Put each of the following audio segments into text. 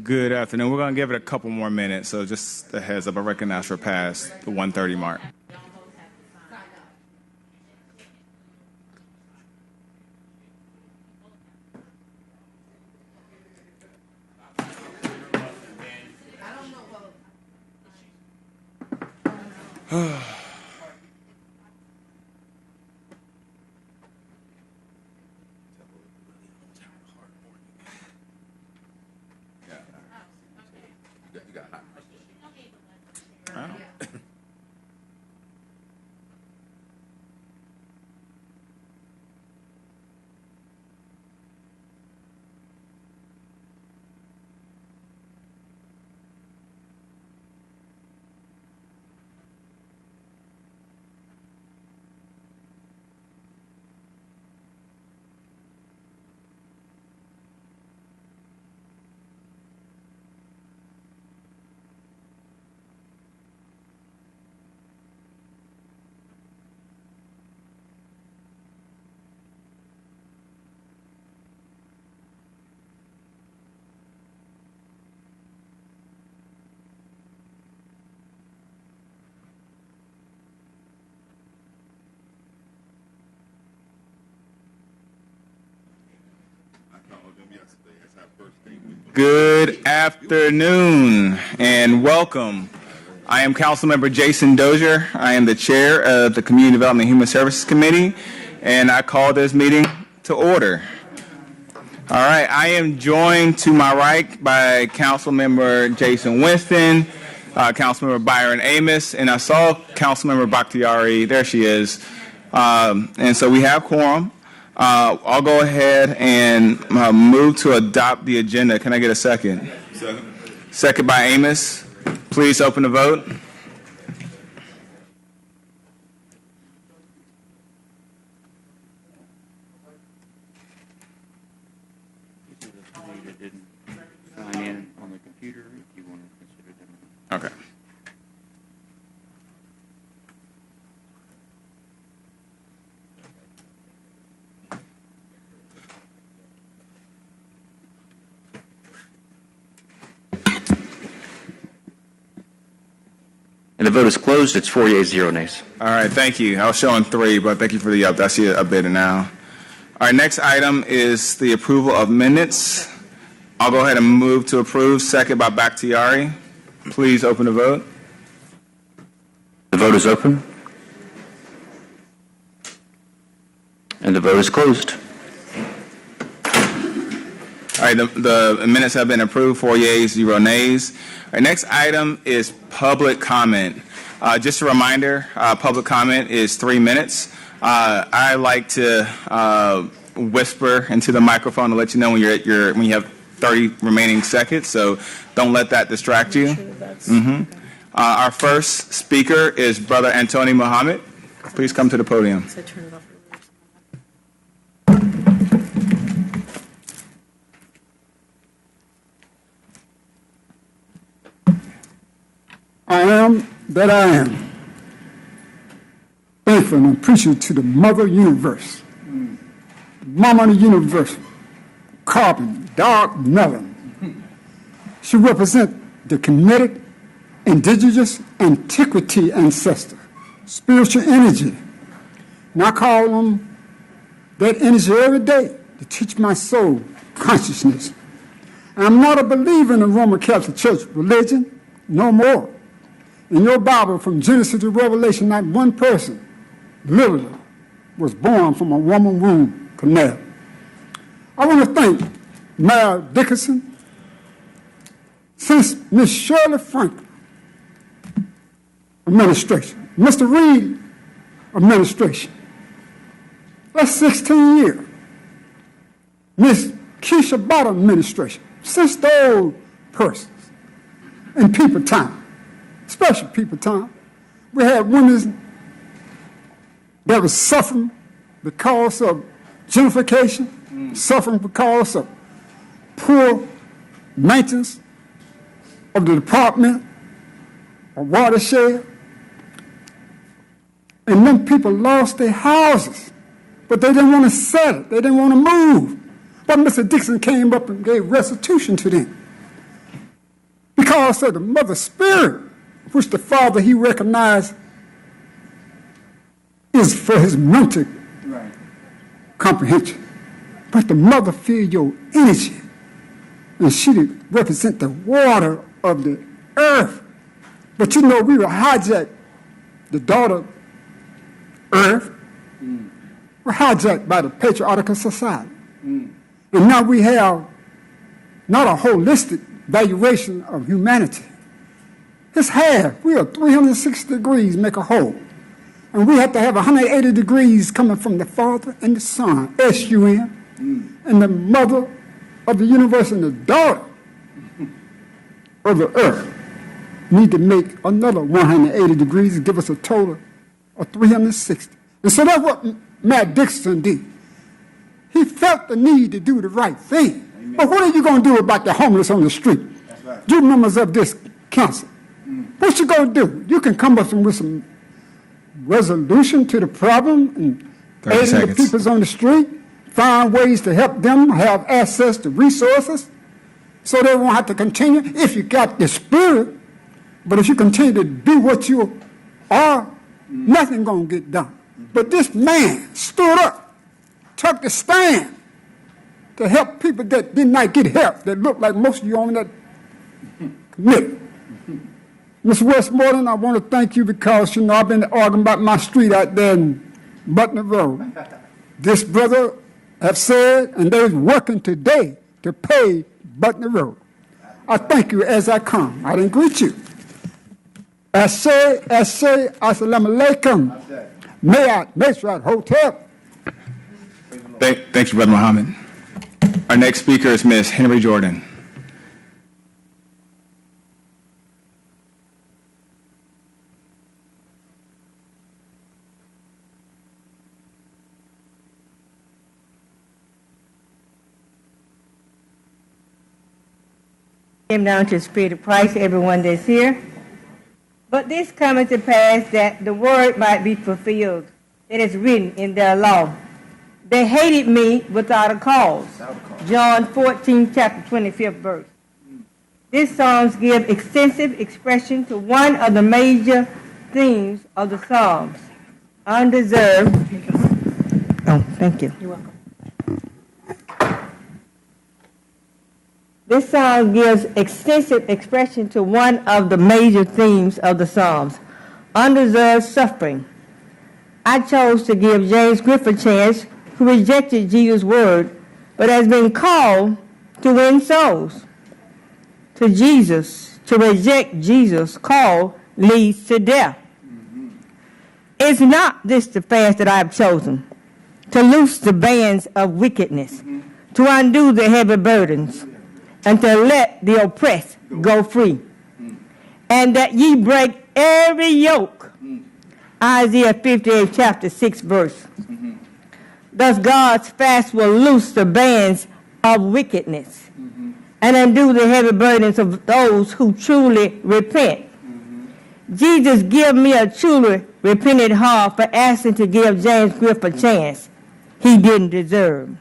Good afternoon. We're going to give it a couple more minutes, so just a heads up. I recognize we're past the 1:30 mark. Good afternoon and welcome. I am Councilmember Jason Dozier. I am the chair of the Community Development and Human Services Committee, and I call this meeting to order. All right, I am joined to my right by Councilmember Jason Winston, Councilmember Byron Amos, and I saw Councilmember Bakhtiari. There she is. And so we have quorum. I'll go ahead and move to adopt the agenda. Can I get a second? Second by Amos. Please open the vote. Didn't sign in on the computer, if you want to consider them. Okay. And the vote is closed. It's 4 yeas, 0 nays. All right, thank you. I was showing 3, but thank you for the up. I see it updated now. All right, next item is the approval of minutes. I'll go ahead and move to approve. Second by Bakhtiari. Please open the vote. The vote is open. And the vote is closed. All right, the minutes have been approved, 4 yeas, 0 nays. All right, next item is public comment. Just a reminder, public comment is 3 minutes. I like to whisper into the microphone to let you know when when you have 30 remaining seconds, so don't let that distract you. Our first speaker is Brother Antony Muhammad. Please come to the podium. I am that I am. Thankful and appreciative to the Mother Universe, Mama of the Universe, Carbon, Dark Melon. She represents the kinetic, indigenous, antiquity ancestor, spiritual energy. And I call on that energy every day to teach my soul consciousness. I'm not a believer in the Roman Catholic Church religion, no more. In your Bible, from Genesis to Revelation, not one person literally was born from a woman womb canal. I want to thank Mayor Dickinson, since Miss Shirley Franklin administration, Mr. Reed administration. That's 16 years. Miss Keisha Bottom administration, since those persons in people time. Special people time. We had women that were suffering because of gentrification, suffering because of poor maintenance of the department, of watershed. And then people lost their houses, but they didn't want to sell it. They didn't want to move. But Mr. Dixon came up and gave restitution to them. Paul said the mother's spirit, which the father he recognized is for his mental comprehension. But the mother feels your energy, and she represents the water of the earth. But you know, we were hijacked, the daughter earth, were hijacked by the patriarchal society. And now we have not a holistic valuation of humanity. It's half. We are 360 degrees make a whole. And we have to have 180 degrees coming from the Father and the Son, S-U-N, and the mother of the universe and the daughter of the earth need to make another 180 degrees and give us a total of 360. And so that's what Matt Dixon did. He felt the need to do the right thing. Amen. But what are you going to do about the homeless on the street? That's right. You members of this council, what you going to do? You can come up with some resolution to the problem and aiding the people on the street, find ways to help them have access to resources so they won't have to continue if you got the spirit. But if you continue to do what you are, nothing going to get done. But this man stood up, took the stand to help people that did not get help, that looked like most of you on that committee. Mr. Westmoreland, I want to thank you because, you know, I've been arguing about my street out there in Butner Road. This brother have said, and they're working today to pay Butner Road. I thank you as I come. I didn't greet you. Assalamu alaikum. Mayat Mesrat Hotel. Thank you, Brother Muhammad. Our next speaker is Ms. Henry Jordan. Came down to the Spirit of Christ, everyone that's here. But this cometh to pass that the word might be fulfilled. It is written in their law. They hated me without a cause. John 14, chapter 25th verse. These Psalms give extensive expression to one of the major themes of the Psalms. Undeserved. Oh, thank you. You're welcome. This psalm gives extensive expression to one of the major themes of the Psalms, undeserved suffering. I chose to give James Griffith a chance, who rejected Jesus' word, but has been called to win souls. To Jesus, to reject Jesus' call leads to death. It's not this the fast that I have chosen, to loose the bands of wickedness, to undo the heavy burdens, and to let the oppressed go free, and that ye break every yoke. Isaiah 58, chapter 6, verse. Thus God's fast will loose the bands of wickedness and undo the heavy burdens of those who truly repent. Jesus give me a truly repentant heart for asking to give James Griffith a chance he didn't deserve.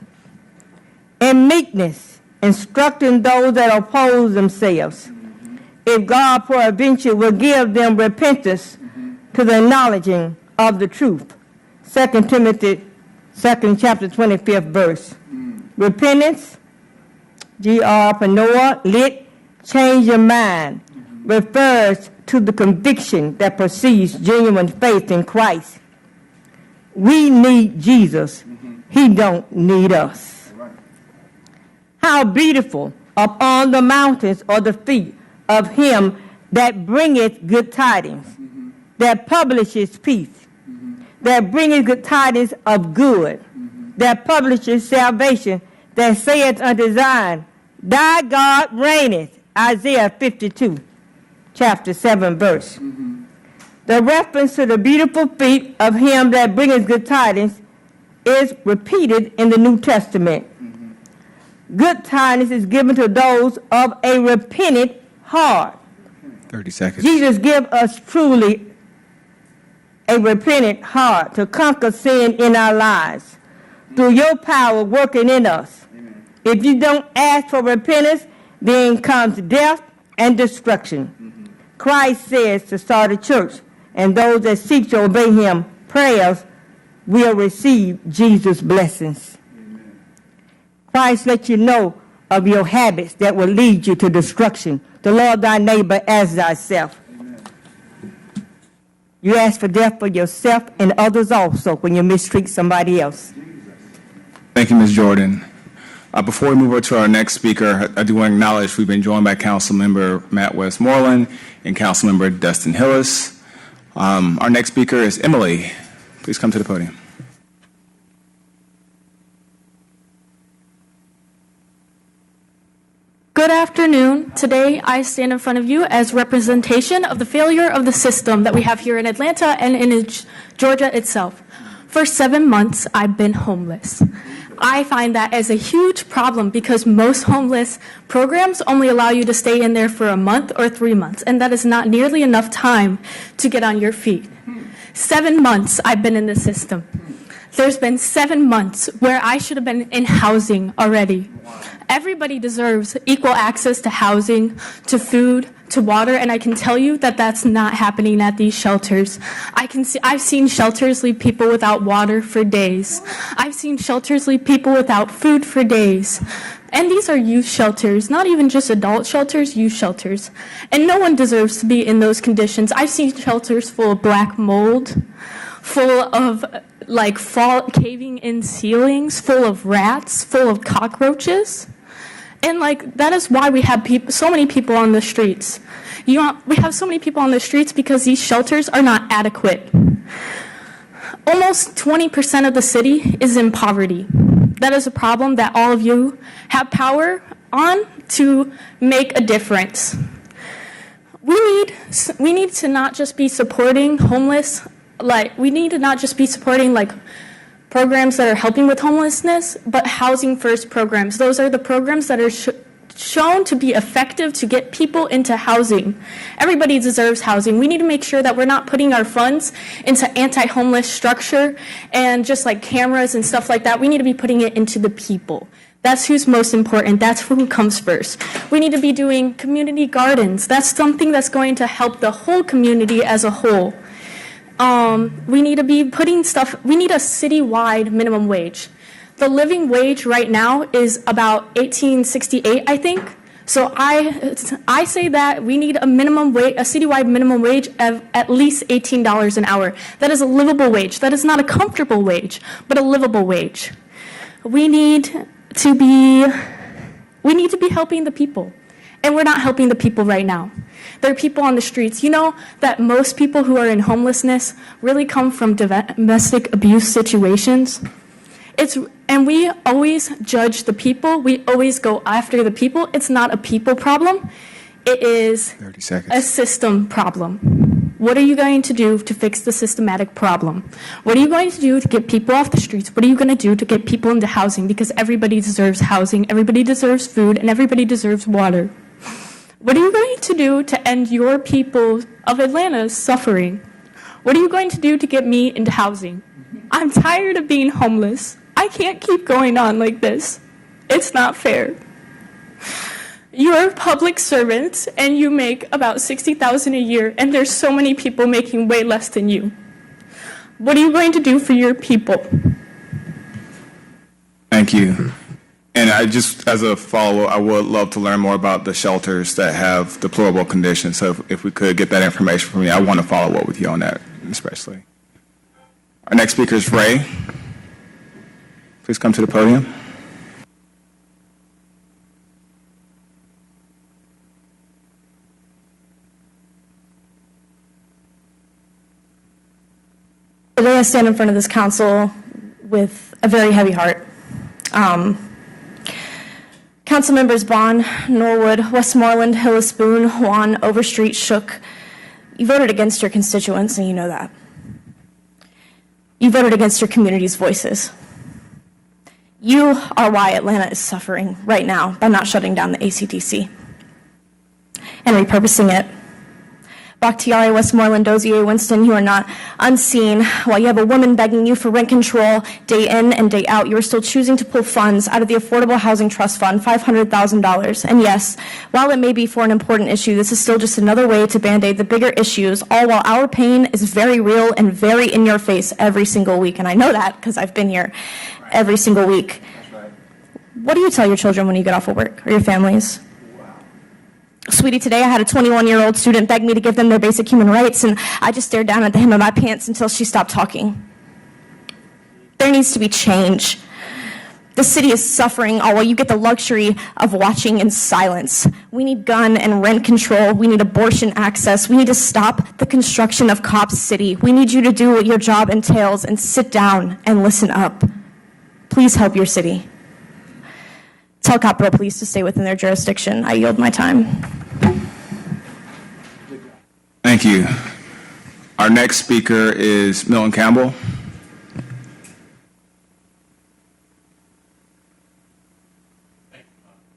In meekness, instructing those that oppose themselves. If God peradventure will give them repentance to the acknowledging of the truth. 2 Timothy 2nd chapter 25th verse. Repentance, G.R. Panoa, lit, change your mind, refers to the conviction that precedes genuine faith in Christ. We need Jesus. He don't need us. How beautiful upon the mountains are the feet of him that bringeth good tidings, that publishes peace, that bringeth good tidings of good, that publishes salvation, that saith unto Zion, thy God reigneth, Isaiah 52, chapter 7, verse. The reference to the beautiful feet of him that bringeth good tidings is repeated in the New Testament. Good tidings is given to those of a repentant heart. 30 seconds. Jesus give us truly a repentant heart to conquer sin in our lives through your power working in us. Amen. If you don't ask for repentance, then comes death and destruction. Christ says to start a church, and those that seek to obey him prayers will receive Jesus' blessings. Christ let you know of your habits that will lead you to destruction. To love thy neighbor as thyself. You ask for death for yourself and others also when you mistreat somebody else. Thank you, Ms. Jordan. Before we move over to our next speaker, I do want to acknowledge we've been joined by Councilmember Matt Westmoreland and Councilmember Dustin Hillis. Our next speaker is Emily. Please come to the podium. Good afternoon. Today I stand in front of you as representation of the failure of the system that we have here in Atlanta and in Georgia itself. For 7 months, I've been homeless. I find that as a huge problem because most homeless programs only allow you to stay in there for a month or 3 months, and that is not nearly enough time to get on your feet. 7 months I've been in the system. There's been 7 months where I should have been in housing already. Everybody deserves equal access to housing, to food, to water, and I can tell you that that's not happening at these shelters. I've seen shelters leave people without water for days. I've seen shelters leave people without food for days. And these are youth shelters, not even just adult shelters, youth shelters. And no one deserves to be in those conditions. I've seen shelters full of black mold, full of caving in ceilings, full of rats, full of cockroaches. And that is why we have so many people on the streets. We have so many people on the streets because these shelters are not adequate. Almost 20% of the city is in poverty. That is a problem that all of you have power on to make a difference. We need to not just be supporting homeless, we need to not just be supporting programs that are helping with homelessness, but housing first programs. Those are the programs that are shown to be effective to get people into housing. Everybody deserves housing. We need to make sure that we're not putting our funds into anti-homeless structure and just cameras and stuff like that. We need to be putting it into the people. That's who's most important. That's who comes first. We need to be doing community gardens. That's something that's going to help the whole community as a whole. We need to be we need a citywide minimum wage. The living wage right now is about $18.68, I think. So I say that we need a citywide minimum wage of at least $18 an hour. That is a livable wage. That is not a comfortable wage, but a livable wage. We need to be helping the people. And we're not helping the people right now. There are people on the streets. You know that most people who are in homelessness really come from domestic abuse situations? And we always judge the people. We always go after the people. It's not a people problem. It is 30 seconds. A system problem. What are you going to do to fix the systematic problem? What are you going to do to get people off the streets? What are you going to do to get people into housing? Because everybody deserves housing, everybody deserves food, and everybody deserves water. What are you going to do to end your people of Atlanta's suffering? What are you going to do to get me into housing? I'm tired of being homeless. I can't keep going on like this. It's not fair. You're public servants and you make about $60,000 a year, and there's so many people making way less than you. What are you going to do for your people? Thank you. And as a follow-up, I would love to learn more about the shelters that have deplorable conditions. So if we could get that information from you, I want to follow up with you on that, especially. Our next speaker is Ray. Please come to the podium. Today I stand in front of this council with a very heavy heart. Council members Bond, Norwood, Westmoreland, Hillis, Boone, Juan, Overstreet, Shook, you voted against your constituents, and you know that. You voted against your community's voices. You are why Atlanta is suffering right now by not shutting down the ACDC and repurposing it, Bakhtiari, Westmoreland, Dozier, Winston, you are not unseen. While you have a woman begging you for rent control day in and day out, you are still choosing to pull funds out of the Affordable Housing Trust Fund, $500,000. And yes, while it may be for an important issue, this is still just another way to band-aid the bigger issues, all while our pain is very real and very in your face every single week. And I know that because I've been here every single week. What do you tell your children when you get off of work, or your families? Sweetie, today I had a 21-year-old student beg me to give them their basic human rights, and I just stared down at the hem of my pants until she stopped talking. There needs to be change. The city is suffering all while you get the luxury of watching in silence. We need gun and rent control. We need abortion access. We need to stop the construction of Cop City. We need you to do what your job entails and sit down and listen up. Please help your city. Tell Capitol Police to stay within their jurisdiction. I yield my time. Thank you. Our next speaker is Milton Campbell.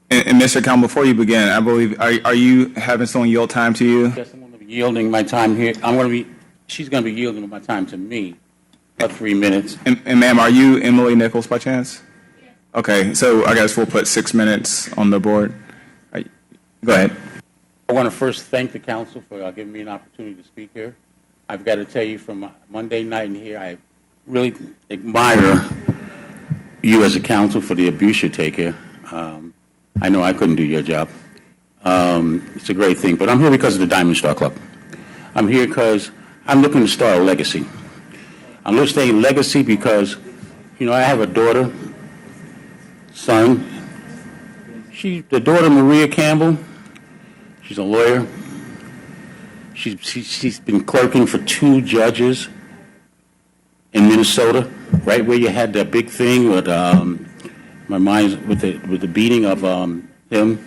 And Mr. Campbell, before you begin, I believe, are you having someone yield time to you? Yes, I'm going to be yielding my time here. She's going to be yielding my time to me, about 3 minutes. And ma'am, are you Emily Nichols by chance? Yes. Okay, so I guess we'll put 6 minutes on the board. Go ahead. I want to first thank the council for giving me an opportunity to speak here. I've got to tell you, from Monday night in here, I really admire you as a council for the abuse you take here. I know I couldn't do your job. It's a great thing, but I'm here because of the Diamond Star Club. I'm here because I'm looking to start a legacy. I'm looking to stay in legacy because, I have a daughter, son. The daughter, Maria Campbell, she's a lawyer. She's been clerking for 2 judges in Minnesota, right where you had that big thing with my mind with the beating of him.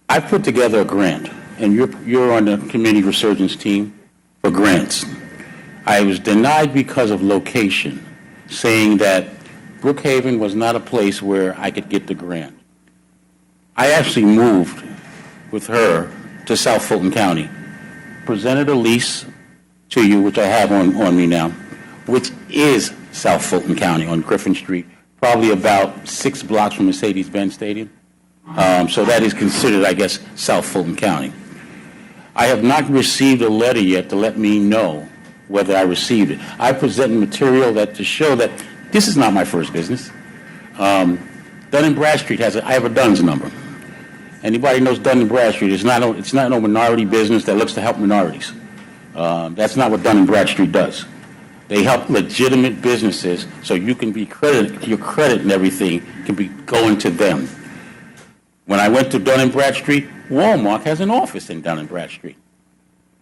I put together a grant, and you're on the community resurgence team for grants. I was denied because of location, saying that Brookhaven was not a place where I could get the grant. I actually moved with her to South Fulton County, presented a lease to you, which I have on me now, which is South Fulton County on Griffin Street, probably about 6 blocks from Mercedes-Benz Stadium. So that is considered, I guess, South Fulton County. I have not received a letter yet to let me know whether I received it. I present material to show that this is not my first business. Dun & Bradstreet I have a DUNS number. Anybody knows Dun & Bradstreet, it's not no minority business that looks to help minorities. That's not what Dun & Bradstreet does. They help legitimate businesses so you can be credited, your credit and everything can be going to them. When I went to Dun & Bradstreet, Walmart has an office in Dun & Bradstreet.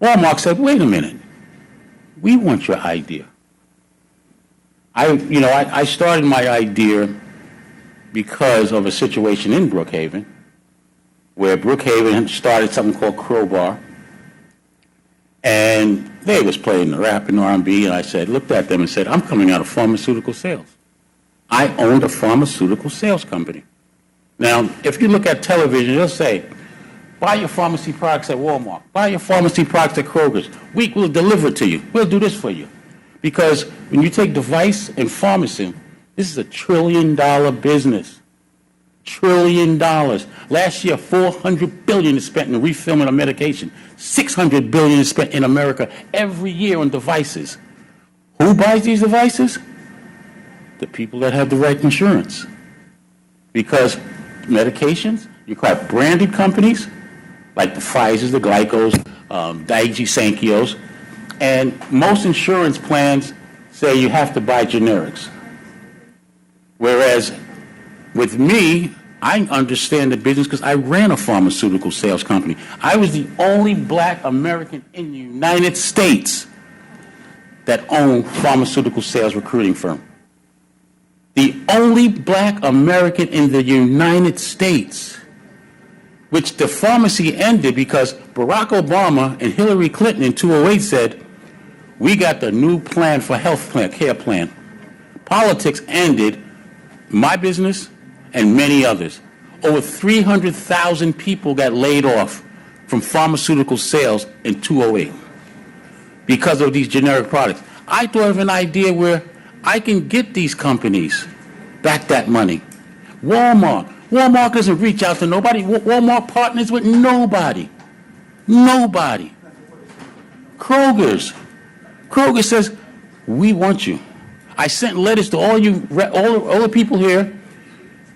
Walmart said, wait a minute, we want your idea. I started my idea because of a situation in Brookhaven, where Brookhaven started something called Crowbar, and they was playing the rap and R&B, and I looked at them and said, I'm coming out of pharmaceutical sales. I owned a pharmaceutical sales company. Now, if you look at television, they'll say, buy your pharmacy products at Walmart, buy your pharmacy products at Kroger's. We'll deliver it to you. We'll do this for you. Because when you take device and pharmacy, this is a $1 trillion business. $1 trillion. Last year, $400 billion is spent in refilling of medication. $600 billion is spent in America every year on devices. Who buys these devices? The people that have the right insurance. Because medications, you have branded companies like the Pfizers, the Glycos, Daiichi Sankyos, and most insurance plans say you have to buy generics. Whereas with me, I understand the business because I ran a pharmaceutical sales company. I was the only black American in the United States that owned pharmaceutical sales recruiting firm. The only black American in the United States, which the pharmacy ended because Barack Obama and Hillary Clinton in 2008 said, we got the new plan for health plan, care plan. Politics ended my business and many others. Over 300,000 people got laid off from pharmaceutical sales in 2008 because of these generic products. I thought of an idea where I can get these companies back that money. Walmart doesn't reach out to nobody. Walmart partners with nobody. Nobody. Kroger says, we want you. I sent letters to all the people here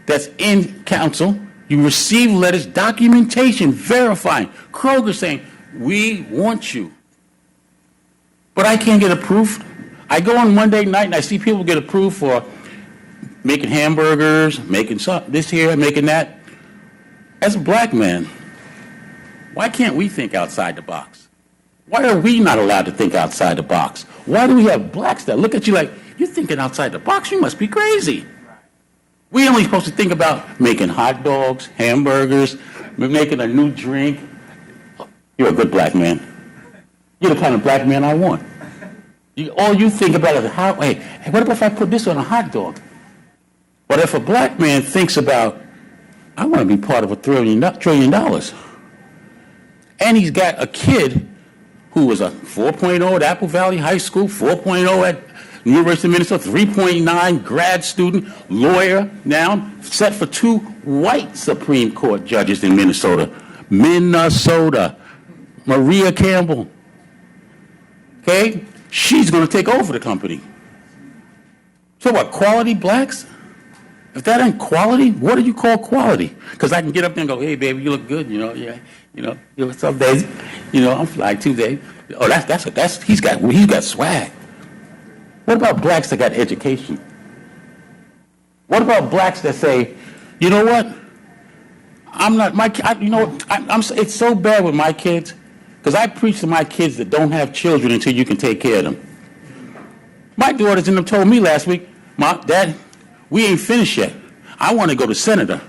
that's in council. You receive letters, documentation, verifying. Kroger saying, we want you. But I can't get approved. I go on Monday night and I see people get approved for making hamburgers, making this here, making that. As a black man, why can't we think outside the box? Why are we not allowed to think outside the box? Why do we have blacks that look at you like, you're thinking outside the box? You must be crazy. We're only supposed to think about making hot dogs, hamburgers, making a new drink. You're a good black man. You're the kind of black man I want. All you think about is, hey, what if I put this on a hot dog? But if a black man thinks about, I want to be part of $1 trillion, and he's got a kid who was a 4.0 at Apple Valley High School, 4.0 at University of Minnesota, 3.9 grad student, lawyer now, set for 2 white Supreme Court judges in Minnesota. Maria Campbell. Okay? She's going to take over the company. So what, quality blacks? If that ain't quality, what do you call quality? Because I can get up there and go, hey, baby, you look good, what's up, Daisy? I'm fly too, Dave. Oh, he's got swag. What about blacks that got education? What about blacks that say, you know what? It's so bad with my kids, because I preach to my kids that don't have children until you can take care of them. My daughters and them told me last week, Mom, Dad, we ain't finished yet. I want to go to senator.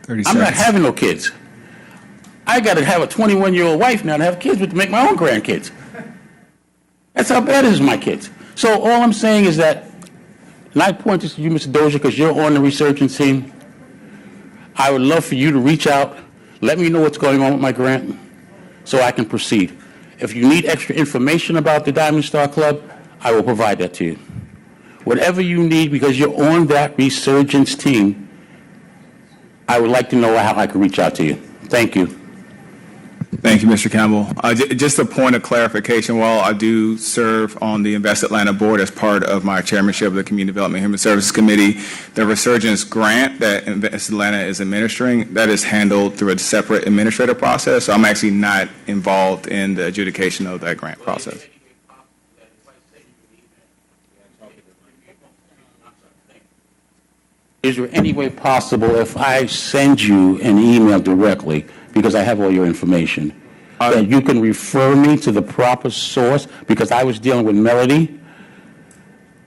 30 I'm not seconds. having no kids. I got to have a 21-year-old wife now to have kids with to make my own grandkids. That's how bad it is with my kids. So all I'm saying is that, and I point this to you, Mr. Dozier, because you're on the researching team, I would love for you to reach out, let me know what's going on with my grant so I can proceed. If you need extra information about the Diamond Star Club, I will provide that to you. Whatever you need, because you're on that resurgence team, I would like to know how I can reach out to you. Thank you. Thank you, Mr. Campbell. Just a point of clarification, while I do serve on the Invest Atlanta board as part of my chairmanship of the Community Development and Human Services Committee, the Resurgence grant that Invest Atlanta is administering, that is handled through a separate administrative process, so I'm actually not involved in the adjudication of that grant process. Is there any way possible if I send you an email directly, because I have all your information, that you can refer me to the proper source? Because I was dealing with Melody,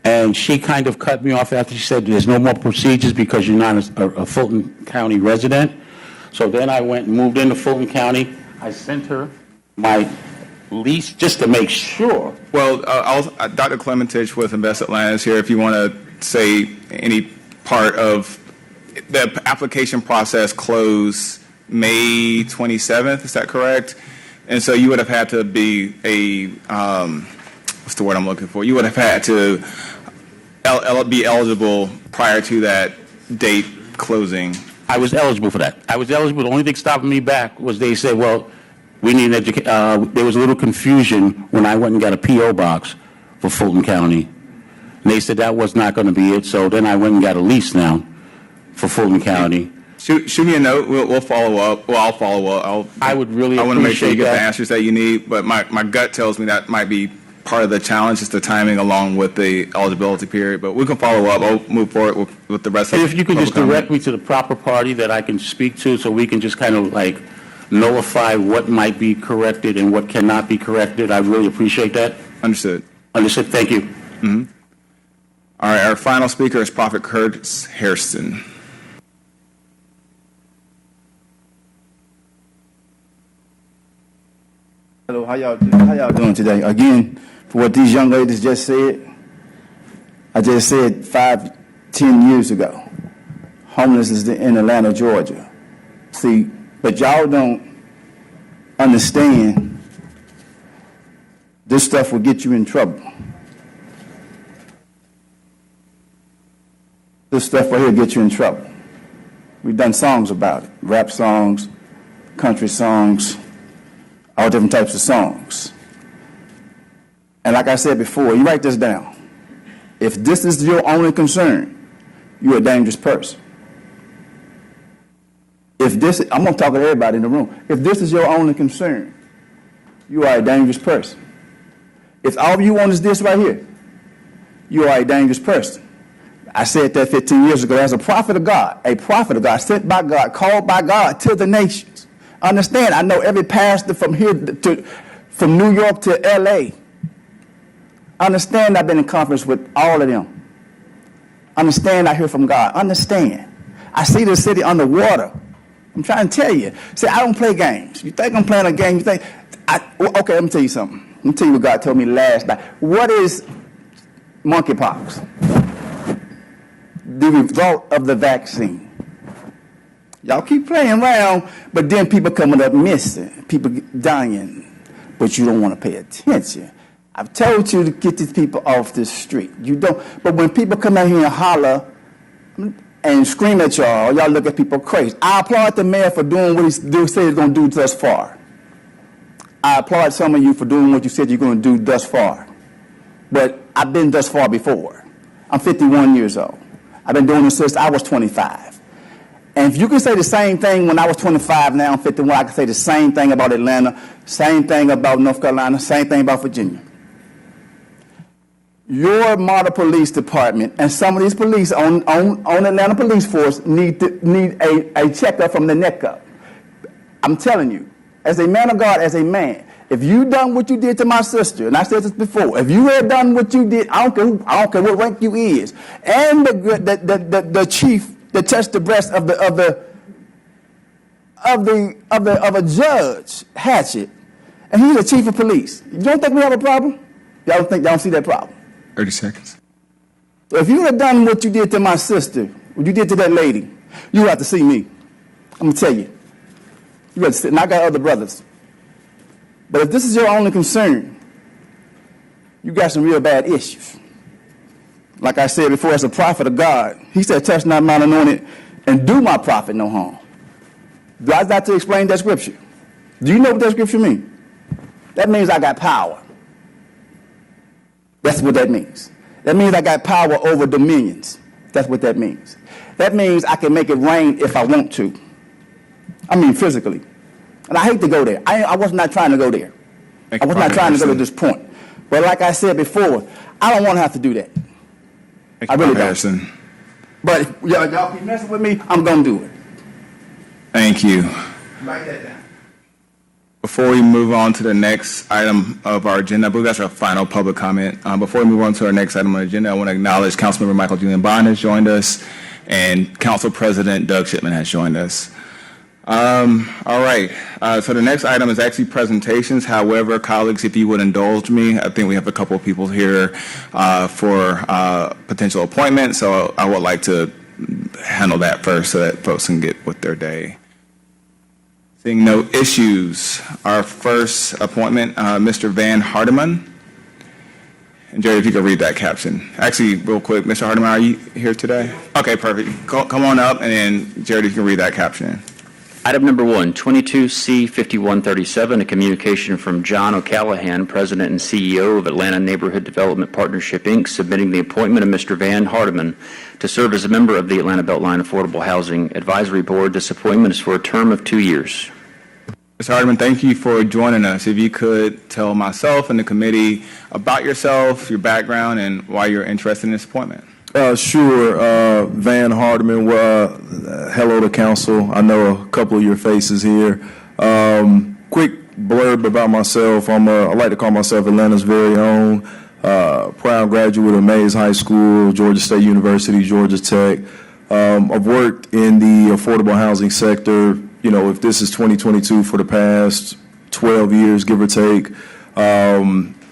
and she kind of cut me off after she said there's no more procedures because you're not a Fulton County resident. So then I went and moved into Fulton County. I sent her my lease just to make sure. Well, Dr. Clementich with Invest Atlanta is here if you want to say any part of the application process closed May 27th, is that correct? And so you would have had to be what's the word I'm looking for? You would have had to be eligible prior to that date closing. I was eligible for that. I was eligible. The only thing stopping me back was they said, well, we need an education. There was a little confusion when I went and got a P.O. box for Fulton County. And they said that was not going to be it. So then I went and got a lease now for Fulton County. Shoot me a note. We'll follow up. Well, I'll follow up. I would really I want to make sure you get appreciate the that. answers that you need. But my gut tells me that might be part of the challenge, is the timing along with the eligibility period. But we can follow up. I'll move forward with the rest of And the if you could just public direct me to the proper party that I can speak to, so we can just kind of like nullify what might be corrected and what cannot be corrected, I really appreciate that. comment. Understood. Understood. Thank you. All right, our final speaker is Prophet Curtis Hairston. Hello, how y'all doing today? Again, for what these young ladies just said, I just said 5-10 years ago, homelessness in Atlanta, Georgia. See, but y'all don't understand this stuff will get you in trouble. This stuff right here will get you in trouble. We've done songs about it, rap songs, country songs, all different types of songs. And like I said before, you write this down. If this is your only concern, you're a dangerous person. If this, I'm going to talk to everybody in the room. If this is your only concern, you are a dangerous person. If all you want is this right here, you are a dangerous person. I said that 15 years ago as a prophet of God, sent by God, called by God to the nations. Understand, I know every pastor from New York to LA. Understand, I've been in conference with all of them. Understand, I hear from God. Understand, I see the city underwater. I'm trying to tell you. See, I don't play games. You think I'm playing a game? You think, okay, let me tell you something. Let me tell you what God told me last night. What is monkeypox? The result of the vaccine. Y'all keep playing around, but then people coming up missing, people dying, but you don't want to pay attention. I've told you to get these people off the street. You don't. But when people come out here and holler and scream at y'all look at people crazy. I applaud the mayor for doing what he said he's going to do thus far. I applaud some of you for doing what you said you're going to do thus far. But I've been thus far before. I'm 51 years old. I've been doing this since I was 25. And if you can say the same thing when I was 25, now I'm 51, I can say the same thing about Atlanta, same thing about North Carolina, same thing about Virginia. Your model police department and some of these police on Atlanta Police Force need a checkup from the neck up. I'm telling you, as a man of God, as a man, if you done what you did to my sister, and I said this before, if you had done what you did, I don't care what rank you is, and the chief that touched the breast of a judge, Hatchet, and he's the chief of police. You don't think we have a problem? Y'all don't see that problem? 30 seconds. If you had done what you did to my sister, what you did to that lady, you have to see me. I'm going to tell you. You have to see, and I got other brothers. But if this is your only concern, you got some real bad issues. Like I said before, as a prophet of God, he said, touch not mine anointed and do my prophet no harm. Do I got to explain that scripture? Do you know what that scripture means? That means I got power. That's what that means. That means I got power over dominions. That's what that means. That means I can make it rain if I want to. I mean physically. And I hate to go there. I was not trying to go there. I was not trying to go to this point. But like I said before, I don't want to have to do that. I really don't. But if y'all keep messing with me, I'm going to do it. Thank you. Write that down. Before we move on to the next item of our agenda, I believe that's our final public comment. Before we move on to our next item on the agenda, I want to acknowledge Councilmember Michael Julian Bond has joined us, and Council President Doug Shipman has joined us. All right. So the next item is actually presentations. However, colleagues, if you would indulge me, I think we have a couple of people here for potential appointments, so I would like to handle that first so that folks can get with their day. Seeing no issues, our first appointment, Mr. Van Hardeman. And Jerry, if you could read that caption. Actually, real quick, Mr. Hardeman, are you here today? Okay, perfect. Come on up, and then Jerry, you can read that caption. Item number 1, 22C5137, a communication from John O'Callahan, President and CEO of Atlanta Neighborhood Development Partnership, Inc., submitting the appointment of Mr. Van Hardeman to serve as a member of the Atlanta Beltline Affordable Housing Advisory Board. This appointment is for a term of 2 years. Mr. Hardeman, thank you for joining us. If you could tell myself and the committee about yourself, your background, and why you're interested in this appointment. Sure. Van Hardeman. Hello to council. I know a couple of your faces here. Quick blurb about myself. I like to call myself Atlanta's very own. Proud graduate of Mays High School, Georgia State University, Georgia Tech. I've worked in the affordable housing sector, if this is 2022, for the past 12 years, give or take.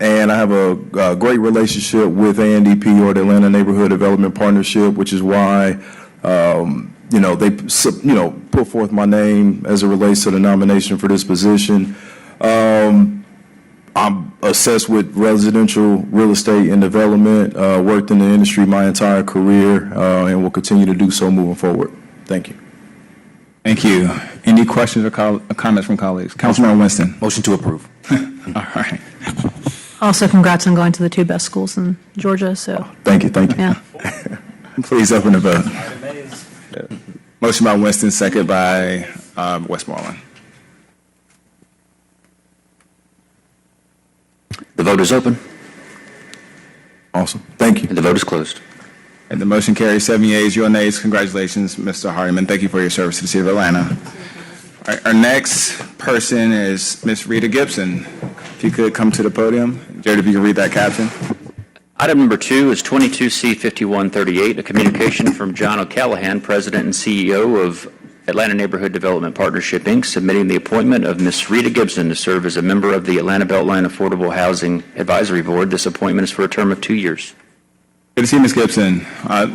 And I have a great relationship with ANDP, or the Atlanta Neighborhood Development Partnership, which is why, they put forth my name as it relates to the nomination for this position. I'm obsessed with residential real estate and development, worked in the industry my entire career, and will continue to do so moving forward. Thank you. Thank you. Any questions or comments from colleagues? Councilman Winston. Motion to approve. All right. Also, congrats on going to the 2 best schools in Georgia. So, Thank you. yeah. Please open the vote. Motion by Winston, second by Westmoreland. The vote is open, Awesome. Thank you. and the vote is closed. And the motion carries 7 yeas, 0 nays. Congratulations, Mr. Hardiman. Thank you for your service to the city of Atlanta. All right, our next person is Ms. Rita Gibson. If you could come to the podium. Jared, if you can read that caption. Item number 2 is 22C5138, a communication from John O'Callahan, President and CEO of Atlanta Neighborhood Development Partnership, Inc., submitting the appointment of Ms. Rita Gibson to serve as a member of the Atlanta Beltline Affordable Housing Advisory Board. This appointment is for a term of 2 years. Good to see you, Ms. Gibson.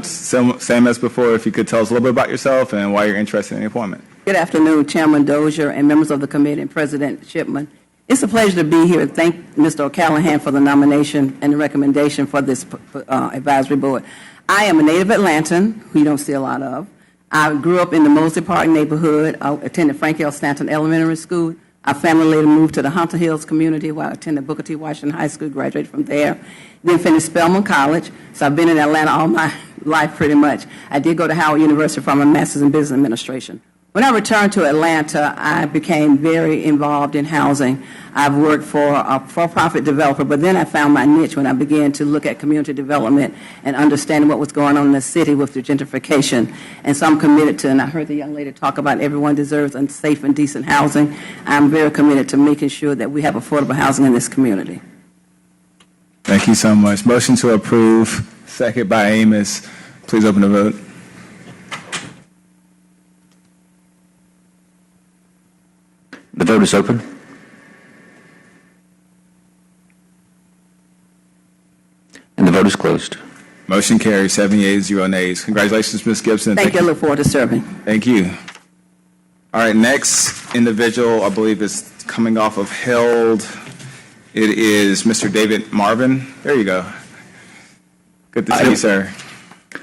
Same as before, if you could tell us a little bit about yourself and why you're interested in the appointment. Good afternoon, Chairman Dozier and members of the committee and President Shipman. It's a pleasure to be here. Thank Mr. O'Callahan for the nomination and the recommendation for this advisory board. I am a native Atlantan, who you don't see a lot of. I grew up in the Mosley Park neighborhood. I attended Frank L. Stanton Elementary School. Our family later moved to the Hunter Hills community, where I attended Booker T. Washington High School, graduated from there. Then finished Spelman College. So I've been in Atlanta all my life pretty much. I did go to Howard University for my master's in business administration. When I returned to Atlanta, I became very involved in housing. I've worked for a for-profit developer, but then I found my niche when I began to look at community development and understanding what was going on in the city with the gentrification. And so I'm committed to, and I heard the young lady talk about everyone deserves safe and decent housing. I'm very committed to making sure that we have affordable housing in this community. Thank you so much. Motion to approve, second by Amos. Please open the vote. The vote is open. And the vote is closed. Motion carries 7 yeas, 0 nays. Congratulations, Ms. Gibson. Thank you. I look forward to serving. Thank you. All right, next individual, I believe, is coming off of held. It is Mr. David Marvin. There you go. Good to see you, sir.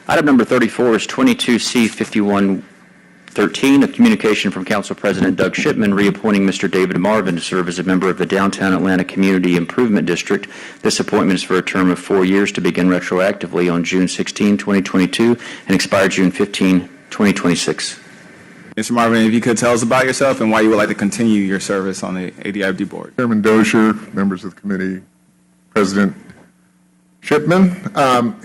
Item number 34 is 22C5113, a communication from Council President Doug Shipman reappointing Mr. David Marvin to serve as a member of the Downtown Atlanta Community Improvement District. This appointment is for a term of 4 years to begin retroactively on June 16, 2022, and expire June 15, 2026. Mr. Marvin, if you could tell us about yourself and why you would like to continue your service on the ADID board. Chairman Dozier, members of the committee, President Shipman.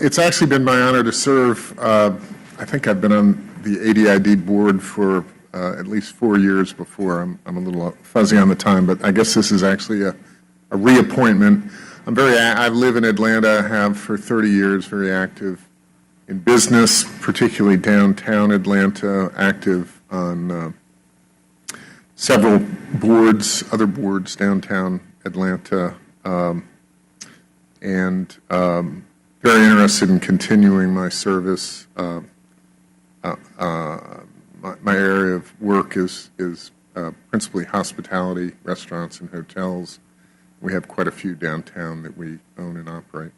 It's actually been my honor to serve. I think I've been on the ADID board for at least 4 years before. I'm a little fuzzy on the time, but I guess this is actually a reappointment. I live in Atlanta, have for 30 years, very active in business, particularly downtown Atlanta, active on several boards, other boards downtown Atlanta, and very interested in continuing my service. My area of work is principally hospitality, restaurants, and hotels. We have quite a few downtown that we own and operate.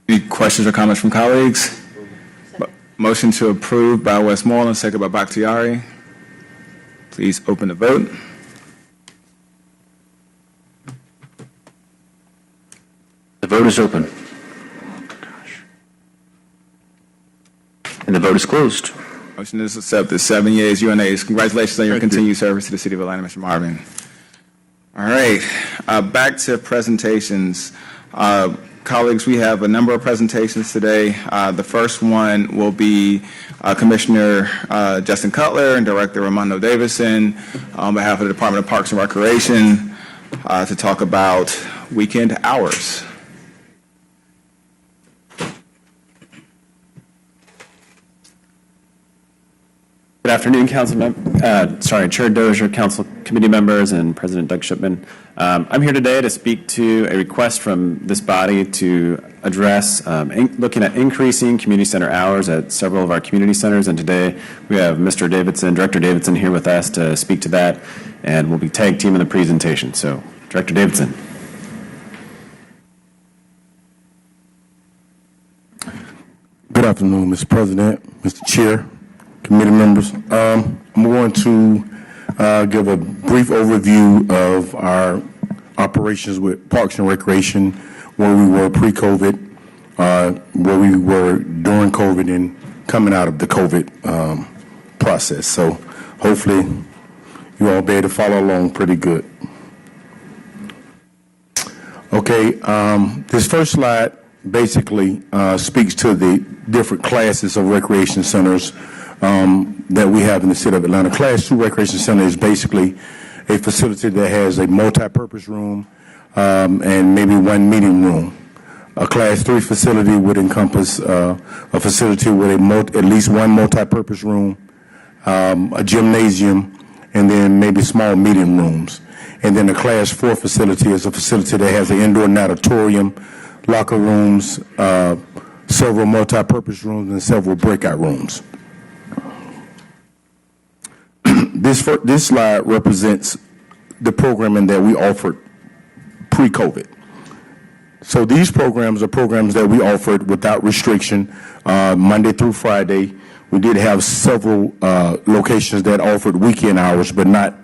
Any questions or comments from colleagues? Motion to approve by Westmoreland, second by Bakhtiari. Please open the vote. The vote is open. And the vote is closed. Motion is accepted. 7 yeas, 0 nays. Congratulations on your continued service to the city of Atlanta, Mr. Marvin. All right, back to presentations. Colleagues, we have a number of presentations today. The first one will be Commissioner Justin Cutler and Director Ramondo Davison on behalf of the Department of Parks and Recreation to talk about weekend hours. Good afternoon, Chair Dozier, Council Committee members, and President Doug Shipman. I'm here today to speak to a request from this body to address looking at increasing community center hours at several of our community centers. And today we have Mr. Davidson, Director Davidson, here with us to speak to that, and we'll be tag teaming the presentation. So, Director Davidson. Good afternoon, Mr. President, Mr. Chair, committee members. I'm going to give a brief overview of our operations with Parks and Recreation, where we were pre-COVID, where we were during COVID, and coming out of the COVID process. So hopefully you all be able to follow along pretty good. Okay, this first slide basically speaks to the different classes of recreation centers that we have in the city of Atlanta. Class 2 recreation center is basically a facility that has a multi-purpose room and maybe one meeting room. A Class 3 facility would encompass a facility with at least one multi-purpose room, a gymnasium, and then maybe small meeting rooms. And then a Class 4 facility is a facility that has an indoor auditorium, locker rooms, several multi-purpose rooms, and several breakout rooms. This slide represents the programming that we offered pre-COVID. So these programs are programs that we offered without restriction, Monday through Friday. We did have several locations that offered weekend hours, but not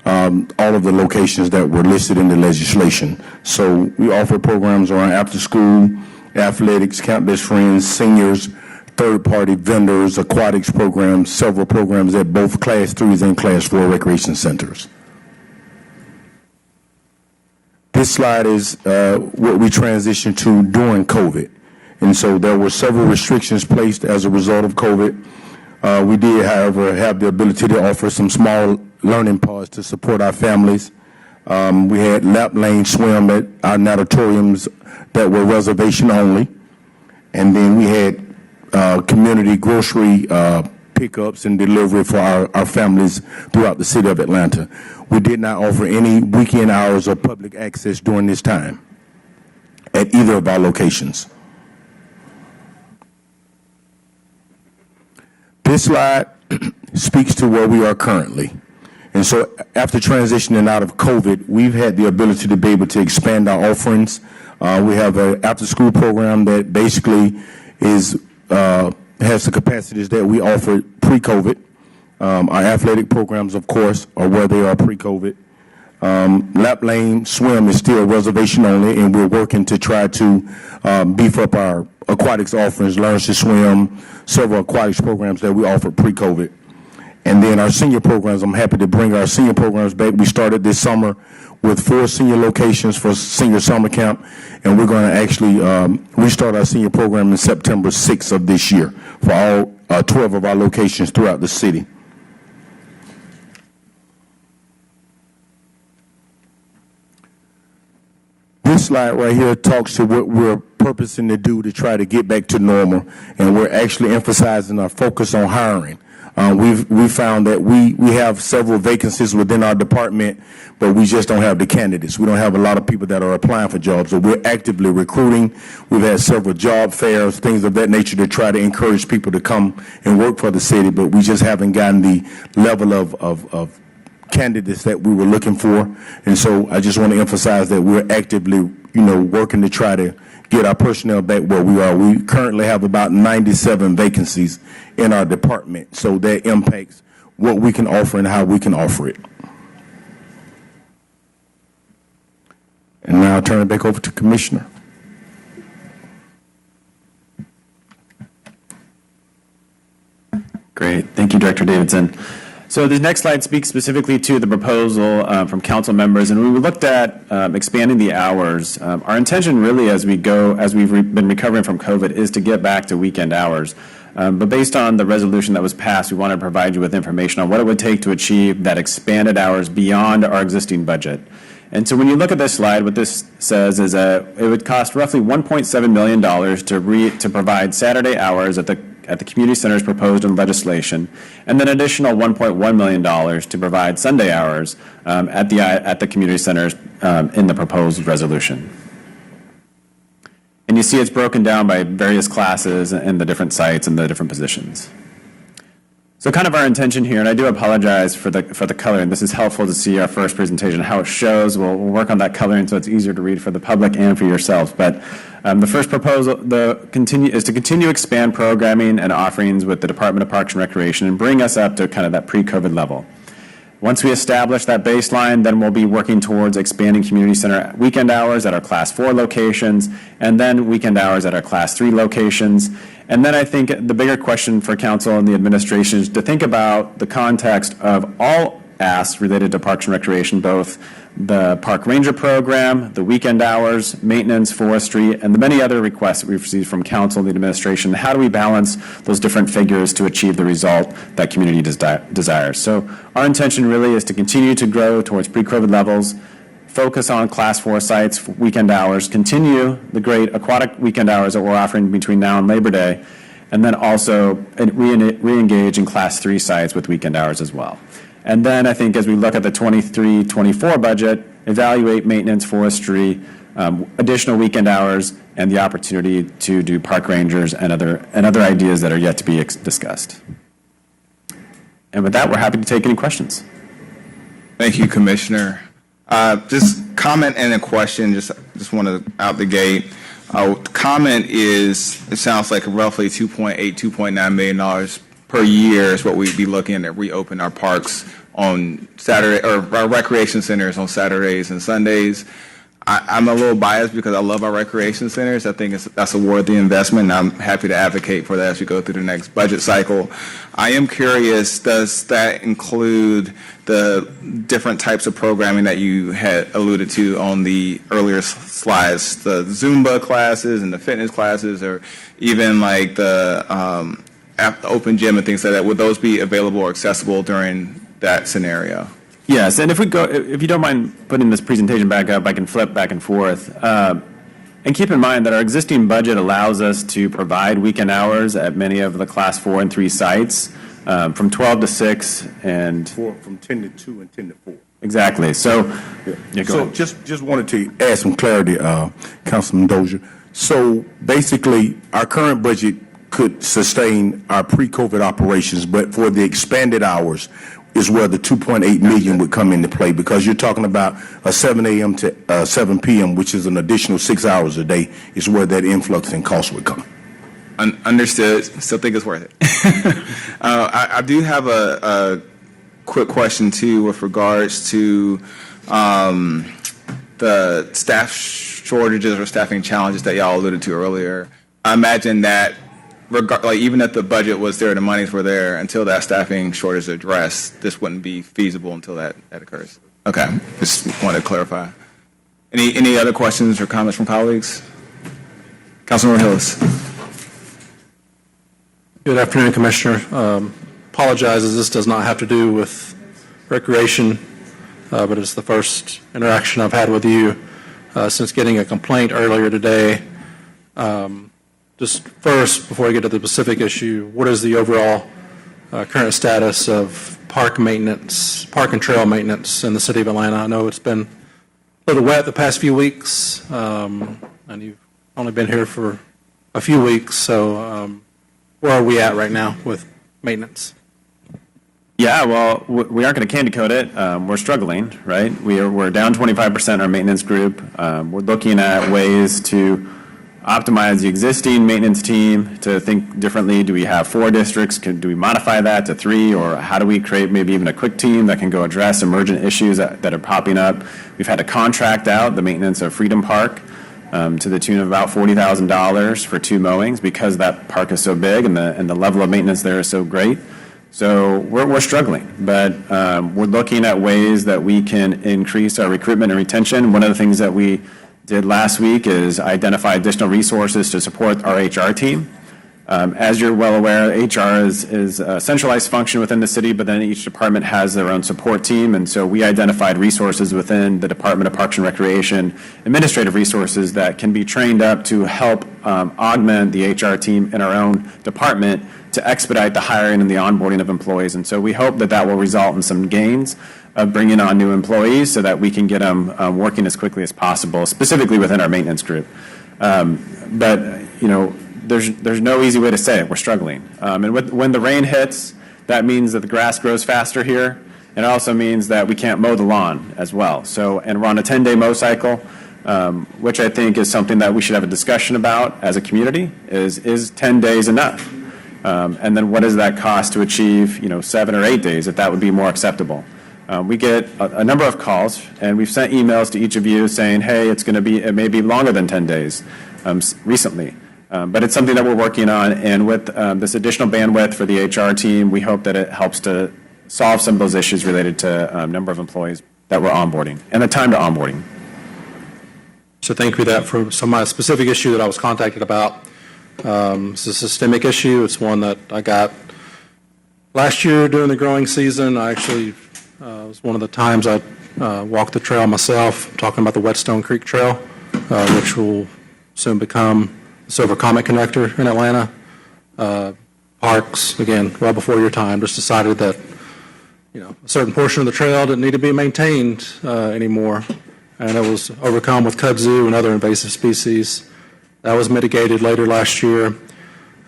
all of the locations that were listed in the legislation. So we offer programs around after school, athletics, Camp Best Friends, seniors, third-party vendors, aquatics programs, several programs at both Class 3s and Class 4 recreation centers. This slide is what we transitioned to during COVID. And so there were several restrictions placed as a result of COVID. We did, however, have the ability to offer some small learning pods to support our families. We had lap lane swim at our natatoriums that were reservation only. And then we had community grocery pickups and delivery for our families throughout the city of Atlanta. We did not offer any weekend hours of public access during this time at either of our locations. This slide speaks to where we are currently. And so after transitioning out of COVID, we've had the ability to be able to expand our offerings. We have an after-school program that basically has the capacities that we offered pre-COVID. Our athletic programs, of course, are where they are pre-COVID. Lap lane swim is still reservation only, and we're working to try to beef up our aquatics offerings, Learn to Swim, several aquatics programs that we offered pre-COVID. And then our senior programs, I'm happy to bring our senior programs back. We started this summer with 4 senior locations for senior summer camp, and we're going to actually restart our senior program in September 6th of this year for all 12 of our locations throughout the city. This slide right here talks to what we're purposing to do to try to get back to normal, and we're actually emphasizing our focus on hiring. We found that we have several vacancies within our department, but we just don't have the candidates. We don't have a lot of people that are applying for jobs, so we're actively recruiting. We've had several job fairs, things of that nature, to try to encourage people to come and work for the city, but we just haven't gotten the level of candidates that we were looking for. And so I just want to emphasize that we're actively, working to try to get our personnel back where we are. We currently have about 97 vacancies in our department, so that impacts what we can offer and how we can offer it. And now I'll turn it back over to Commissioner. Great. Thank you, Director Davidson. So the next slide speaks specifically to the proposal from council members, and we looked at expanding the hours. Our intention really as we've been recovering from COVID is to get back to weekend hours. But based on the resolution that was passed, we want to provide you with information on what it would take to achieve that expanded hours beyond our existing budget. And so when you look at this slide, what this says is it would cost roughly $1.7 million to provide Saturday hours at the at the community centers proposed in legislation, and then additional $1.1 million to provide Sunday hours at the community centers in the proposed resolution. And you see it's broken down by various classes and the different sites and the different positions. So kind of our intention here, and I do apologize for the coloring. This is helpful to see our first presentation, how it shows. We'll work on that coloring so it's easier to read for the public and for yourselves. But the first proposal is to continue expand programming and offerings with the Department of Parks and Recreation and bring us up to kind of that pre-COVID level. Once we establish that baseline, then we'll be working towards expanding community center weekend hours at our Class 4 locations, and then weekend hours at our Class 3 locations. And then I think the bigger question for council and the administration is to think about the context of all asks related to Parks and Recreation, both the Park Ranger program, the weekend hours, maintenance, forestry, and the many other requests that we've received from council and the administration. How do we balance those different figures to achieve the result that community desires? So our intention really is to continue to grow towards pre-COVID levels, focus on Class 4 sites, weekend hours, continue the great aquatic weekend hours that we're offering between now and Labor Day, and then also re-engage in Class 3 sites with weekend hours as well. And then I think as we look at the 23-24 budget, evaluate maintenance, forestry, additional weekend hours, and the opportunity to do park rangers and other ideas that are yet to be discussed. And with that, we're happy to take any questions. Thank you, Commissioner. Just comment and a question, just want to out the gate. Comment is, it sounds like roughly $2.9 million per year is what we'd be looking at reopen our parks on Saturday, or our recreation centers on Saturdays and Sundays. I'm a little biased because I love our recreation centers. I think that's a worthy investment, and I'm happy to advocate for that as we go through the next budget cycle. I am curious, does that include the different types of programming that you had alluded to on the earlier slides, the Zumba classes and the fitness classes, or even like the open gym and things like that? Would those be available or accessible during that scenario? Yes, and if you don't mind putting this presentation back up, I can flip back and forth. And keep in mind that our existing budget allows us to provide weekend hours at many of the Class 4 and 3 sites, from 12 to 6 and from 10 to 2 and 10 to 4. Exactly. So, yeah, go ahead. Just wanted to add some clarity, Councilman Dozier. So basically, our current budget could sustain our pre-COVID operations, but for the expanded hours is where the $2.8 million would come into play, because you're talking about a 7 a.m. to 7 p.m., which is an additional 6 hours a day, is where that influx in cost would come. Understood. Still think it's worth it. I do have a quick question, too, with regards to the staff shortages or staffing challenges that y'all alluded to earlier. I imagine that even if the budget was there, the monies were there, until that staffing shortage is addressed, this wouldn't be feasible until that occurs. Okay, just wanted to clarify. Any other questions or comments from colleagues? Councilmember Hillis. Good afternoon, Commissioner. Apologizes, this does not have to do with recreation, but it's the first interaction I've had with you since getting a complaint earlier today. Just first, before I get to the specific issue, what is the overall current status of park maintenance, park and trail maintenance in the city of Atlanta? I know it's been a little wet the past few weeks, and you've only been here for a few weeks, so where are we at right now with maintenance? Yeah, well, we aren't going to candy coat it. We're struggling, right? We're down 25% our maintenance group. We're looking at ways to optimize the existing maintenance team to think differently. Do we have 4 districts? Do we modify that to 3? Or how do we create maybe even a quick team that can go address emergent issues that are popping up? We've had to contract out the maintenance of Freedom Park to the tune of about $40,000 for 2 mowings, because that park is so big and the level of maintenance there is so great. So we're struggling, but we're looking at ways that we can increase our recruitment and retention. One of the things that we did last week is identify additional resources to support our HR team. As you're well aware, HR is a centralized function within the city, but then each department has their own support team, and so we identified resources within the Department of Parks and Recreation, administrative resources that can be trained up to help augment the HR team in our own department to expedite the hiring and the onboarding of employees. And so we hope that that will result in some gains of bringing on new employees so that we can get them working as quickly as possible, specifically within our maintenance group. But, you know, there's no easy way to say it. We're struggling. And when the rain hits, that means that the grass grows faster here. And it also means that we can't mow the lawn as well. So, and we're on a 10-day mow cycle, which I think is something that we should have a discussion about as a community. Is 10 days enough? And then what does that cost to achieve, 7 or 8 days, if that would be more acceptable? We get a number of calls, and we've sent emails to each of you saying, hey, it may be longer than 10 days recently. But it's something that we're working on, and with this additional bandwidth for the HR team, we hope that it helps to solve some of those issues related to number of employees that we're onboarding and the time to onboarding. So thank you for that. For some of my specific issue that I was contacted about, it's a systemic issue. It's one that I got last year during the growing season. I actually, it was one of the times I walked the trail myself, talking about the Whetstone Creek Trail, which will soon become the Silver Comet Connector in Atlanta. Parks, again, well before your time, just decided that, a certain portion of the trail didn't need to be maintained anymore, and it was overcome with kudzu and other invasive species. That was mitigated later last year.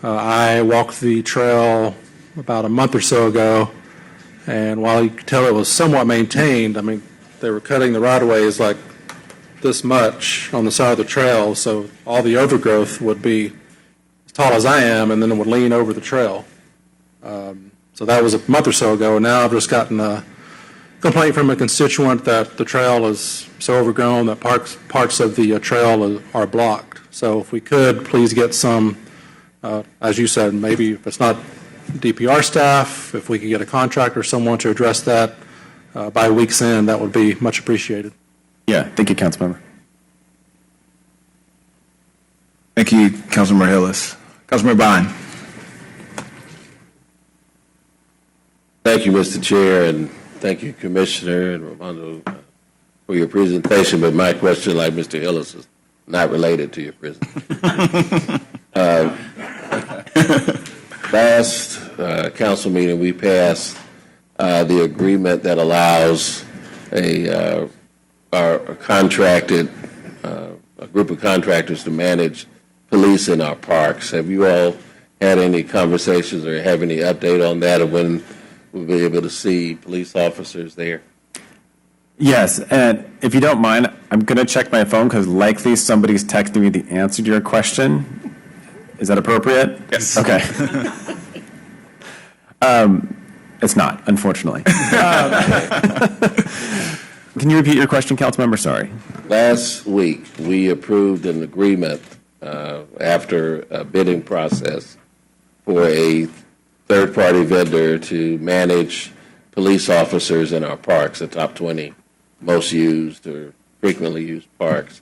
I walked the trail about a month or so ago, and while you could tell it was somewhat maintained, I mean, they were cutting the right-of-ways like this much on the side of the trail, so all the overgrowth would be as tall as I am, and then it would lean over the trail. So that was a month or so ago, and now I've just gotten a complaint from a constituent that the trail is so overgrown that parts of the trail are blocked. So if we could, please get some, as you said, maybe if it's not DPR staff, if we could get a contractor or someone to address that by week's end, that would be much appreciated. Yeah, thank you, Councilmember. Thank you, Councilmember Hillis. Councilmember Bond. Thank you, Mr. Chair, and thank you, Commissioner and Romano, for your presentation. But my question, like Mr. Hillis, is not related to your presentation. Last council meeting, we passed the agreement that allows a group of contractors to manage police in our parks. Have you all had any conversations or have any update on that, or when we'll be able to see police officers there? Yes, and if you don't mind, I'm going to check my phone because likely somebody's texting me the answer to your question. Is that appropriate? Yes. Okay. It's not, unfortunately. Can you repeat your question, Councilmember? Sorry. Last week, we approved an agreement after a bidding process for a third-party vendor to manage police officers in our parks, the top 20 most used or frequently used parks.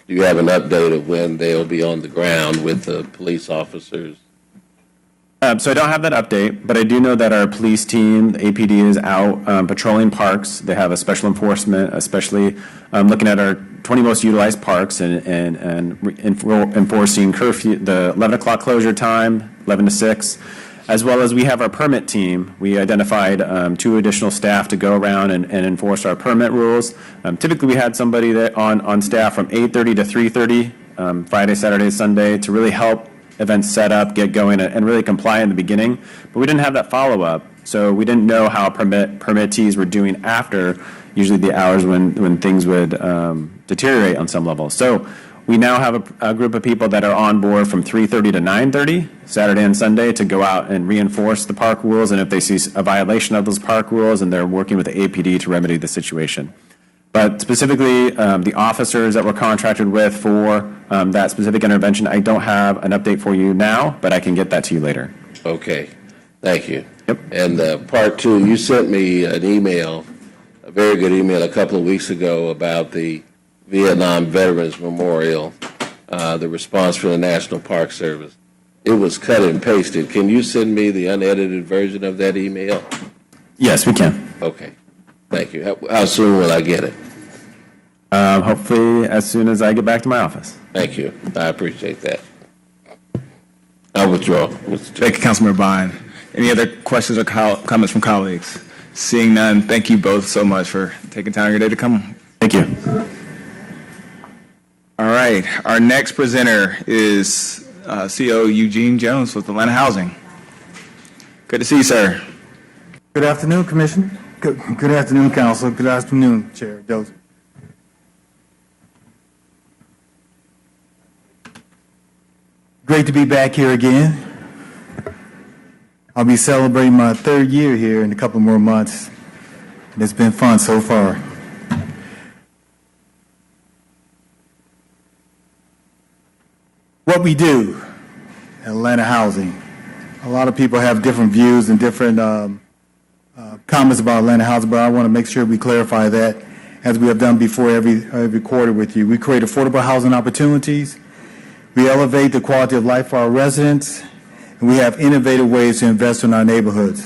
Do you have an update of when they'll be on the ground with the police officers? So I don't have that update, but I do know that our police team, the APD, is out patrolling parks. They have a special enforcement, especially looking at our 20 most utilized parks and enforcing curfew, the 11 o'clock closure time, 11 to 6, as well as we have our permit team. We identified 2 additional staff to go around and enforce our permit rules. Typically, we had somebody that on staff from 8:30 to 3:30, Friday, Saturday, Sunday, to really help events set up, get going, and really comply in the beginning. But we didn't have that follow-up, so we didn't know how permittees were doing after usually the hours when things would deteriorate on some level. So we now have a group of people that are on board from 3:30 to 9:30, Saturday and Sunday, to go out and reinforce the park rules, and if they see a violation of those park rules, and they're working with the APD to remedy the situation. But specifically, the officers that we're contracted with for that specific intervention, I don't have an update for you now, but I can get that to you later. Okay, thank you. Yep. And part 2, you sent me an email, a very good email a couple of weeks ago about the Vietnam Veterans Memorial, the response from the National Park Service. it was cut and pasted. Can you send me the unedited version of that email? Yes, we can. Okay. Thank you. How soon will I get it? Hopefully as soon as I get back to my office. Thank you. I appreciate that. I withdraw. Thank you, Councilmember Bond. Any other questions or comments from colleagues? Seeing none, thank you both so much for taking time out of your day to come. Thank you. All right, our next presenter is CEO Eugene Jones with Atlanta Housing. Good to see you, sir. Good afternoon, Commissioner. Good afternoon, Council. Good afternoon, Chair Dozier. Great to be back here again. I'll be celebrating my 3rd year here in a couple more months, and it's been fun so far. What we do at Atlanta Housing. A lot of people have different views and different comments about Atlanta Housing, but I want to make sure we clarify that, as we have done before every quarter with you. We create affordable housing opportunities. We elevate the quality of life for our residents, and we have innovative ways to invest in our neighborhoods.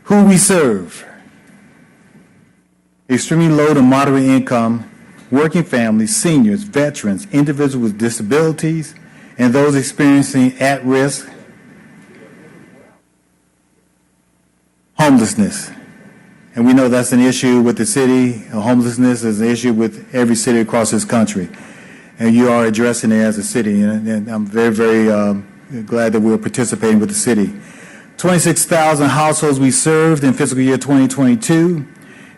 Who we serve: extremely low to moderate income, working families, seniors, veterans, individuals with disabilities, and those experiencing at-risk homelessness. And we know that's an issue with the city. Homelessness is an issue with every city across this country. And you are addressing it as a city, and I'm very, very glad that we're participating with the city. 26,000 households we served in fiscal year 2022,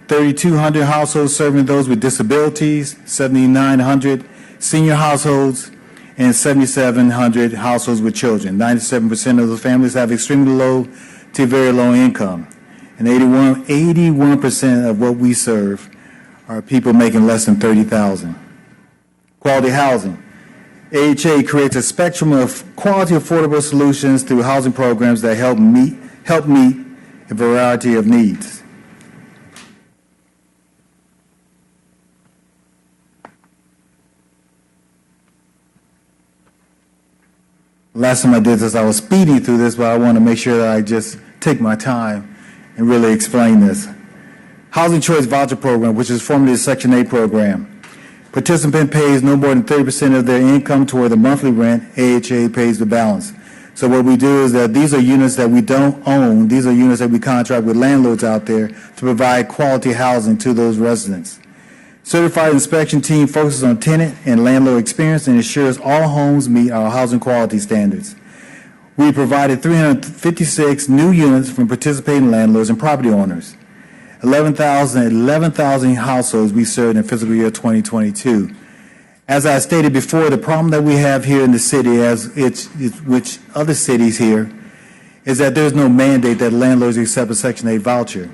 3,200 households serving those with disabilities, 7,900 senior households, and 7,700 households with children. 97% of those families have extremely low to very low income, and 81% of what we serve are people making less than $30,000. Quality housing. AHA creates a spectrum of quality, affordable solutions through housing programs that help meet a variety of needs. Last time I did this, I was speeding through this, but I want to make sure that I just take my time and really explain this. Housing Choice Voucher Program, which is formerly the Section 8 program. Participant pays no more than 30% of their income toward the monthly rent. AHA pays the balance. So what we do is that these are units that we don't own. These are units that we contract with landlords out there to provide quality housing to those residents. Certified inspection team focuses on tenant and landlord experience and ensures all homes meet our housing quality standards. We provided 356 new units from participating landlords and property owners. 11,000 households we served in fiscal year 2022. As I stated before, the problem that we have here in the city, which other cities here, is that there's no mandate that landlords accept a Section 8 voucher.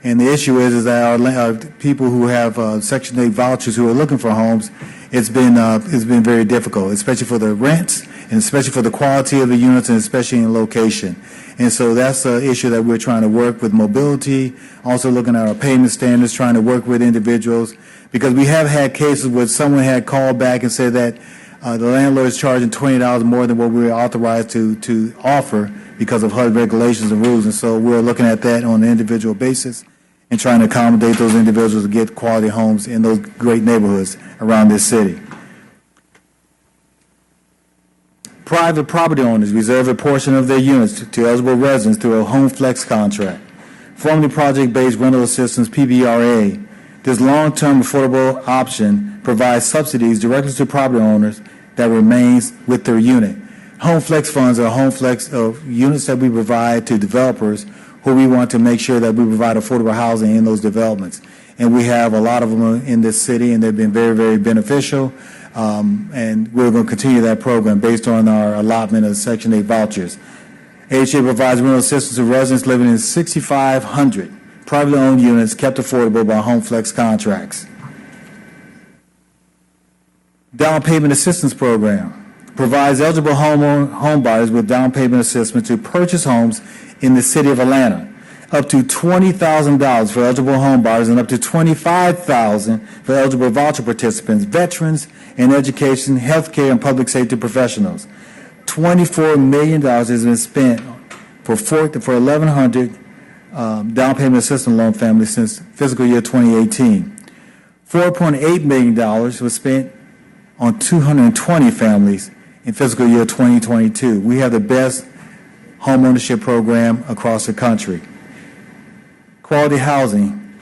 And the issue is that our people who have Section 8 vouchers who are looking for homes, it's been very difficult, especially for the rents and especially for the quality of the units and especially in location. And so that's an issue that we're trying to work with mobility, also looking at our payment standards, trying to work with individuals, because we have had cases where someone had called back and said that the landlord is charging $20 more than what we were authorized to offer because of HUD regulations and rules. And so we're looking at that on an individual basis and trying to accommodate those individuals to get quality homes in those great neighborhoods around this city. Private property owners reserve a portion of their units to eligible residents through a home flex contract. Formerly project-based rental assistance, PBRA, this long-term affordable option provides subsidies directly to property owners that remains with their unit. Home flex funds are home flex units that we provide to developers who we want to make sure that we provide affordable housing in those developments. And we have a lot of them in this city, and they've been very, very beneficial. And we're going to continue that program based on our allotment of Section 8 vouchers. AHA provides rental assistance to residents living in 6,500 privately owned units kept affordable by home flex contracts. Down payment assistance program provides eligible home buyers with down payment assistance to purchase homes in the city of Atlanta, up to $20,000 for eligible home buyers and up to $25,000 for eligible voucher participants, veterans, and education, healthcare, and public safety professionals. $24 million has been spent for 1,100 down payment assistance loan families since fiscal year 2018. $4.8 million was spent on 220 families in fiscal year 2022. We have the best home ownership program across the country. Quality housing.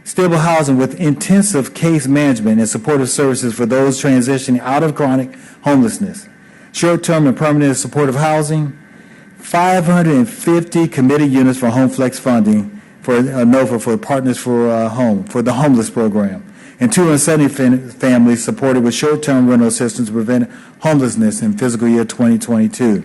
Stable housing with intensive case management and supportive services for those transitioning out of chronic homelessness. Short-term and permanent supportive housing. 550 committed units for Home Flex funding for NOVA for Partners for Home, for the homeless program. And 270 families supported with short-term rental assistance to prevent homelessness in fiscal year 2022.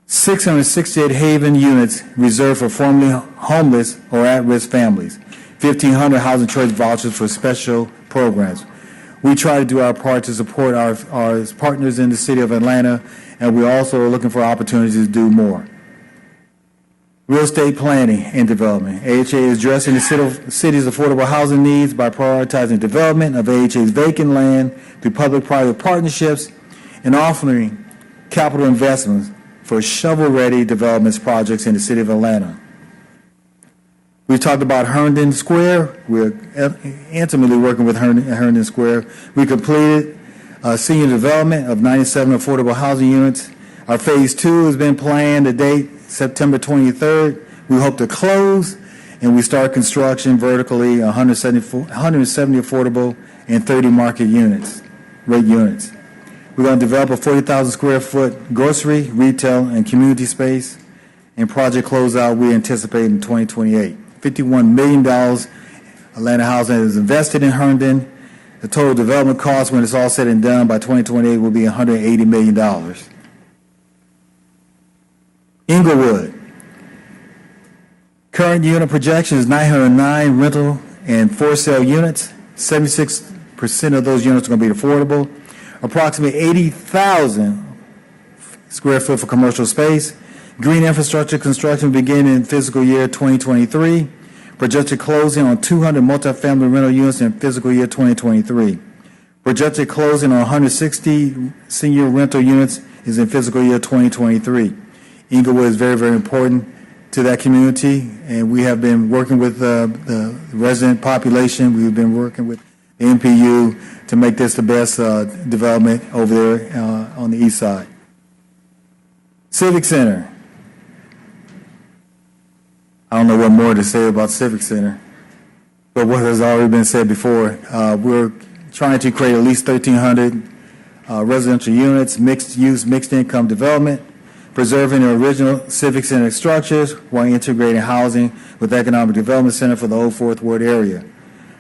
668 Haven units reserved for formerly homeless or at-risk families. 1,500 housing choice vouchers for special programs. We try to do our part to support our partners in the city of Atlanta, and we're also looking for opportunities to do more. Real estate planning and development. AHA is addressing the city's affordable housing needs by prioritizing development of AHA's vacant land through public-private partnerships and offering capital investments for shovel-ready development projects in the city of Atlanta. We talked about Herndon Square. We're intimately working with Herndon Square. We completed senior development of 97 affordable housing units. Our phase 2 has been planned to date September 23rd. We hope to close and we start construction vertically 170 affordable and 30 market units, rate units. We're going to develop a 40,000 square foot grocery, retail, and community space. And project closeout we anticipate in 2028. $51 million Atlanta Housing is invested in Herndon. The total development cost when it's all said and done by 2028 will be $180 million. Inglewood. Current unit projection is 909 rental and for sale units. 76% of those units are going to be affordable. Approximately 80,000 square foot for commercial space. Green infrastructure construction begin in fiscal year 2023. Projected closing on 200 multifamily rental units in fiscal year 2023. Projected closing on 160 senior rental units is in fiscal year 2023. Inglewood is very, very important to that community, and we have been working with the resident population. We've been working with the NPU to make this the best development over there on the east side. Civic Center. I don't know what more to say about Civic Center, but what has already been said before. We're trying to create at least 1,300 residential units, mixed use, mixed income development, preserving the original Civic Center structures while integrating housing with Economic Development Center for the Old Fourth Ward area.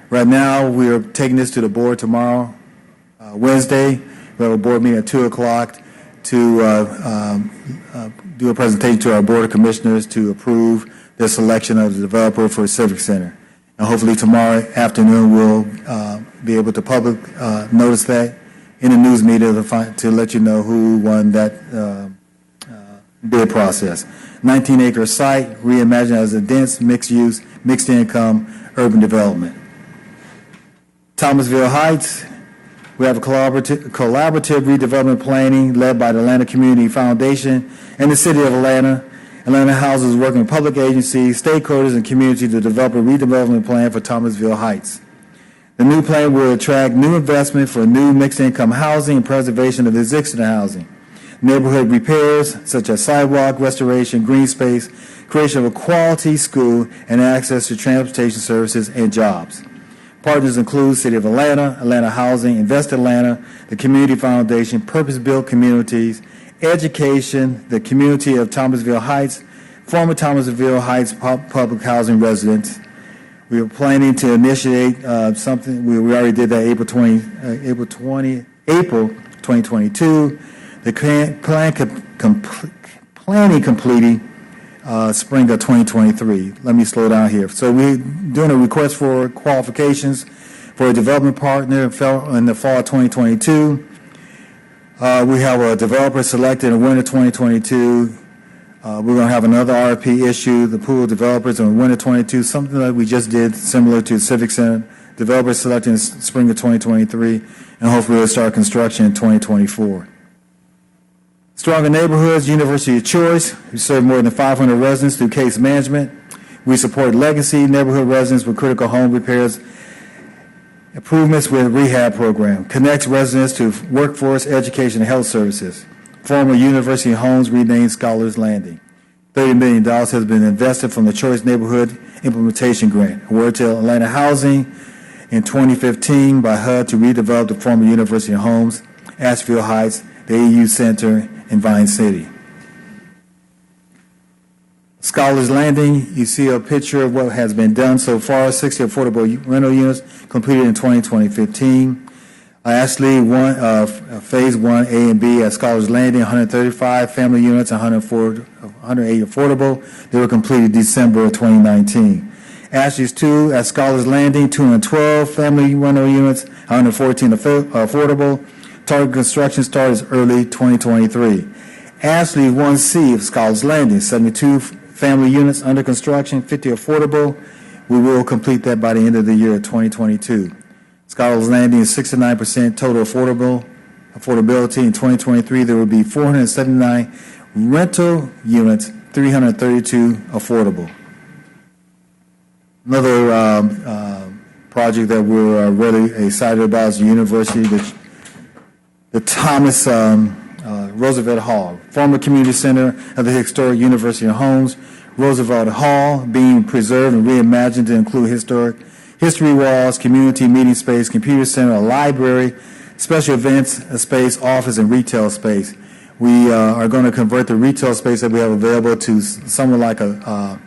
Right now, we are taking this to the board tomorrow, Wednesday. We have a board meeting at 2 o'clock to do a presentation to our Board of Commissioners to approve the selection of the developer for Civic Center. And hopefully tomorrow afternoon, we'll be able to public notice that in the news media to let you know who won that bid process. 19-acre site, reimagined as a dense, mixed-use, mixed-income urban development. Thomasville Heights, we have a collaborative redevelopment planning led by the Atlanta Community Foundation and the City of Atlanta. Atlanta House is working with public agencies, stakeholders, and community to develop a redevelopment plan for Thomasville Heights. The new plan will attract new investment for new mixed-income housing and preservation of existing housing. Neighborhood repairs such as sidewalk restoration, green space, creation of a quality school, and access to transportation services and jobs. Partners include City of Atlanta, Atlanta Housing, Invest Atlanta, the Community Foundation, Purpose-Built Communities, Education, the community of Thomasville Heights, former Thomasville Heights public housing residents. We are planning to initiate something. We already did that April 2022. The planning completing spring of 2023. Let me slow down here. So we're doing a request for qualifications for a development partner in the fall of 2022. We have a developer selected in winter 2022. We're going to have another RFP issue, the pool of developers in winter 22, something that we just did similar to Civic Center. Developers selected in spring of 2023, and hopefully we'll start construction in 2024. Stronger Neighborhoods, University of Choice. We serve more than 500 residents through case management. We support legacy neighborhood residents with critical home repairs, improvements with rehab program. Connects residents to workforce, education, and health services. Former University Homes renamed Scholars Landing. $30 million has been invested from the Choice Neighborhood Implementation Grant, awarded to Atlanta Housing in 2015 by HUD to redevelop the former University Homes, Asheville Heights, the AU Center, and Vine City. Scholars Landing, you see a picture of what has been done so far. 60 affordable rental units completed in 2015. Phase 1 A and B at Scholars Landing, 135 family units, 108 affordable. They were completed December of 2019. Ashley's 2 at Scholars Landing, 212 family rental units, 114 affordable. Target construction starts early 2023. Ashley 1C of Scholars Landing, 72 family units under construction, 50 affordable. We will complete that by the end of the year 2022. Scholars Landing is 69% total affordability. In 2023, there will be 479 rental units, 332 affordable. Another project that we're really excited about is the university, the Thomas Roosevelt Hall, former community center of the historic University of Homes. Roosevelt Hall being preserved and reimagined to include history walls, community meeting space, computer center, a library, special events space, office, and retail space. We are going to convert the retail space that we have available to somewhat like a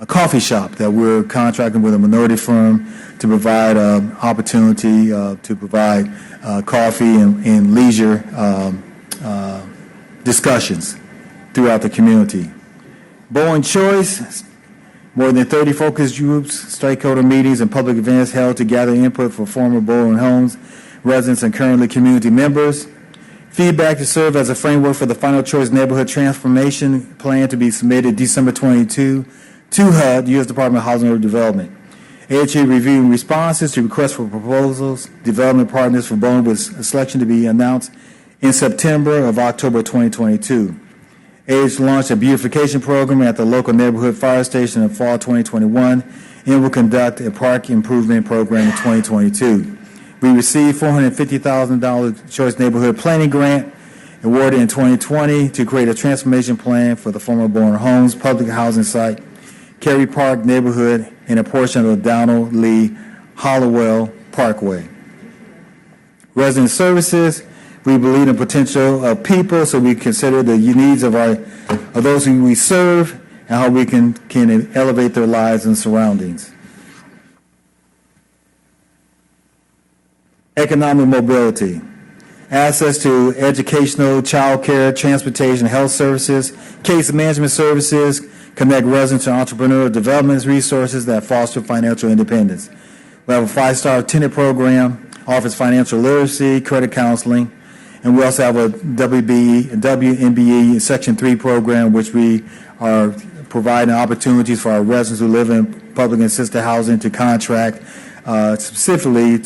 coffee shop that we're contracting with a minority firm to provide opportunity to provide coffee and leisure discussions throughout the community. Bowen Choice, more than 30 focus groups, stakeholder meetings, and public events held to gather input for former Bowen Homes residents and currently community members. Feedback to serve as a framework for the Final Choice Neighborhood Transformation Plan to be submitted December 22 to HUD, U.S. Department of Housing and Urban Development. AHA reviewing responses to requests for proposals, development partners for Bowen with a selection to be announced in September of October 2022. AH launched a beautification program at the local neighborhood fire station in fall 2021 and will conduct a park improvement program in 2022. We received $450,000 Choice Neighborhood Planning Grant awarded in 2020 to create a transformation plan for the former Bowen Homes public housing site, Cary Park neighborhood, and a portion of the Donald Lee Hollowell Parkway. Resident services, we believe in the potential of people, so we consider the needs of those who we serve and how we can elevate their lives and surroundings. Economic mobility, access to educational, child care, transportation, health services, case management services, connect residents to entrepreneurial development resources that foster financial independence. We have a 5-star tenant program, offers financial literacy, credit counseling, and we also have a WNBE Section 3 program, which we are providing opportunities for our residents who live in public and assisted housing to contract specifically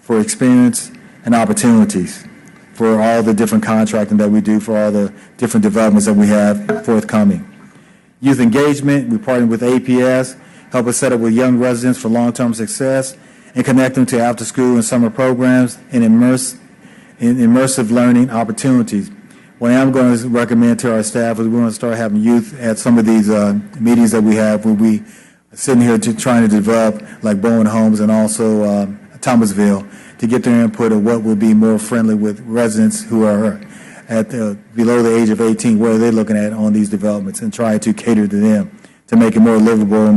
for experience and opportunities for all the different contracting that we do for all the different developments that we have forthcoming. Youth engagement, we partner with APS, help us set up with young residents for long-term success, and connect them to after-school and summer programs and immersive learning opportunities. What I'm going to recommend to our staff is we're going to start having youth at some of these meetings that we have where we are sitting here trying to develop like Bowen Homes and also Thomasville to get their input of what would be more friendly with residents who are at below the age of 18, what are they looking at on these developments, and try to cater to them to make it more livable and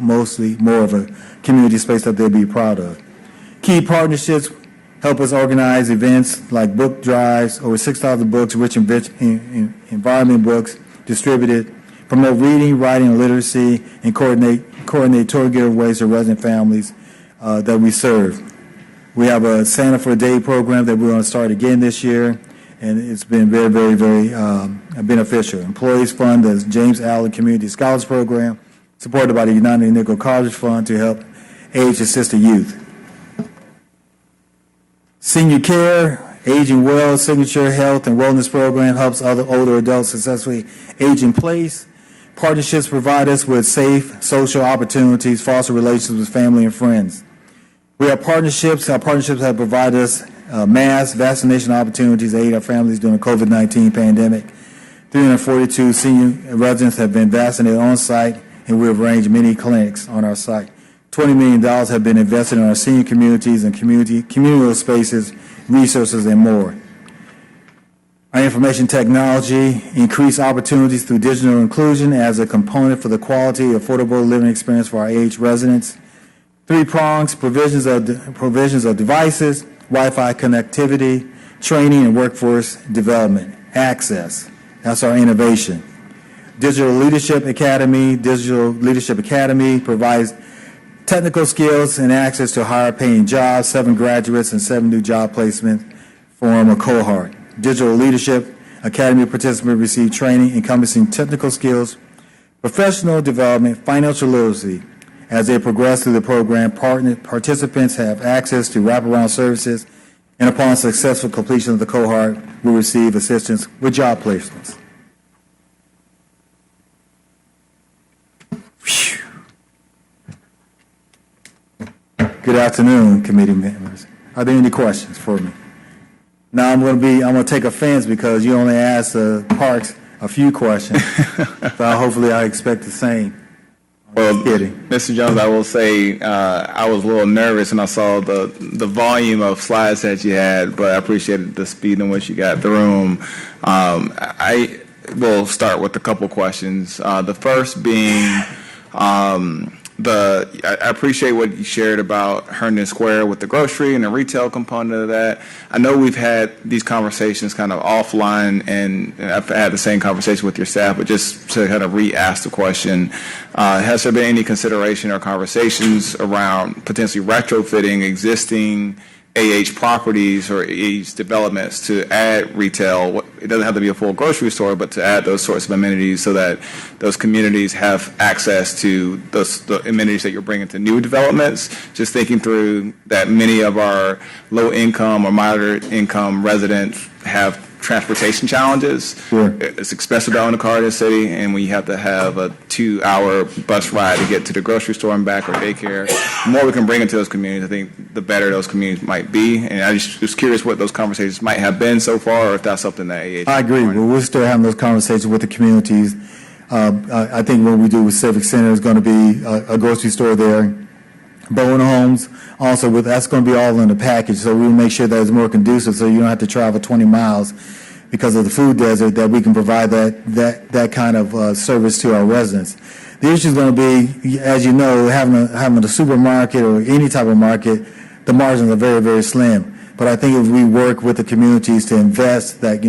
mostly more of a community space that they'll be proud of. Key partnerships help us organize events like book drives, over 6,000 books, rich environment books distributed, promote reading, writing, and literacy, and coordinate tour giveaways to resident families that we serve. We have a Santa for a Day program that we're going to start again this year, and it's been very, very, very beneficial. Employees fund the James Allen Community Scholars Program, supported by the United Negro College Fund to help age-assisted youth. Senior care, Aging Well Signature Health and Wellness Program helps other older adults successfully age in place. Partnerships provide us with safe social opportunities, foster relationships with family and friends. We have partnerships. Our partnerships have provided us mass vaccination opportunities to aid our families during the COVID-19 pandemic. 342 senior residents have been vaccinated on site, and we have arranged many clinics on our site. $20 million have been invested in our senior communities and communal spaces, resources, and more. Our information technology increased opportunities through digital inclusion as a component for the quality, affordable living experience for our aged residents. 3 prongs: provisions of devices, Wi-Fi connectivity, training and workforce development. Access, that's our innovation. Digital Leadership Academy provides technical skills and access to higher paying jobs. 7 graduates and 7 new job placements form a cohort. Digital Leadership Academy participants receive training encompassing technical skills, professional development, financial literacy. As they progress through the program, participants have access to wraparound services, and upon successful completion of the cohort, will receive assistance with job placements. Good afternoon, committee members. Are there any questions for me? Now I'm going to take offense because you only asked Parks a few questions. So hopefully I expect the same. Well, Mr. Jones, I will say I was a little nervous when I saw the volume of slides that you had, but I appreciated the speed in which you got through them. I will start with a couple questions. The first being I appreciate what you shared about Herndon Square with the grocery and the retail component of that. I know we've had these conversations kind of offline, and I've had the same conversation with your staff, but just to kind of re-ask the question, has there been any consideration or conversations around potentially retrofitting existing AH properties or AH developments to add retail? It doesn't have to be a full grocery store, but to add those sorts of amenities so that those communities have access to the amenities that you're bringing to new developments. Just thinking through that many of our low income or moderate income residents have transportation challenges. Sure. It's expensive to own a car in the city, and when you have to have a 2-hour bus ride to get to the grocery store and back or daycare, the more we can bring into those communities, I think the better those communities might be. And I just was curious what those conversations might have been so far, or if that's something that AH. I agree. Well, we're still having those conversations with the communities. I think what we do with Civic Center is going to be a grocery store there. Bowen Homes, also that's going to be all in the package, so we'll make sure that it's more conducive so you don't have to travel 20 miles because of the food desert, that we can provide that kind of service to our residents. The issue is going to be, as you know, having a supermarket or any type of market, the margins are very, very slim. But I think if we work with the communities to invest that,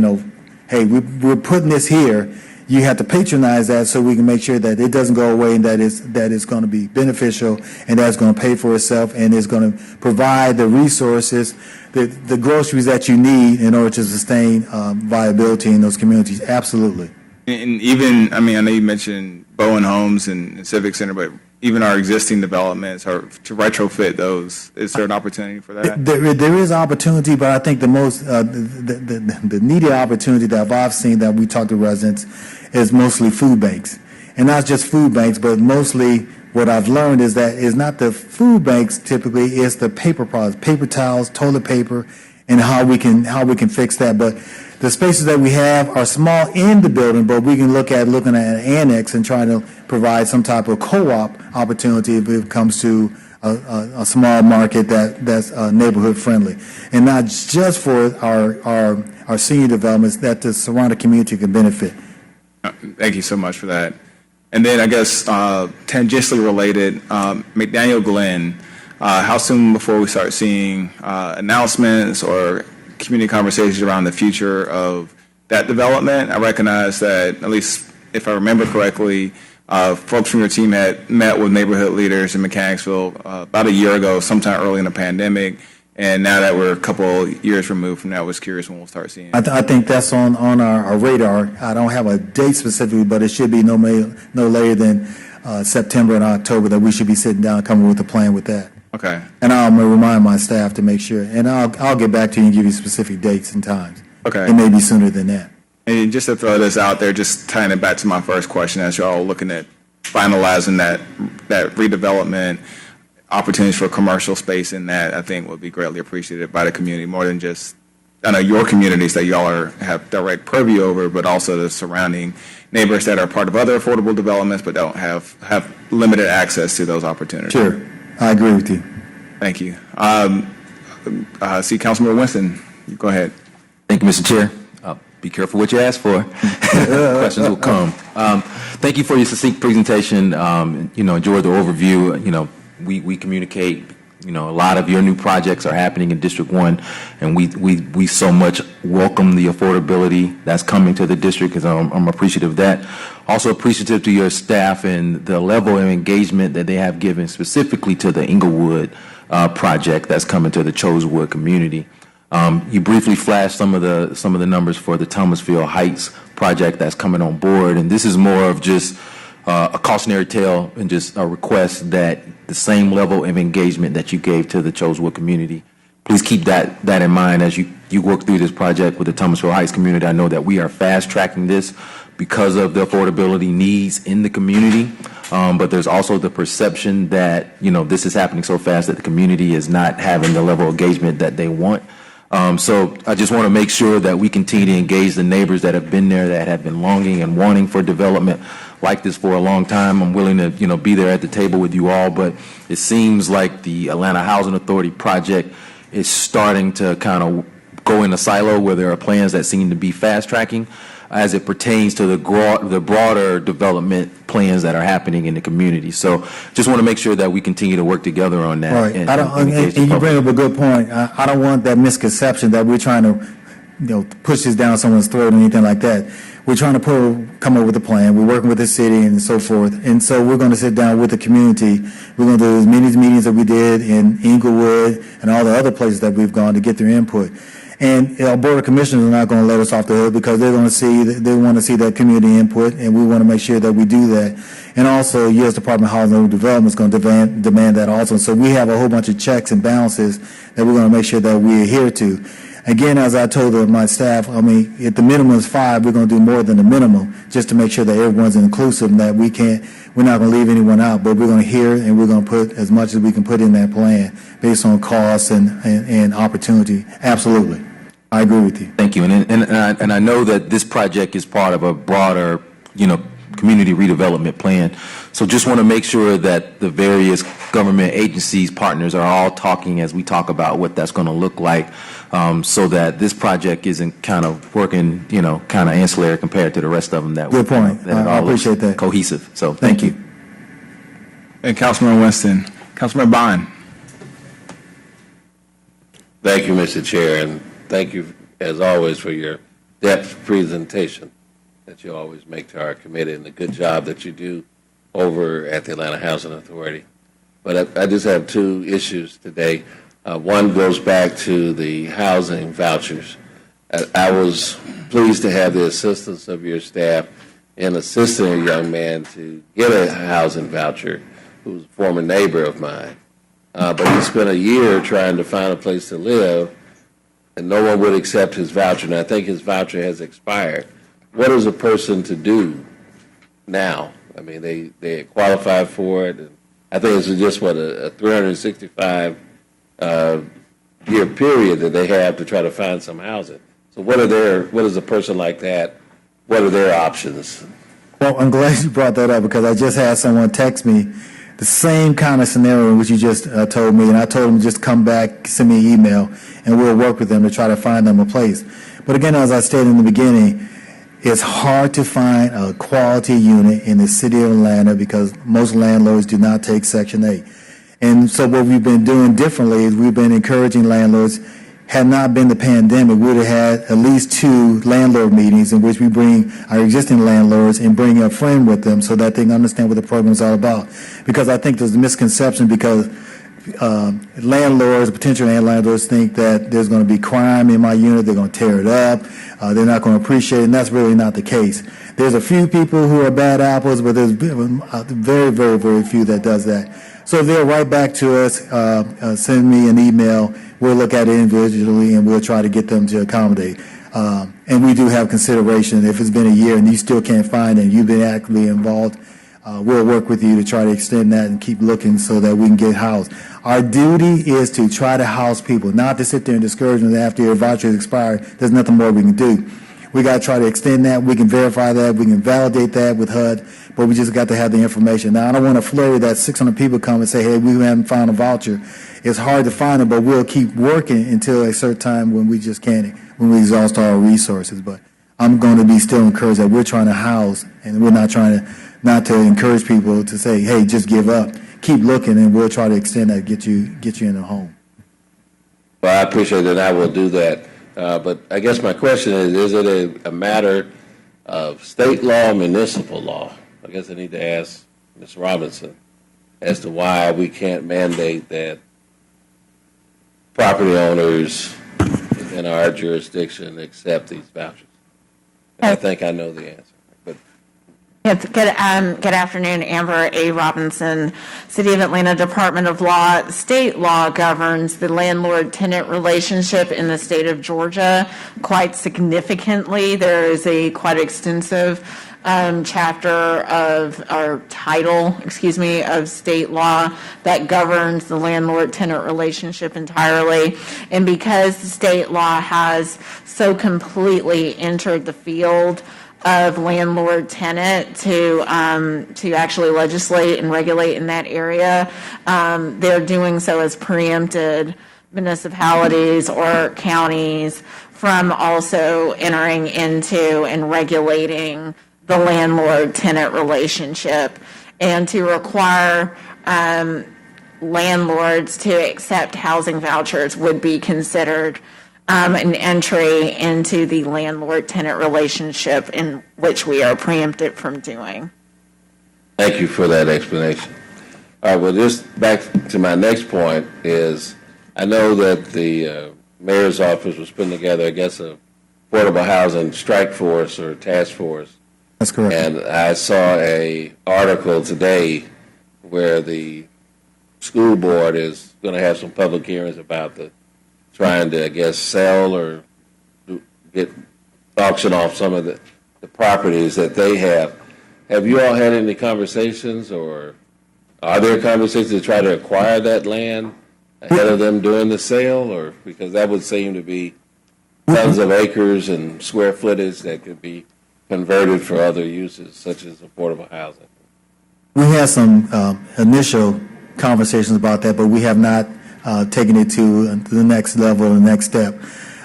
hey, we're putting this here, you have to patronize that so we can make sure that it doesn't go away and that it's going to be beneficial and that's going to pay for itself and it's going to provide the resources, the groceries that you need in order to sustain viability in those communities. Absolutely. And even, I know you mentioned Bowen Homes and Civic Center, but even our existing developments or to retrofit those, is there an opportunity for that? There is opportunity, but I think the most the needed opportunity that I've seen that we talk to residents is mostly food banks, and not just food banks, but mostly what I've learned is that it's not the food banks typically, it's the paper products, paper towels, toilet paper, and how we can fix that. But the spaces that we have are small in the building, but we can looking at an annex and trying to provide some type of co-op opportunity if it comes to a small market that's neighborhood friendly, and not just for our senior developments, that the surrounding community can benefit. Thank you so much for that. And then I guess tangentially related, McDaniel Glen, how soon before we start seeing announcements or community conversations around the future of that development? I recognize that, at least if I remember correctly, folks from your team had met with neighborhood leaders in Mechanicsville about a year ago, sometime early in the pandemic. And now that we're a couple years removed from that, I was curious when we'll start seeing it. I think that's on our radar. I don't have a date specifically, but it should be no later than September and October that we should be sitting down and coming with a plan with that. Okay. And I'm going to remind my staff to make sure, and I'll get back to you and give you specific dates and times. Okay. It may be sooner than that. And just to throw this out there, just tying it back to my first question, as y'all looking at finalizing that redevelopment, opportunities for commercial space in that, I think would be greatly appreciated by the community, more than just, I know your communities that y'all have direct purview over, but also the surrounding neighbors that are part of other affordable developments but don't have limited access to those opportunities. Sure. I agree with you. Thank you. See, Councilman Winston, you go ahead. Thank you, Mr. Chair. Be careful what you ask for. Questions will come. Thank you for your succinct presentation. Enjoyed the overview. We communicate. A lot of your new projects are happening in District 1, and we so much welcome the affordability that's coming to the district, because I'm appreciative of that. Also appreciative to your staff and the level of engagement that they have given specifically to the Inglewood project that's coming to the Chosewood community. You briefly flashed some of the numbers for the Thomasville Heights project that's coming on board, and this is more of just a cautionary tale and just a request that the same level of engagement that you gave to the Chosewood community, please keep that in mind as you work through this project with the Thomasville Heights community. I know that we are fast tracking this because of the affordability needs in the community, but there's also the perception that this is happening so fast that the community is not having the level of engagement that they want. So I just want to make sure that we continue to engage the neighbors that have been there, that have been longing and wanting for development like this for a long time. I'm willing to, be there at the table with you all, but it seems like the Atlanta Housing Authority project is starting to kind of go in a silo where there are plans that seem to be fast tracking as it pertains to the broader development plans that are happening in the community. So just want to make sure that we continue to work together on that. Right. And you bring up a good point. I don't want that misconception that we're trying to push this down someone's throat or anything like that. We're trying to come up with a plan. We're working with the city and so forth. And so we're going to sit down with the community. We're going to do as many meetings that we did in Inglewood and all the other places that we've gone to get their input. And our Board of Commissioners are not going to let us off the hook because they want to see that community input, and we want to make sure that we do that. And also, U.S. Department of Housing and Development is going to demand that also. So we have a whole bunch of checks and balances that we're going to make sure that we adhere to. Again, as I told my staff, if the minimum is 5, we're going to do more than the minimum just to make sure that everyone's inclusive and that we're not going to leave anyone out, but we're going to hear and we're going to put as much as we can put in that plan based on costs and opportunity. Absolutely. I agree with you. Thank you. And I know that this project is part of a broader, community redevelopment plan. So just want to make sure that the various government agencies, partners are all talking as we talk about what that's going to look like, so that this project isn't kind of working, kind of ancillary compared to the rest of them. Good point. I appreciate that. Cohesive. So thank you. And Councilman Winston. Councilman Bond. Thank you, Mr. Chair, and thank you, as always, for your depth presentation that you always make to our committee and the good job that you do over at the Atlanta Housing Authority. But I just have 2 issues today. One goes back to the housing vouchers. I was pleased to have the assistance of your staff in assisting a young man to get a housing voucher who was a former neighbor of mine. But he spent a year trying to find a place to live, and no one would accept his voucher, and I think his voucher has expired. What is a person to do now? I mean, they qualified for it, and I think it's just, a 365 year period that they have to try to find some housing. So what is a person like that, what are their options? Well, I'm glad you brought that up because I just had someone text me the same kind of scenario which you just told me, and I told them to just come back, send me an email, and we'll work with them to try to find them a place. But again, as I stated in the beginning, it's hard to find a quality unit in the city of Atlanta because most landlords do not take Section 8. And so what we've been doing differently is we've been encouraging landlords. Had not been the pandemic, we would have had at least 2 landlord meetings in which we bring our existing landlords and bring a friend with them so that they can understand what the program is all about. Because I think there's a misconception because potential landlords think that there's going to be crime in my unit, they're going to tear it up, they're not going to appreciate it, and that's really not the case. There's a few people who are bad apples, but there's very, very, very few that does that. So if they'll write back to us, send me an email, we'll look at it individually and we'll try to get them to accommodate. And we do have consideration. If it's been a year and you still can't find it and you've been actively involved, we'll work with you to try to extend that and keep looking so that we can get housed. Our duty is to try to house people, not to sit there and discourage them after your voucher is expired. There's nothing more we can do. We got to try to extend that. We can verify that. We can validate that with HUD, but we just got to have the information. Now, I don't want to flurry that 600 people come and say, hey, we haven't found a voucher. It's hard to find it, but we'll keep working until a certain time when we just can't, when we exhaust our resources. But I'm going to be still encouraged that we're trying to house, and we're not trying to, not to encourage people to say, hey, just give up. Keep looking, and we'll try to extend that, get you in a home. Well, I appreciate it. I will do that. But I guess my question is it a matter of state law, municipal law? I guess I need to ask Ms. Robinson as to why we can't mandate that property owners in our jurisdiction accept these vouchers. And I think I know the answer. But Yes, good afternoon, Amber A. Robinson, City of Atlanta Department of Law. State law governs the landlord-tenant relationship in the state of Georgia quite significantly. There is a quite extensive chapter of, or title, of state law that governs the landlord-tenant relationship entirely. And because the state law has so completely entered the field of landlord-tenant to actually legislate and regulate in that area, they're doing so as preempted municipalities or counties from also entering into and regulating the landlord-tenant relationship, and to require landlords to accept housing vouchers would be considered an entry into the landlord-tenant relationship, in which we are preempted from doing. thank you for that explanation. All right, well, just back to my next point is I know that the mayor's office was putting together, I guess, a affordable housing strike force or task force. That's correct. And I saw a article today where the school board is going to have some public hearings about trying to, I guess, sell or auction off some of the properties that they have. Have you all had any conversations, or are there conversations to try to acquire that land ahead of them doing the sale? Or because that would seem to be tons of acres and square footage that could be converted for other uses, such as affordable housing. We had some initial conversations about that, but we have not taken it to the next level, the next step.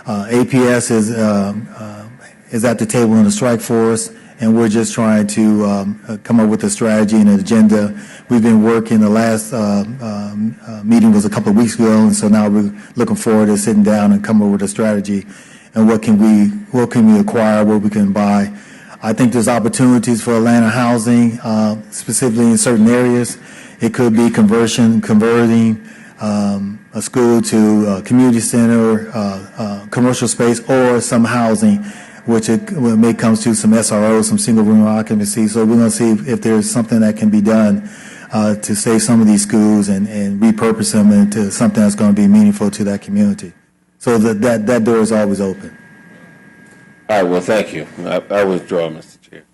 APS is at the table in the strike force, and we're just trying to come up with a strategy and an agenda. We've been working. The last meeting was a couple of weeks ago, and so now we're looking forward to sitting down and come up with a strategy and what can we acquire, what we can buy. I think there's opportunities for Atlanta housing, specifically in certain areas. It could be converting a school to a community center, commercial space, or some housing, which may come to some SROs, some single room occupancy. So we're going to see if there's something that can be done to save some of these schools and repurpose them into something that's going to be meaningful to that community. So that door is always open. All right, well, thank you. I withdraw, Mr. Chair.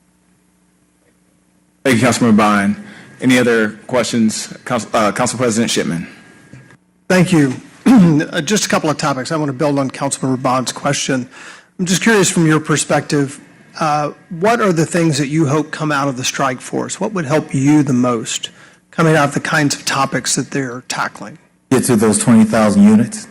Thank you, Councilman Bond. Any other questions? Council President Shipman. Thank you. Just a couple of topics. I want to build on Councilman Bond's question. I'm just curious from your perspective, what are the things that you hope come out of the strike force? What would help you the most coming out of the kinds of topics that they're tackling? Get to those 20,000 units,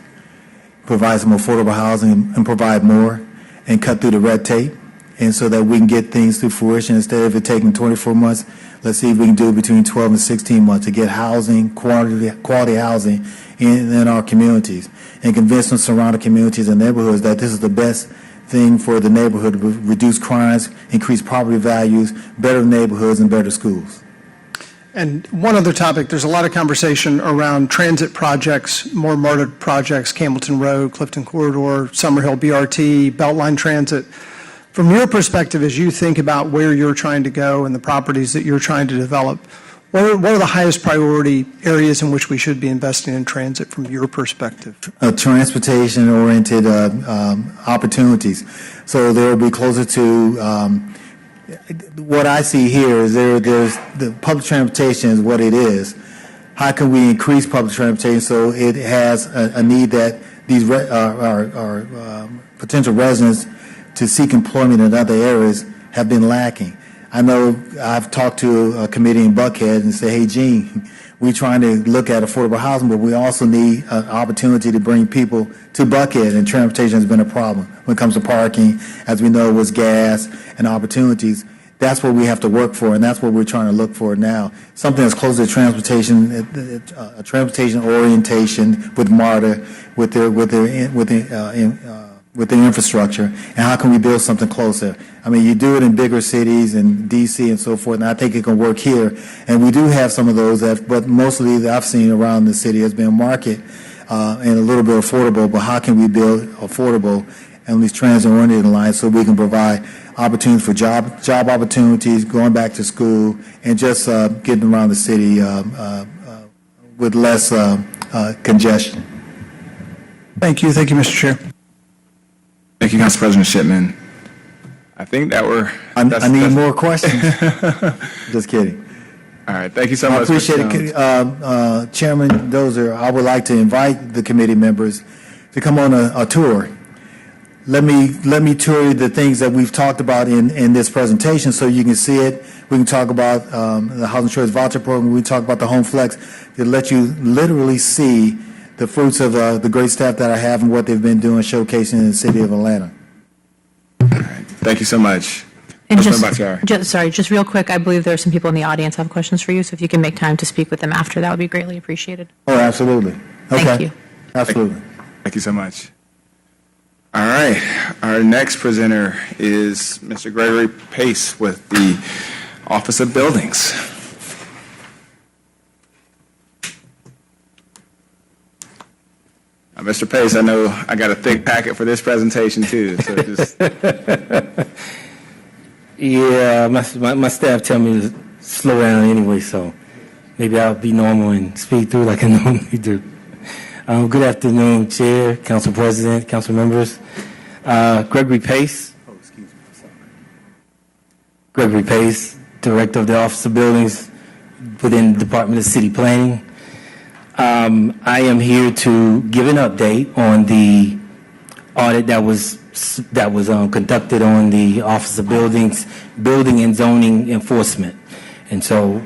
provide some affordable housing and provide more, and cut through the red tape, and so that we can get things to fruition. Instead of it taking 24 months, let's see if we can do it between 12 and 16 months to get housing, quality housing in our communities, and convince the surrounding communities and neighborhoods that this is the best thing for the neighborhood to reduce crimes, increase property values, better neighborhoods, and better schools. And one other topic, there's a lot of conversation around transit projects, more MARTA projects, Campbellton Road, Clifton Corridor, Summerhill BRT, Beltline Transit. From your perspective, as you think about where you're trying to go and the properties that you're trying to develop, What are the highest priority areas in which we should be investing in transit from your perspective? Transportation-oriented opportunities. So they'll be closer to what I see here is there's the public transportation is what it is. How can we increase public transportation so it has a need that these our potential residents to seek employment in other areas have been lacking? I know I've talked to a committee in Buckhead and say, hey, Gene, we're trying to look at affordable housing, but we also need an opportunity to bring people to Buckhead, and transportation has been a problem when it comes to parking, as we know, with gas and opportunities. That's what we have to work for, and that's what we're trying to look for now. Something that's close to transportation, a transportation orientation with MARTA, with their infrastructure, and how can we build something closer? I mean, you do it in bigger cities and D.C. and so forth, and I think it can work here. And we do have some of those, but mostly that I've seen around the city has been market and a little bit affordable, but how can we build affordable and these transit-oriented lines so we can provide opportunities for job opportunities, going back to school, and just getting around the city with less congestion. Thank you. Thank you, Mr. Chair. Thank you, Council President Shipman. I think that I need more questions. Just kidding. All right. Thank you so much. I appreciate it, Chairman Dozier. I would like to invite the committee members to come on a tour. Let me tour you the things that we've talked about in this presentation so you can see it. We can talk about the Housing Choice Voucher Program. We can talk about the Home Flex to let you literally see the fruits of the great staff that I have and what they've been doing, showcasing in the city of Atlanta. All right. Thank you so much. And just real quick, I believe there are some people in the audience who have questions for you, so if you can make time to speak with them after, that would be greatly appreciated. Oh, absolutely. Okay. Thank you. Absolutely. Thank you so much. All right. Our next presenter is Mr. Gregory Pace with the Office of Buildings. Mr. Pace, I know I got a thick packet for this presentation too, so just... Yeah, my staff tell me to slow down anyway, so maybe I'll be normal and speed through like I normally do. Good afternoon, Chair, Council President, Council members. Gregory Pace. Gregory Pace, Director of the Office of Buildings within the Department of City Planning. I am here to give an update on the audit that was conducted on the Office of Buildings, Building and Zoning Enforcement. And so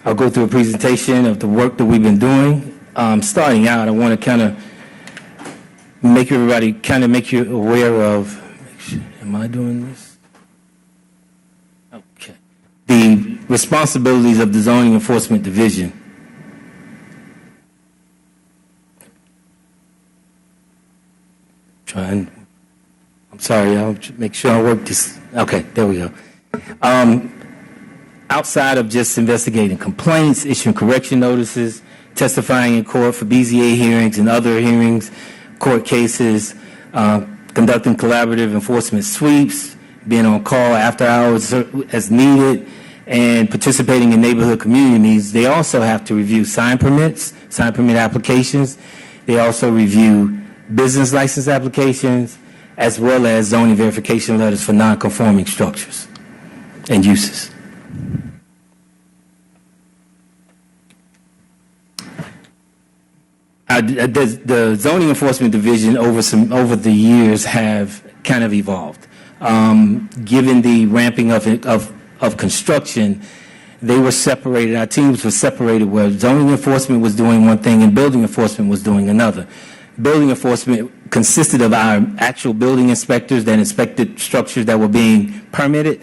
I'll go through a presentation of the work that we've been doing. Starting out, I want to kind of make you aware of, am I doing this? Okay. The responsibilities of the Zoning Enforcement Division. I'm sorry, I'll make sure I work this. Okay, there we go. Outside of just investigating complaints, issuing correction notices, testifying in court for BZA hearings and other hearings, court cases, conducting collaborative enforcement sweeps, being on call after hours as needed, and participating in neighborhood community meetings, they also have to review sign permit applications. They also review business license applications, as well as zoning verification letters for non-conforming structures and uses. The Zoning Enforcement Division over the years have kind of evolved. Given the ramping of construction, they were separated. Our teams were separated where zoning enforcement was doing one thing and building enforcement was doing another. Building enforcement consisted of our actual building inspectors that inspected structures that were being permitted.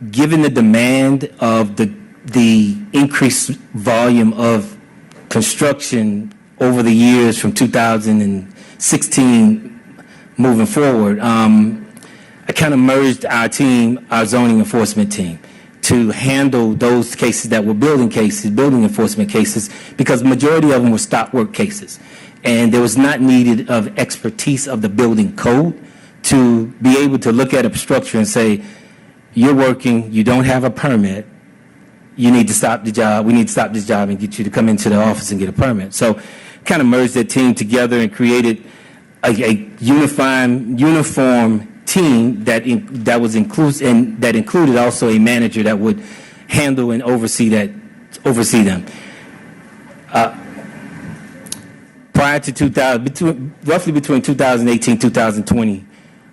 Given the demand of the increased volume of construction over the years from 2016 moving forward, I kind of merged our zoning enforcement team, to handle those cases that were building enforcement cases, because the majority of them were stop work cases. And there was not needed of expertise of the building code to be able to look at a structure and say, you're working, you don't have a permit, you need to stop the job. We need to stop this job and get you to come into the office and get a permit. So kind of merged that team together and created a uniform team that was inclusive and that included also a manager that would handle and oversee them. Prior to roughly between 2018 and 2020,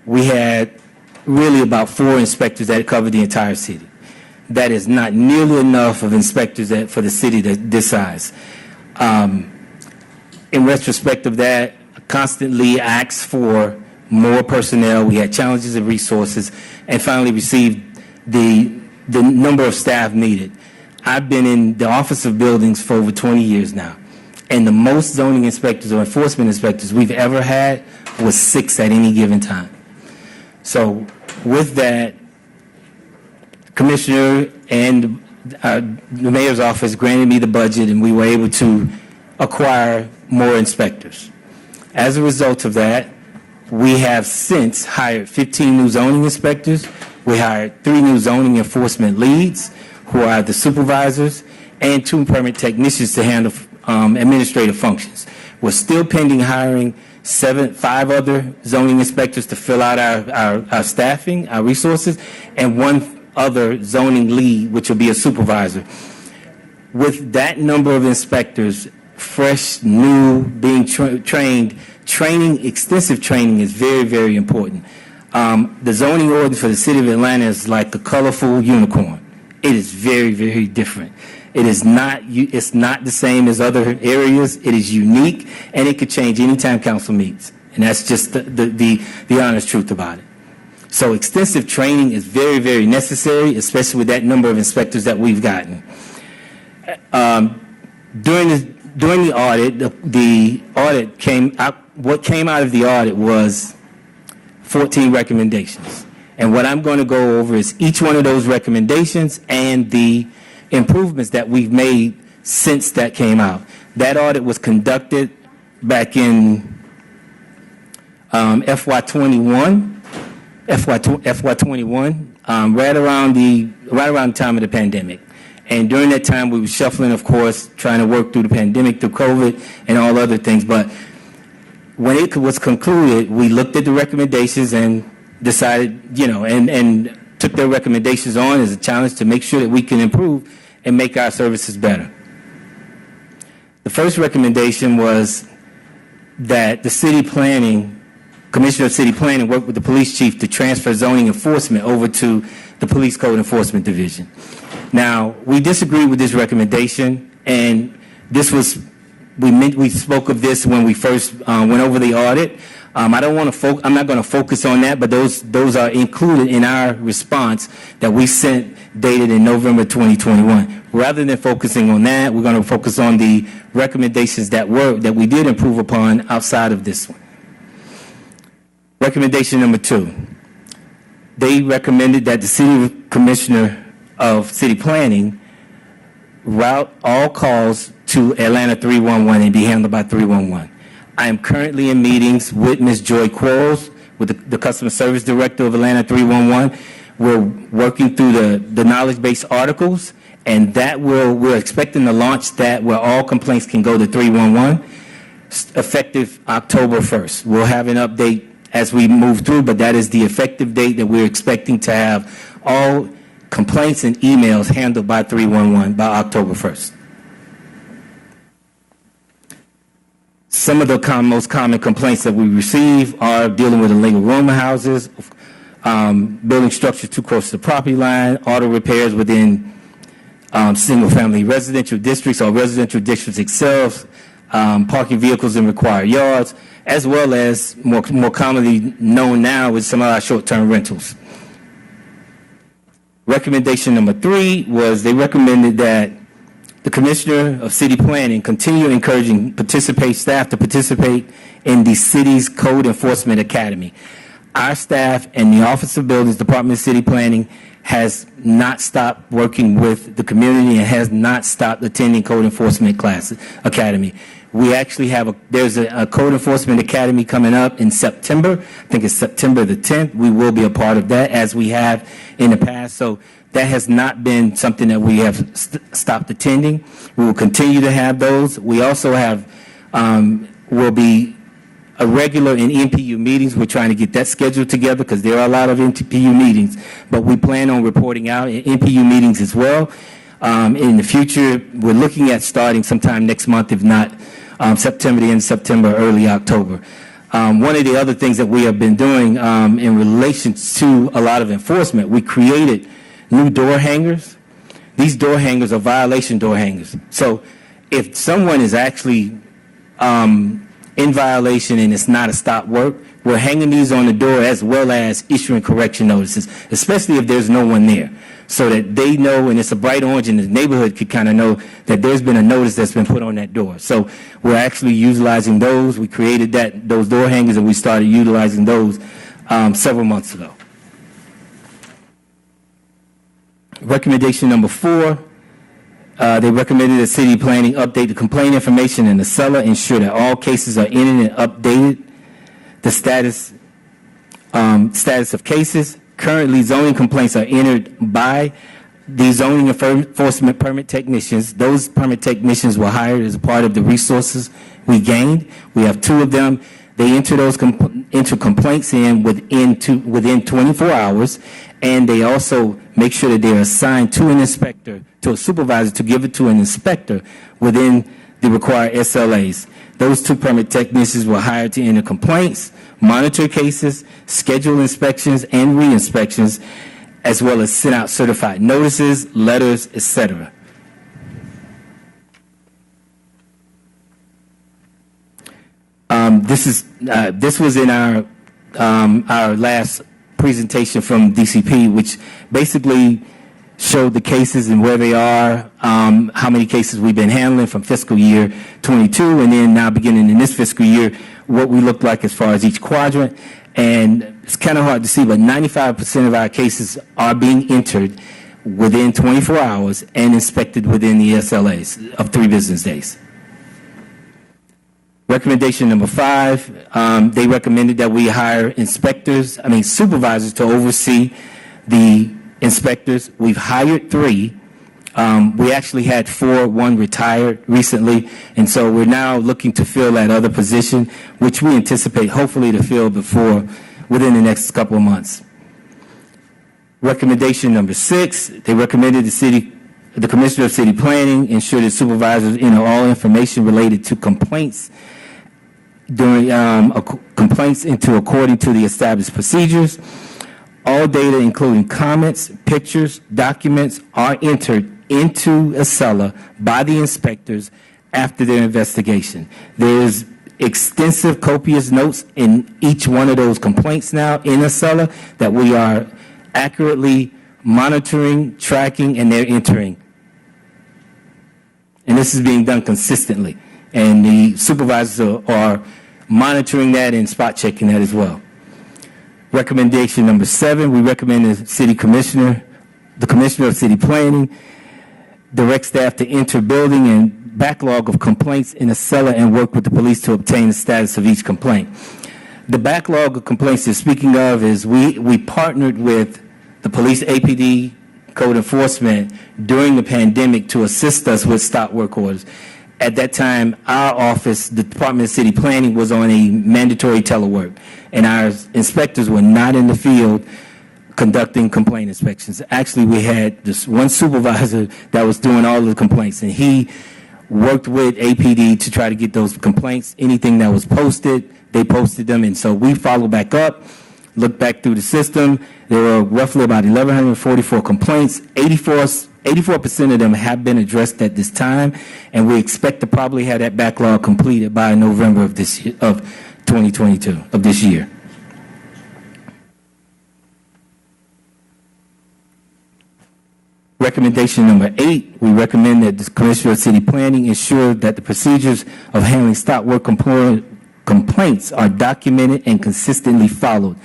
we had really about 4 inspectors that covered the entire city. That is not nearly enough of inspectors for the city this size. In retrospect of that, constantly asked for more personnel. We had challenges of resources, and finally received the number of staff needed. I've been in the Office of Buildings for over 20 years now, and the most zoning inspectors or enforcement inspectors we've ever had was 6 at any given time. So with that, Commissioner and the Mayor's office granted me the budget, and we were able to acquire more inspectors. As a result of that, we have since hired 15 new zoning inspectors. We hired 3 new zoning enforcement leads, who are the supervisors, and 2 permit technicians to handle administrative functions. We're still pending hiring 5 other zoning inspectors to fill out our staffing, our resources, and 1 other zoning lead, which will be a supervisor. With that number of inspectors, fresh, new, being trained, extensive training is very, very important. The zoning ordinance for the city of Atlanta is like a colorful unicorn. It is very, very different. It's not the same as other areas. It is unique, and it could change anytime council meets. And that's just the honest truth about it. So extensive training is very, very necessary, especially with that number of inspectors that we've gotten. During the audit, the audit came out. What came out of the audit was 14 recommendations. And what I'm going to go over is each one of those recommendations and the improvements that we've made since that came out. That audit was conducted back in FY21, right around the time of the pandemic. And during that time, we were shuffling, of course, trying to work through the pandemic, through COVID, and all other things. But when it was concluded, we looked at the recommendations and decided, and took their recommendations on as a challenge to make sure that we can improve and make our services better. The first recommendation was that the city planning, Commissioner of City Planning, work with the police chief to transfer zoning enforcement over to the Police Code Enforcement Division. Now, we disagreed with this recommendation, and this was, we spoke of this when we first went over the audit. I'm not going to focus on that, but those are included in our response that we sent dated in November 2021. Rather than focusing on that, we're going to focus on the recommendations that we did improve upon outside of this one. Recommendation number 2. They recommended that the City Commissioner of City Planning route all calls to Atlanta 311 and be handled by 311. I am currently in meetings with Ms. Joy Quarles, with the Customer Service Director of Atlanta 311. We're working through the knowledge-based articles, and we're expecting to launch that where all complaints can go to 311, effective October 1st. We'll have an update as we move through, but that is the effective date that we're expecting to have all complaints and emails handled by 311 by October 1st. Some of the most common complaints that we receive are dealing with illegal rooming houses, building structures too close to the property line, auto repairs within single-family residential districts or residential districts itself, parking vehicles in required yards, as well as more commonly known now with some of our short-term rentals. Recommendation number 3 was they recommended that the Commissioner of City Planning continue encouraging staff to participate in the city's Code Enforcement Academy. Our staff and the Office of Buildings, Department of City Planning, has not stopped working with the community and has not stopped attending Code Enforcement Academy. We actually have there's a Code Enforcement Academy coming up in September. I think it's September the 10th. We will be a part of that as we have in the past. So That has not been something that we have stopped attending. We will continue to have those. We also have, will be a regular in NPU meetings. We're trying to get that scheduled together because there are a lot of NPU meetings, but we plan on reporting out in NPU meetings as well. In the future, we're looking at starting sometime next month, if not September, the end of September, early October. One of the other things that we have been doing in relation to a lot of enforcement, we created new door hangers. These door hangers are violation door hangers. So if someone is actually in violation and it's not a stop work, we're hanging these on the door as well as issuing correction notices, especially if there's no one there, so that they know, and it's a bright orange and the neighborhood could kind of know that there's been a notice that's been put on that door. So we're actually utilizing those. We created those door hangers and we started utilizing those several months ago. Recommendation number 4, they recommended that city planning update the complaint information in the seller, ensure that all cases are entered and updated. The status of cases. Currently, zoning complaints are entered by the zoning enforcement permit technicians. Those permit technicians were hired as a part of the resources we gained. We have 2 of them. They enter those complaints in within 24 hours, and they also make sure that they're assigned to an inspector, to a supervisor, to give it to an inspector within the required SLAs. Those 2 permit technicians were hired to enter complaints, monitor cases, schedule inspections and re-inspections, as well as send out certified notices, letters, etc. This was in our last presentation from DCP, which basically showed the cases and where they are, how many cases we've been handling from fiscal year 22, and then now beginning in this fiscal year, what we look like as far as each quadrant. And it's kind of hard to see, but 95% of our cases are being entered within 24 hours and inspected within the SLAs of 3 business days. Recommendation number 5, they recommended that we hire supervisors to oversee the inspectors. We've hired 3. We actually had 4, 1 retired recently, and so we're now looking to fill that other position, which we anticipate hopefully to fill within the next couple of months. Recommendation number 6, they recommended the Commissioner of City Planning ensure that supervisors enter all information related to complaints according to the established procedures. All data, including comments, pictures, documents, are entered into a seller by the inspectors after their investigation. There is extensive, copious notes in each one of those complaints now in a seller that we are accurately monitoring, tracking, and they're entering. And this is being done consistently. And the supervisors are monitoring that and spot checking that as well. Recommendation number 7, we recommend the Commissioner of City Planning, direct staff to enter building and backlog of complaints in a seller and work with the police to obtain the status of each complaint. The backlog of complaints they're speaking of is we partnered with the police, APD, code enforcement during the pandemic to assist us with stop work orders. At that time, our office, the Department of City Planning, was on a mandatory telework, and our inspectors were not in the field conducting complaint inspections. Actually, we had this one supervisor that was doing all of the complaints, and he worked with APD to try to get those complaints. Anything that was posted, they posted them, and so we followed back up, looked back through the system. There were roughly about 1,144 complaints. 84% of them have been addressed at this time, and we expect to probably have that backlog completed by November of 2022, of this year. Recommendation number 8, we recommend that the Commissioner of City Planning ensure that the procedures of handling stop work complaints are documented and consistently followed.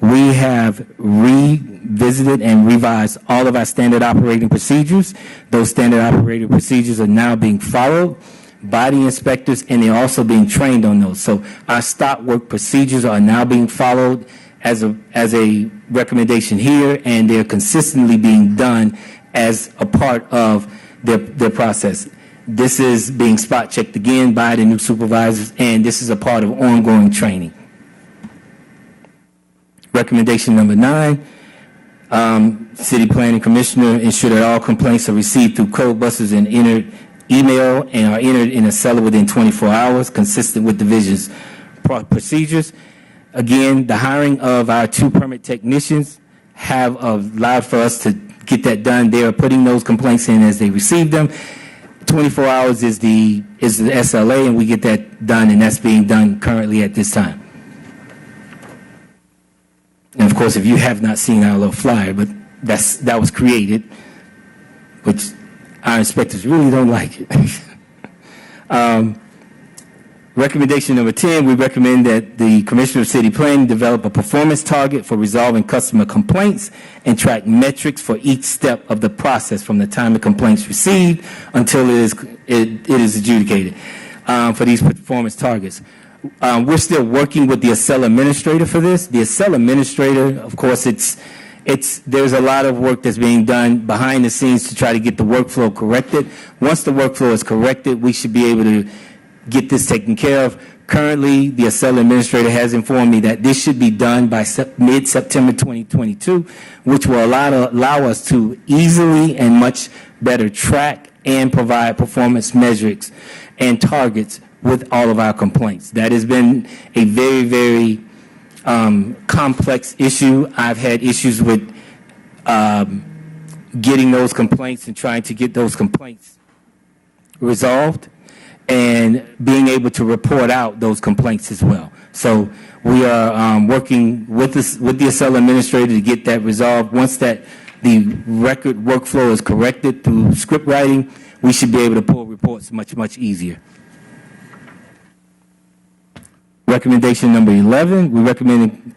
We have revisited and revised all of our standard operating procedures. Those standard operating procedures are now being followed by the inspectors, and they're also being trained on those. So our stop work procedures are now being followed as a recommendation here, and they're consistently being done as a part of their process. This is being spot checked again by the new supervisors, and this is a part of ongoing training. Recommendation number 9, City Planning Commissioner ensure that all complaints are received through code busters and entered email and are entered in a cellar within 24 hours, consistent with division's procedures. Again, the hiring of our 2 permit technicians have allowed for us to get that done. They are putting those complaints in as they receive them. 24 hours is the SLA, and we get that done, and that's being done currently at this time. And of course, if you have not seen our little flyer, but that was created, which our inspectors really don't like it. Recommendation number 10, we recommend that the Commissioner of City Planning develop a performance target for resolving customer complaints and track metrics for each step of the process from the time the complaint's received until it is adjudicated for these performance targets. We're still working with the ACEL administrator for this. The ACEL administrator, of course, there's a lot of work that's being done behind the scenes to try to get the workflow corrected. Once the workflow is corrected, we should be able to get this taken care of. Currently, the ACEL administrator has informed me that this should be done by mid-September 2022, which will allow us to easily and much better track and provide performance metrics and targets with all of our complaints. That has been a very, very complex issue. I've had issues with getting those complaints and trying to get those complaints resolved, and being able to report out those complaints as well. So we are working with the ACEL administrator to get that resolved. Once the record workflow is corrected through script writing, we should be able to pull reports much, much easier. Recommendation number 11, we recommend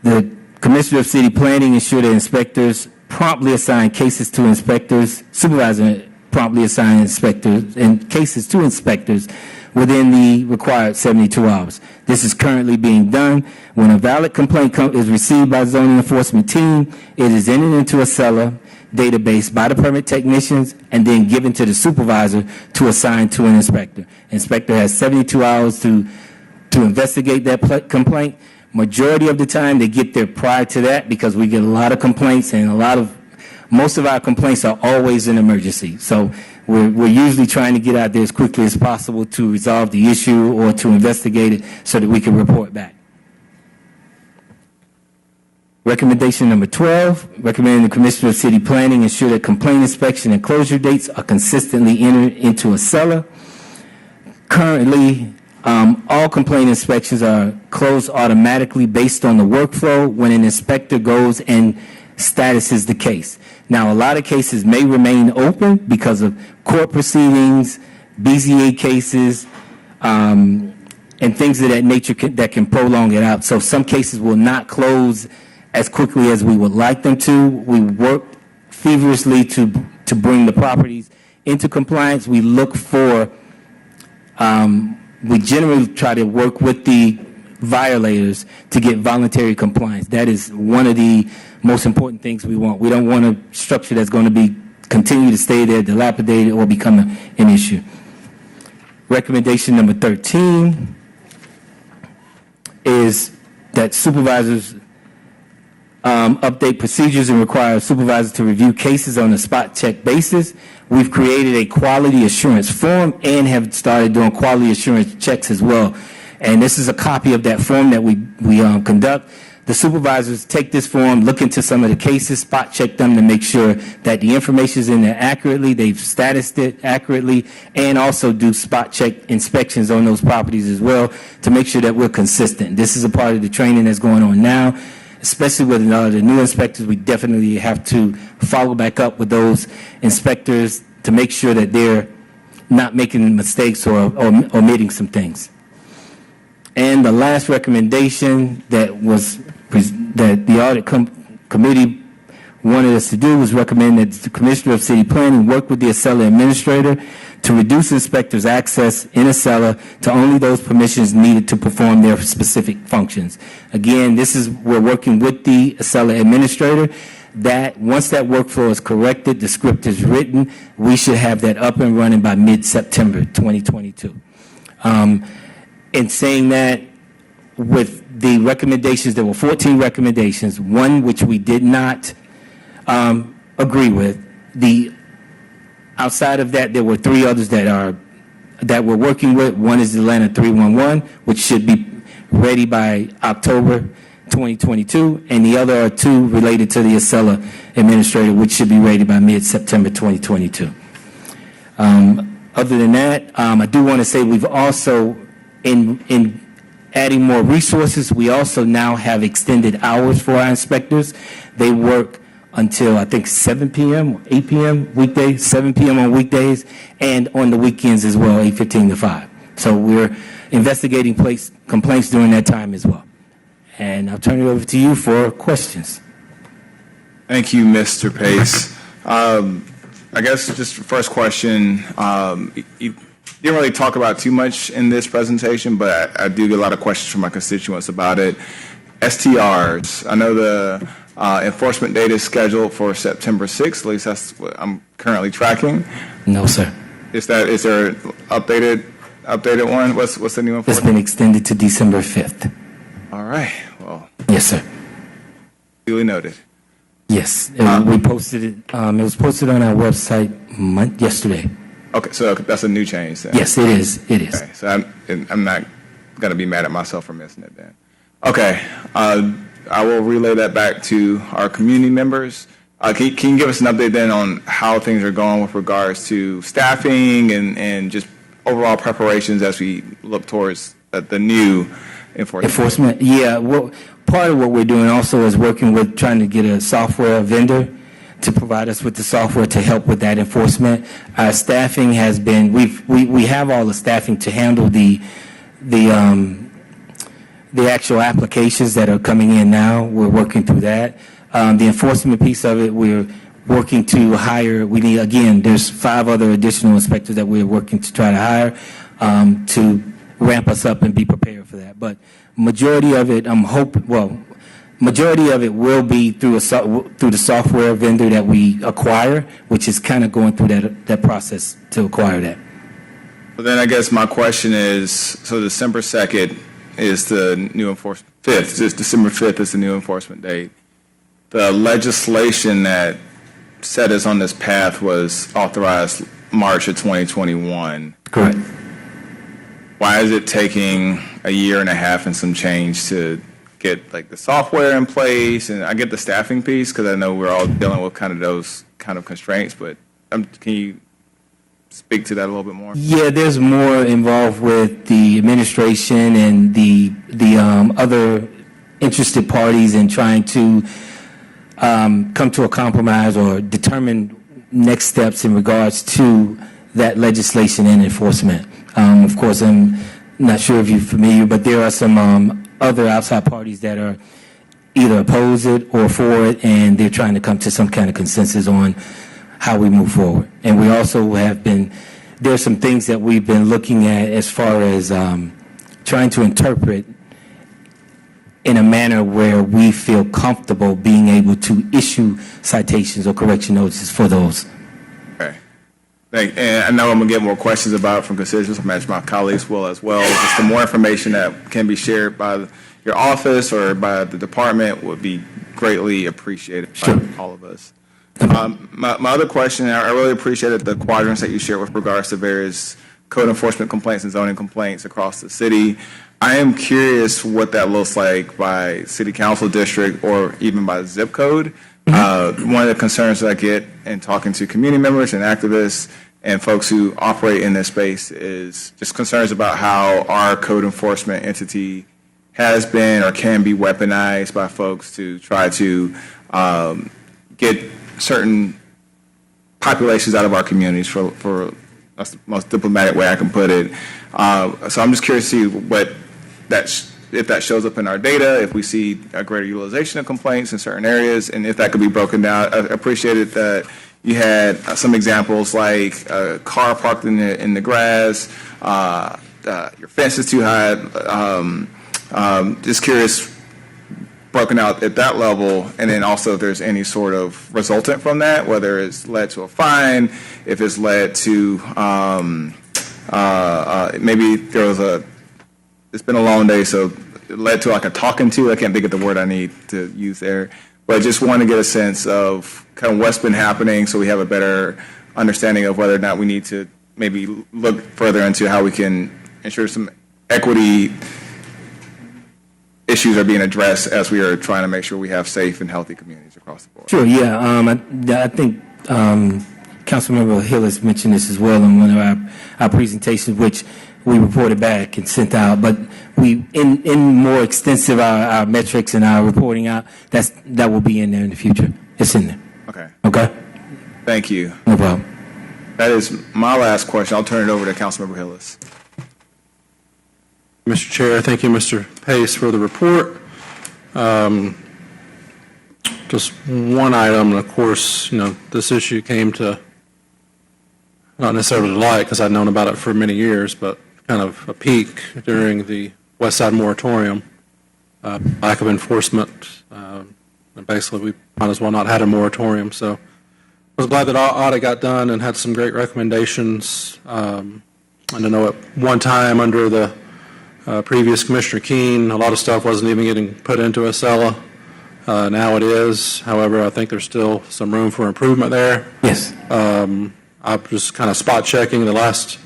the Commissioner of City Planning ensure that inspectors promptly assign cases to inspectors, supervisor promptly assign inspectors and cases to inspectors within the required 72 hours. This is currently being done. When a valid complaint is received by the zoning enforcement team, it is entered into a cellar database by the permit technicians and then given to the supervisor to assign to an inspector. Inspector has 72 hours to investigate that complaint. Majority of the time, they get there prior to that because we get a lot of complaints, and most of our complaints are always an emergency. So we're usually trying to get out there as quickly as possible to resolve the issue or to investigate it so that we can report back. Recommendation number 12, recommending the Commissioner of City Planning ensure that complaint inspection and closure dates are consistently entered into a cellar. Currently, all complaint inspections are closed automatically based on the workflow when an inspector goes and statuses the case. Now, a lot of cases may remain open because of court proceedings, BZA cases, and things of that nature that can prolong it out. So some cases will not close as quickly as we would like them to. We work feverishly to bring the properties into compliance. We look for, we generally try to work with the violators to get voluntary compliance. That is one of the most important things we want. We don't want a structure that's going to continue to stay there, dilapidated, or become an issue. Recommendation number 13 is that supervisors update procedures and require supervisors to review cases on a spot check basis. We've created a quality assurance form and have started doing quality assurance checks as well. And this is a copy of that form that we conduct. The supervisors take this form, look into some of the cases, spot check them to make sure that the information is in there accurately, they've statused it accurately, and also do spot check inspections on those properties as well to make sure that we're consistent. This is a part of the training that's going on now. Especially with the new inspectors, we definitely have to follow back up with those inspectors to make sure that they're not making mistakes or omitting some things. And the last recommendation that the audit committee wanted us to do was recommend that the Commissioner of City Planning work with the ACEL administrator to reduce inspectors' access in Acela to only those permissions needed to perform their specific functions. Again, we're working with the Acela administrator, that once that workflow is corrected, the script is written, we should have that up and running by mid-September 2022. In saying that, with the recommendations, there were 14 recommendations, one which we did not agree with. Outside of that, there were 3 others that we're working with. One is the Atlanta 311, which should be ready by October 2022, and the other are 2 related to the Acela administrator, which should be ready by mid-September 2022. Other than that, I do want to say we've also, in adding more resources, we also now have extended hours for our inspectors. They work until, I think, 7 p.m., 8 p.m. weekdays, 7 p.m. on weekdays, and on the weekends as well, 8:15 to 5. So we're investigating complaints during that time as well. And I'll turn it over to you for questions. Thank you, Mr. Pace. I guess just first question, you didn't really talk about too much in this presentation, but I do get a lot of questions from my constituents about it. STRs, I know the enforcement date is scheduled for September 6th, at least that's what I'm currently tracking. No, sir. Is there an updated one? What's the new enforcement? It's been extended to December 5th. All right, well. Yes, sir. Duly noted. Yes, we posted it. It was posted on our website yesterday. Okay, so that's a new change then. Yes, it is. It is. Okay, so I'm not going to be mad at myself for missing it then. Okay, I will relay that back to our community members. Can you give us an update then on how things are going with regards to staffing and just overall preparations as we look towards the new enforcement? Yeah, well, part of what we're doing also is working with trying to get a software vendor to provide us with the software to help with that enforcement. Our staffing has been, we have all the staffing to handle the actual applications that are coming in now. We're working through that. The enforcement piece of it, we're working to hire, there's 5 other additional inspectors that we're working to try to hire to ramp us up and be prepared for that. But majority of it, majority of it will be through the software vendor that we acquire, which is kind of going through that process to acquire that. Well, then I guess my question is, so December 2nd is the new enforcement, December 5th is the new enforcement date. The legislation that set us on this path was authorized March of 2021. Correct. Why is it taking a year and a half and some change to get the software in place? And I get the staffing piece because I know we're all dealing with kind of those kind of constraints, but can you speak to that a little bit more? Yeah, there's more involved with the administration and the other interested parties in trying to come to a compromise or determine next steps in regards to that legislation and enforcement. Of course, I'm not sure if you're familiar, but there are some other outside parties that are either oppose it or for it, and they're trying to come to some kind of consensus on how we move forward. And we also there are some things that we've been looking at as far as trying to interpret in a manner where we feel comfortable being able to issue citations or correction notices for those. Okay. And I know I'm going to get more questions about it from constituents. I'm my colleagues will as well. Just the more information that can be shared by your office or by the department would be greatly appreciated by all of us. My other question, I really appreciated the quadrants that you shared with regards to various code enforcement complaints and zoning complaints across the city. I am curious what that looks like by city council district or even by zip code. One of the concerns that I get in talking to community members and activists and folks who operate in this space is just concerns about how our code enforcement entity has been or can be weaponized by folks to try to get certain populations out of our communities for that's the most diplomatic way I can put it. So I'm just curious to see if that shows up in our data, if we see a greater utilization of complaints in certain areas, and if that could be broken down. I appreciated that You had some examples like a car parked in the grass, your fence is too high. Just curious, broken out at that level, and then also if there's any sort of resultant from that, whether it's led to a fine, if it's led to maybe there was it's been a long day, so it led to like a talking to. I can't think of the word I need to use there, but I just want to get a sense of kind of what's been happening so we have a better understanding of whether or not we need to maybe look further into how we can ensure some equity issues are being addressed as we are trying to make sure we have safe and healthy communities across the board. Sure, yeah. I think Councilmember Hill has mentioned this as well in one of our presentations, which we reported back and sent out. But we, in more extensive our metrics and our reporting out, that will be in there in the future. It's in there. Okay. Okay? Thank you. No problem. That is my last question. I'll turn it over to Councilmember Hillis. Mr. Chair, thank you, Mr. Pace, for the report. Just one item, and of course, this issue came to not necessarily light because I'd known about it for many years, but kind of a peak during the West Side moratorium, lack of enforcement, and basically we might as well not had a moratorium. So I was glad that our audit got done and had some great recommendations. I know at one time under the previous Commissioner Keene, a lot of stuff wasn't even getting put into Acela. Now it is. However, I think there's still some room for improvement there. Yes. I'm just kind of spot checking. The last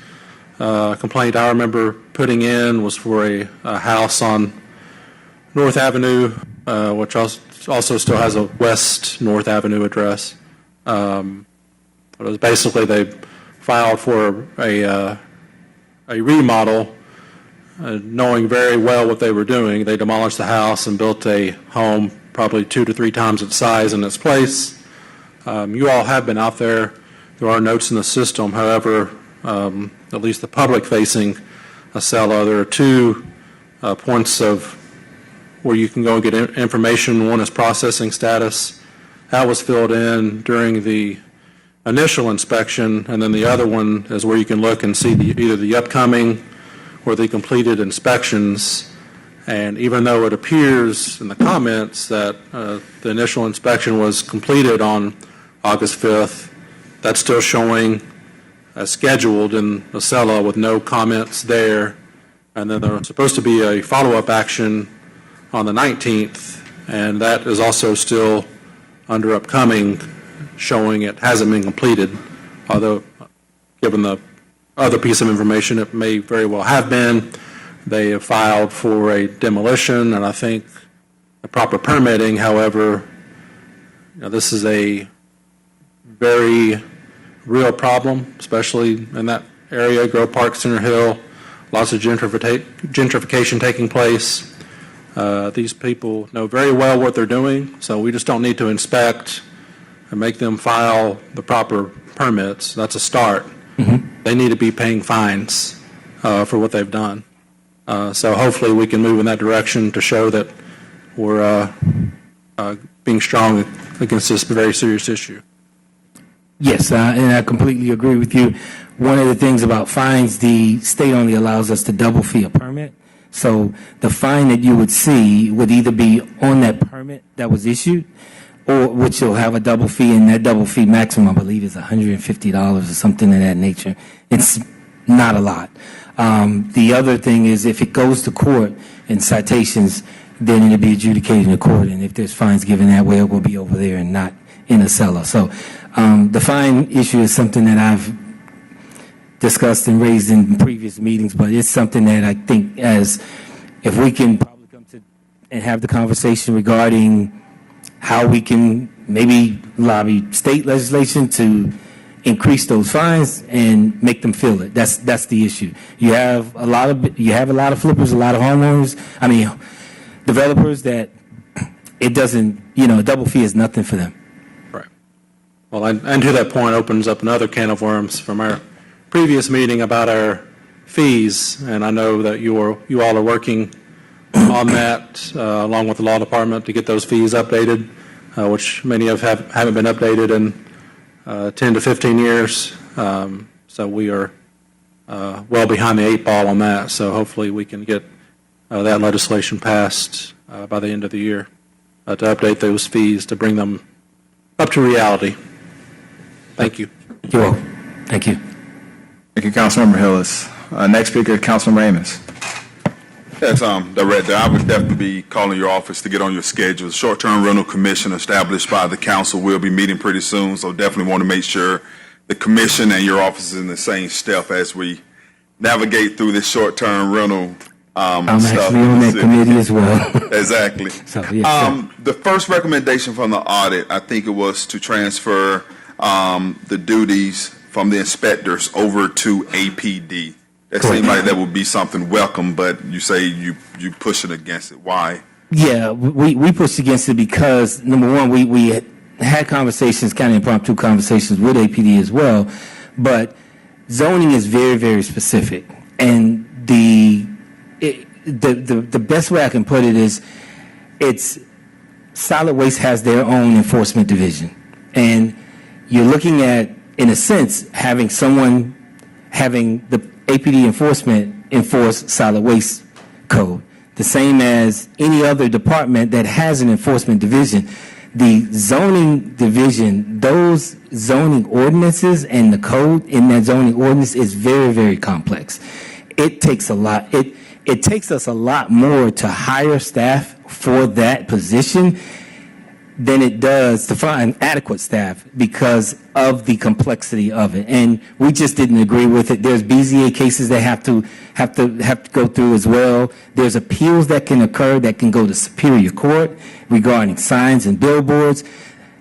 complaint I remember putting in was for a house on North Avenue, which also still has a West North Avenue address. But it was basically they filed for a remodel. Knowing very well what they were doing, they demolished the house and built a home probably 2 to 3 times its size in its place. You all have been out there. There are notes in the system. However, at least the public-facing Acela, there are 2 points of where you can go and get information. One is processing status. That was filled in during the initial inspection, and then the other one is where you can look and see either the upcoming or the completed inspections. And even though it appears in the comments that the initial inspection was completed on August 5th, that's still showing as scheduled in Acela with no comments there. And then there's supposed to be a follow-up action on the 19th, and that is also still under upcoming, showing it hasn't been completed, although given the other piece of information, it may very well have been. They have filed for a demolition, and I think the proper permitting. However, this is a very real problem, especially in that area, Grove Park, Center Hill, lots of gentrification taking place. These people know very well what they're doing, so we just don't need to inspect and make them file the proper permits. That's a start. Mm-hmm. They need to be paying fines for what they've done. So hopefully we can move in that direction to show that we're being strong against this very serious issue. Yes, and I completely agree with you. One of the things about fines, the state only allows us to double fee a permit. So the fine that you would see would either be on that permit that was issued, or which will have a double fee, and that double fee maximum, I believe, is $150 or something of that nature. It's not a lot. The other thing is if it goes to court in citations, then it'll be adjudicated in the court, and if there's fines given that way, it will be over there and not in Acela. So the fine issue is something that I've discussed and raised in previous meetings, but it's something that I think if we can probably come to and have the conversation regarding how we can maybe lobby state legislation to increase those fines and make them feel it. That's the issue. You have a lot of flippers, a lot of homeowners. I mean, developers that it doesn't. A double fee is nothing for them. Right. Well, and to that point opens up another can of worms from our previous meeting about our fees, and I know that you all are working on that along with the law department to get those fees updated, which many of haven't been updated, and 10 to 15 years. So we are well behind the 8 ball on that. So hopefully we can get that legislation passed by the end of the year to update those fees to bring them up to reality. Thank you. You're welcome. Thank you. Thank you, Councilmember Hillis. Next speaker, Councilmember Amos. Yes, Director, I would definitely be calling your office to get on your schedule. The Short-Term Rental Commission established by the council will be meeting pretty soon, so definitely want to make sure the commission and your office is in the same step as we navigate through this short-term rental I'm stuff. actually on that committee as well. Exactly. So, yes, The first recommendation from the audit, I think it was to transfer the duties from the inspectors over to APD. That seemed like that would be something welcome, but you say you pushing against it. Why? Yeah, we pushed against it because, number one, we had conversations, kind of impromptu conversations with APD as well, but zoning is very, very specific. And the best way I can put it is solid waste has their own enforcement division. And you're looking at, in a sense, having the APD enforcement enforce solid waste code, the same as any other department that has an enforcement division. The zoning division, those zoning ordinances and the code in that zoning ordinance is very, very complex. It takes a lot. It takes us a lot more to hire staff for that position than it does to find adequate staff because of the complexity of it. And we just didn't agree with it. There's BZA cases that have to go through as well. There's appeals that can occur that can go to Superior Court regarding signs and billboards.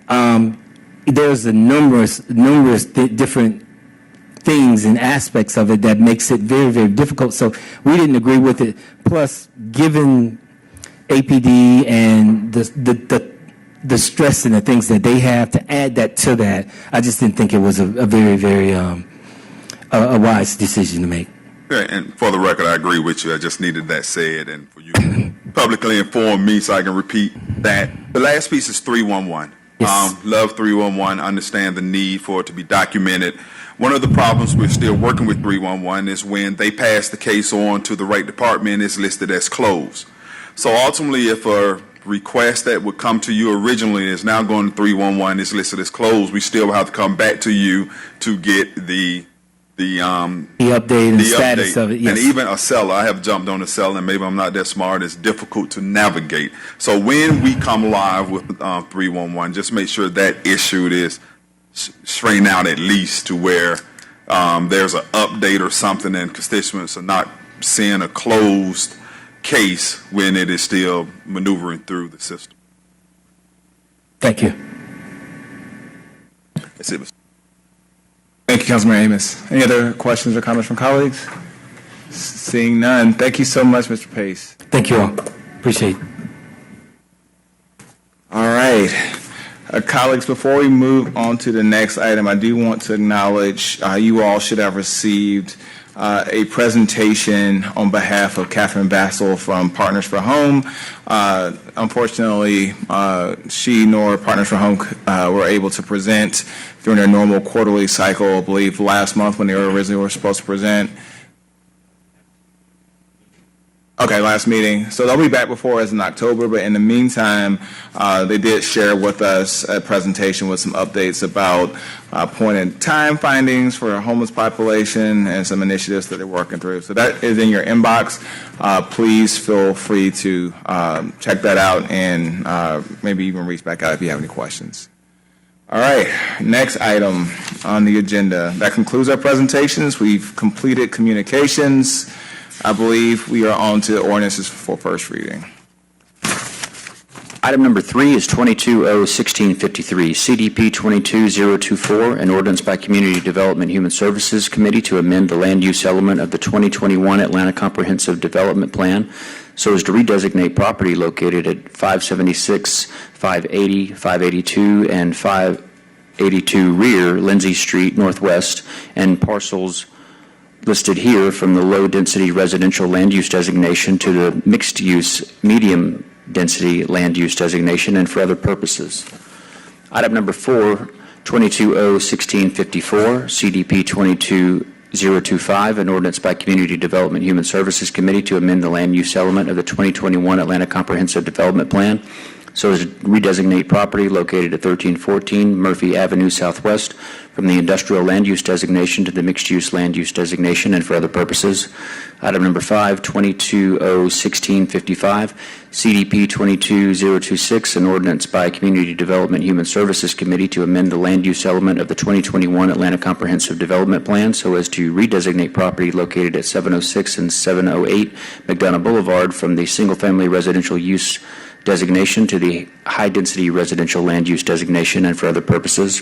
There's a numerous different things and aspects of it that makes it very, very difficult. So we didn't agree with it. Plus, given APD and the stress and the things that they have, to add that to that, I just didn't think it was a very, very a wise decision to make. Yeah, and for the record, I agree with you. I just needed that said, and for you to publicly inform me so I can repeat that. The last piece is 311. Yes. Love 311. Understand the need for it to be documented. One of the problems we're still working with 311 is when they pass the case on to the right department, it's listed as closed. So ultimately, if a request that would come to you originally is now going to 311, is listed as closed, we still have to come back to you to get the update and status of it. Yes. And even a seller, I have jumped on a seller, and maybe I'm not that smart, it's difficult to navigate. So when we come live with 311, just make sure that issue is straightened out at least to where there's an update or something, and constituents are not seeing a closed case when it is still maneuvering through the system. Thank you. That's it. Thank you, Councilman Amos. Any other questions or comments from colleagues? Seeing none, thank you so much, Mr. Pace. Thank you all. Appreciate it. All right. Colleagues, before we move on to the next item, I do want to acknowledge you all should have received a presentation on behalf of Catherine Bassel from Partners for Home. Unfortunately, she nor Partners for Home were able to present during their normal quarterly cycle, I believe last month when they originally were supposed to present. Okay, last meeting. So they'll be back before us in October, but in the meantime, they did share with us a presentation with some updates about point-in-time findings for our homeless population and some initiatives that they're working through. So that is in your inbox. Please feel free to check that out and maybe even reach back out if you have any questions. All right, next item on the agenda. That concludes our presentations. We've completed communications. I believe we are on to ordinances for first reading. Item number 3 is 22-0-1653, CDP 22024, an ordinance by Community Development Human Services Committee to amend the land use element of the 2021 Atlanta Comprehensive Development Plan so as to redesignate property located at 576, 580, 582, and 582 Rear Lindsay Street Northwest and parcels listed here from the low-density residential land use designation to the mixed-use medium-density land use designation and for other purposes. Item number 4 22-0-1654, CDP 22-025, an ordinance by Community Development Human Services Committee to amend the land use element of the 2021 Atlanta Comprehensive Development Plan so as to redesignate property located at 1314 Murphy Avenue Southwest from the industrial land use designation to the mixed-use land use designation and for other purposes. Item number 5, 22-0-1655, CDP 22-026, an ordinance by Community Development Human Services Committee to amend the land use element of the 2021 Atlanta Comprehensive Development Plan so as to redesignate property located at 706 and 708 McDonough Boulevard from the single-family residential use designation to the high-density residential land use designation and for other purposes.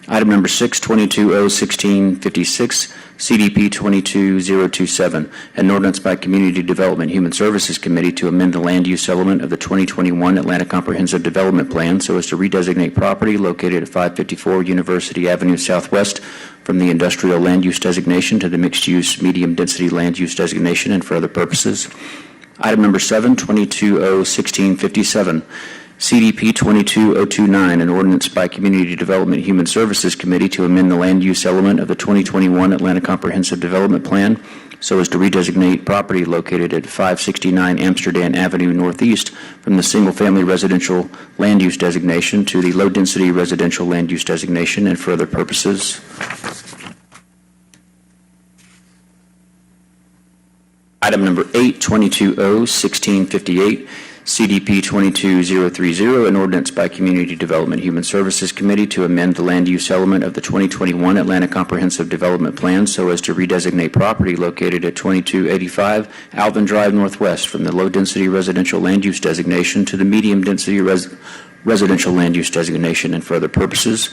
Item number 6, 22-0-1656, CDP 22-027, an ordinance by Community Development Human Services Committee to amend the land use element of the 2021 Atlanta Comprehensive Development Plan so as to redesignate property located at 554 University Avenue Southwest from the industrial land use designation to the mixed-use medium-density land use designation and for other purposes. Item number 7, 22-0-1657, CDP 22-029, an ordinance by Community Development Human Services Committee to amend the land use element of the 2021 Atlanta Comprehensive Development Plan so as to redesignate property located at 569 Amsterdam Avenue Northeast from the single-family residential land use designation to the low-density residential land use designation and for other purposes. Item number 8, 22-0-1658, CDP 22-030, an ordinance by Community Development Human Services Committee to amend the land use element of the 2021 Atlanta Comprehensive Development Plan so as to redesignate property located at 2285 Alvin Drive Northwest from the low-density residential land use designation to the medium-density residential land use designation and for other purposes.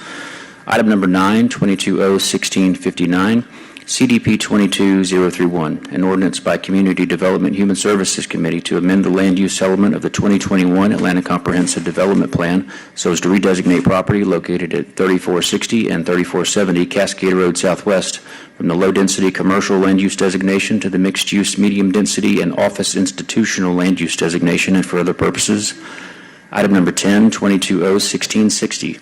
Item number 9, 22-0-1659, CDP 22-031, an ordinance by Community Development Human Services Committee to amend the land use element of the 2021 Atlanta Comprehensive Development Plan so as to redesignate property located at 3460 and 3470 Cascade Road Southwest from the low-density commercial land use designation to the mixed-use medium-density and office institutional land use designation and for other purposes. Item number 10, 22-0-1660,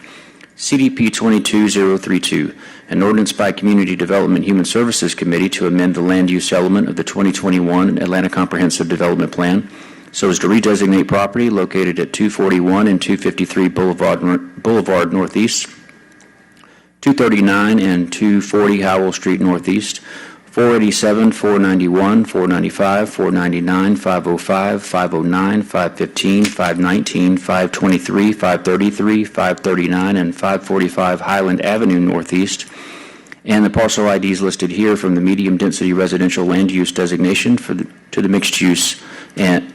CDP 22-032, an ordinance by Community Development Human Services Committee to amend the land use element of the 2021 Atlanta Comprehensive Development Plan so as to redesignate property located at 241 and 253 Boulevard Northeast, 239 and 240 Howell Street Northeast, 487, 491, 495, 499, 505, 509, 515, 519, 523, 533, 539, and 545 Highland Avenue Northeast, and the parcel IDs listed here from the medium-density residential land use designation to the mixed-use and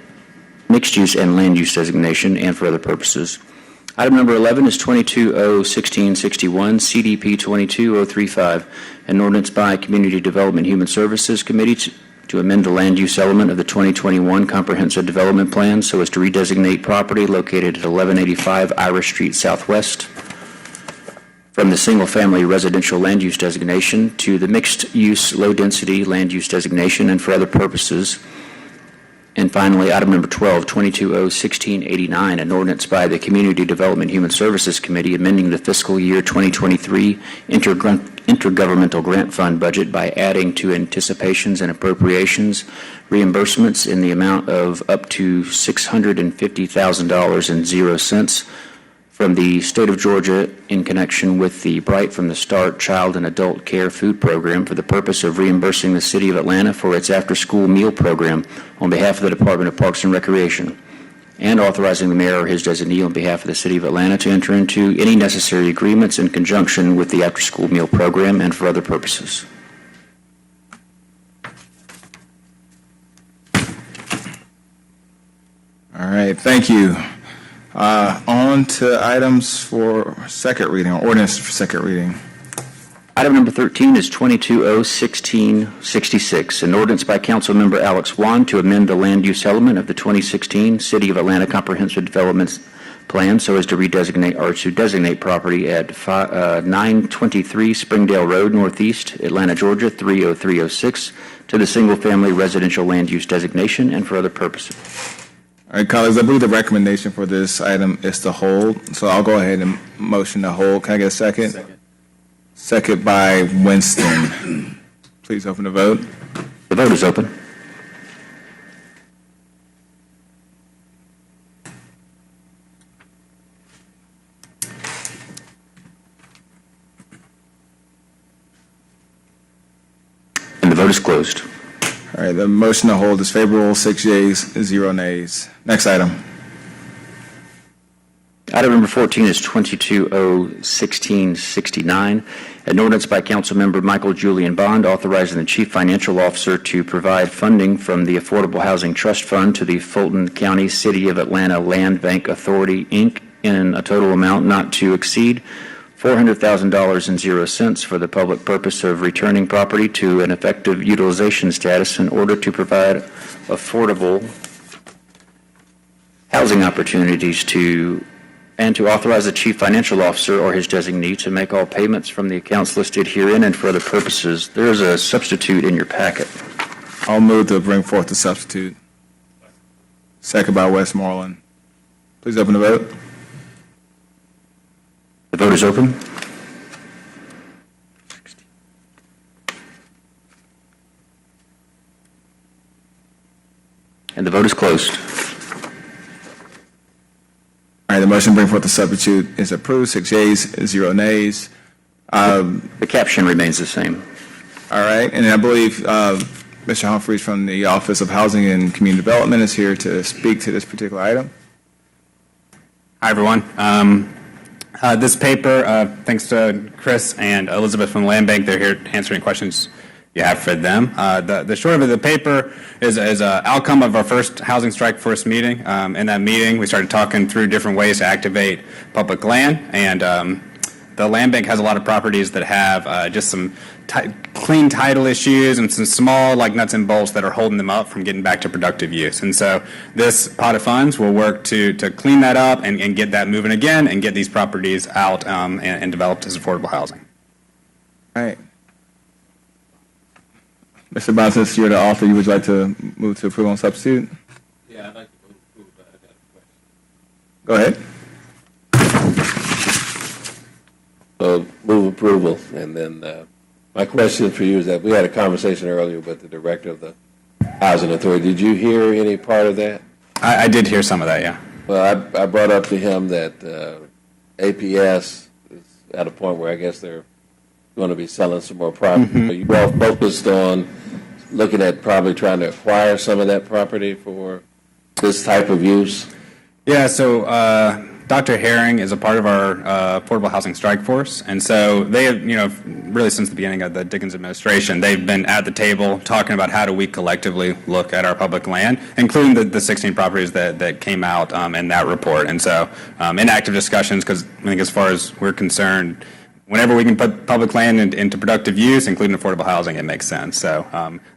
land use designation and for other purposes. Item number 11 is 22-0-1661, CDP 22-035, an ordinance by Community Development Human Services Committee to amend the land use element of the 2021 Comprehensive Development Plan so as to redesignate property located at 1185 Irish Street Southwest from the single-family residential land use designation to the mixed-use low-density land use designation and for other purposes. And finally, item number 12, 22-0-1689, an ordinance by the Community Development Human Services Committee amending the fiscal year 2023 intergovernmental grant fund budget by adding to anticipations and appropriations reimbursements in the amount of up to $650,000.00 from the state of Georgia in connection with the Bright from the Start Child and Adult Care Food Program for the purpose of reimbursing the City of Atlanta for its after-school meal program on behalf of the Department of Parks and Recreation, and authorizing the mayor or his designee on behalf of the City of Atlanta to enter into any necessary agreements in conjunction with the after-school meal program and for other purposes. All right, thank you. On to items for second reading, or ordinance for second reading. Item number 13 is 22-0-1666, an ordinance by Councilmember Alex Wan to amend the land use element of the 2016 City of Atlanta Comprehensive Development Plan so as to redesignate or to designate property at 923 Springdale Road Northeast, Atlanta, Georgia 30306 to the single-family residential land use designation and for other purposes. All right, colleagues, I believe the recommendation for this item is to hold, so I'll go ahead and motion to hold. Can I get a second? Second by Winston. Please open the vote. The vote is open. And the vote is closed. All right, the motion to hold is favorable, 6 yeas, 0 nays. Next item. Item number 14 is 22-0-1669, an ordinance by Councilmember Michael Julian Bond authorizing the Chief Financial Officer to provide funding from the Affordable Housing Trust Fund to the Fulton County City of Atlanta Land Bank Authority, Inc., in a total amount not to exceed $400,000.00 for the public purpose of returning property to an effective utilization status in order to provide affordable housing opportunities and to authorize the Chief Financial Officer or his designee to make all payments from the accounts listed herein and for other purposes. There is a substitute in your packet. I'll move to bring forth the substitute. Second by Westmoreland. Please open the vote. The vote is open. And the vote is closed. All right, the motion to bring forth the substitute is approved, 6 yeas, 0 nays. The caption remains the same. All right, and I believe Mr. Humphreys from the Office of Housing and Community Development is here to speak to this particular item. Hi, everyone. This paper, thanks to Chris and Elizabeth from the Land Bank, they're here to answer any questions you have for them. The short of it, the paper is an outcome of our first Housing Strike Force meeting. In that meeting, we started talking through different ways to activate public land, and the Land Bank has a lot of properties that have just some clean title issues and some small, like nuts and bolts that are holding them up from getting back to productive use. And so this pot of funds will work to clean that up and get that moving again and get these properties out and developed as affordable housing. All right. Mr. Bond, since you're the author, would you like to move to approve on substitute? Yeah, I'd like to approve, but I got a question. Go ahead. So move approval, and then my question for you is that we had a conversation earlier with the director of the Housing Authority. Did you hear any part of that? I did hear some of that, yeah. Well, I brought up to him that APS is at a point where I guess they're going to be selling some more property. Mm-hmm. Are you all focused on looking at probably trying to acquire some of that property for this type of use? Yeah, so Dr. Herring is a part of our Affordable Housing Strike Force, and so they have, really since the beginning of the Dickens administration, they've been at the table talking about how do we collectively look at our public land, including the 16 properties that came out in that report. And so in active discussions, because I think as far as we're concerned, whenever we can put public land into productive use, including affordable housing, it makes sense. So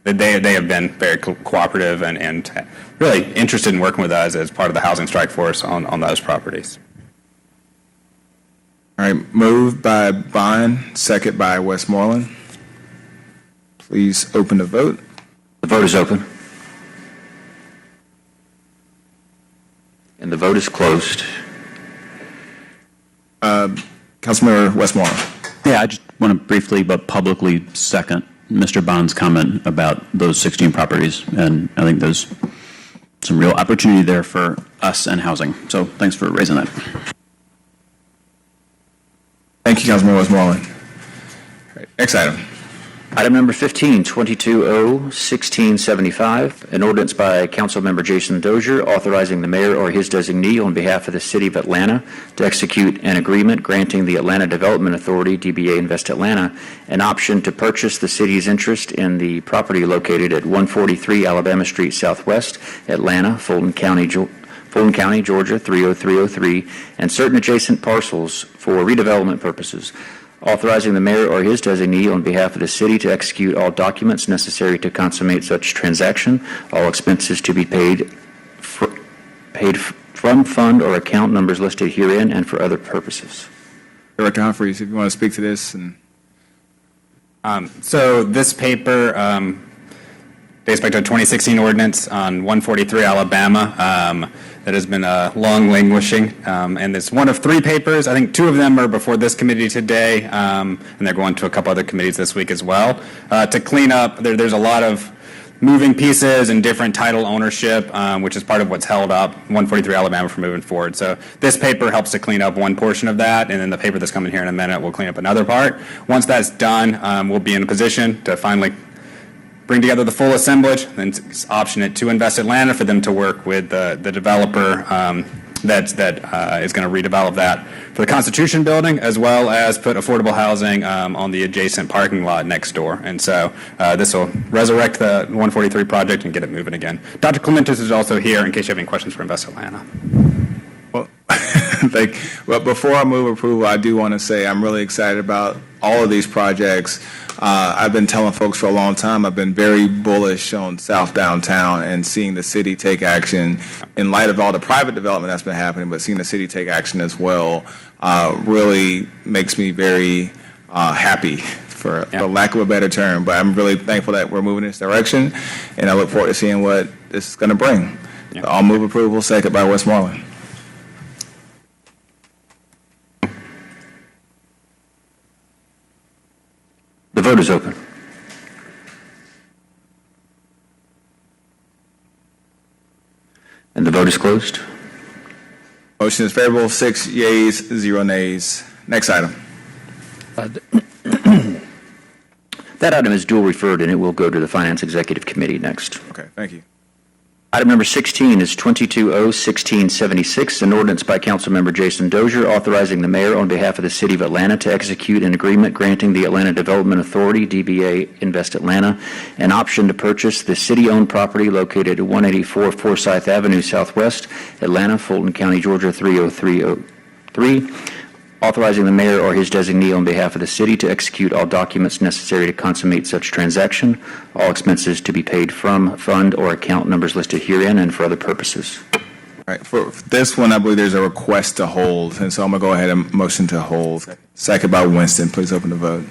they have been very cooperative and really interested in working with us as part of the Housing Strike Force on those properties. All right, moved by Bond, second by Westmoreland. Please open the vote. The vote is open. And the vote is closed. Councilmember Westmoreland. Yeah, I just want to briefly but publicly second Mr. Bond's comment about those 16 properties, and I think there's some real opportunity there for us and housing. So thanks for raising that. Thank you, Councilmember Westmoreland. All right, next item. Item number 15, 22-0-1675, an ordinance by Councilmember Jason Dozier authorizing the mayor or his designee on behalf of the City of Atlanta to execute an agreement granting the Atlanta Development Authority, DBA Invest Atlanta, an option to purchase the city's interest in the property located at 143 Alabama Street Southwest, Atlanta, Fulton County, Georgia 30303, and certain adjacent parcels for redevelopment purposes, authorizing the mayor or his designee on behalf of the city to execute all documents necessary to consummate such transaction, all expenses to be paid from fund or account numbers listed herein and for other purposes. Director Humphreys, if you want to speak to this. So this paper, They expect a 2016 ordinance on 143 Alabama that has been long languishing, and it's one of 3 papers. I think 2 of them are before this committee today, and they're going to a couple other committees this week as well to clean up. There's a lot of moving pieces and different title ownership, which is part of what's held up 143 Alabama from moving forward. So this paper helps to clean up one portion of that, and then the paper that's coming here in a minute will clean up another part. Once that's done, we'll be in a position to finally bring together the full assemblage and option it to Invest Atlanta for them to work with the developer that is going to redevelop that for the Constitution building, as well as put affordable housing on the adjacent parking lot next door. And so this will resurrect the 143 project and get it moving again. Dr. Clementis is also here in case you have any questions for Invest Atlanta. Well, before I move approval, I do want to say I'm really excited about all of these projects. I've been telling folks for a long time, I've been very bullish on South Downtown and seeing the city take action in light of all the private development that's been happening, but seeing the city take action as well really makes me very happy, for lack of a better term. But I'm really thankful that we're moving in this direction, and I look forward to seeing what this is going to bring. So I'll move approval, second by Westmoreland. The vote is open. And the vote is closed. Motion is favorable, 6 yeas, 0 nays. Next item. That item is dual referred, and it will go to the Finance Executive Committee next. Okay, thank you. Item number 16 is 22-0-1676, an ordinance by Councilmember Jason Dozier authorizing the mayor on behalf of the City of Atlanta to execute an agreement granting the Atlanta Development Authority, DBA Invest Atlanta, an option to purchase the city-owned property located at 184 Forsyth Avenue Southwest, Atlanta, Fulton County, Georgia 30303. Authorizing the mayor or his designee on behalf of the city to execute all documents necessary to consummate such transaction, all expenses to be paid from fund or account numbers listed herein and for other purposes. All right, for this one, I believe there's a request to hold, and so I'm going to go ahead and motion to hold. Second by Winston. Please open the vote.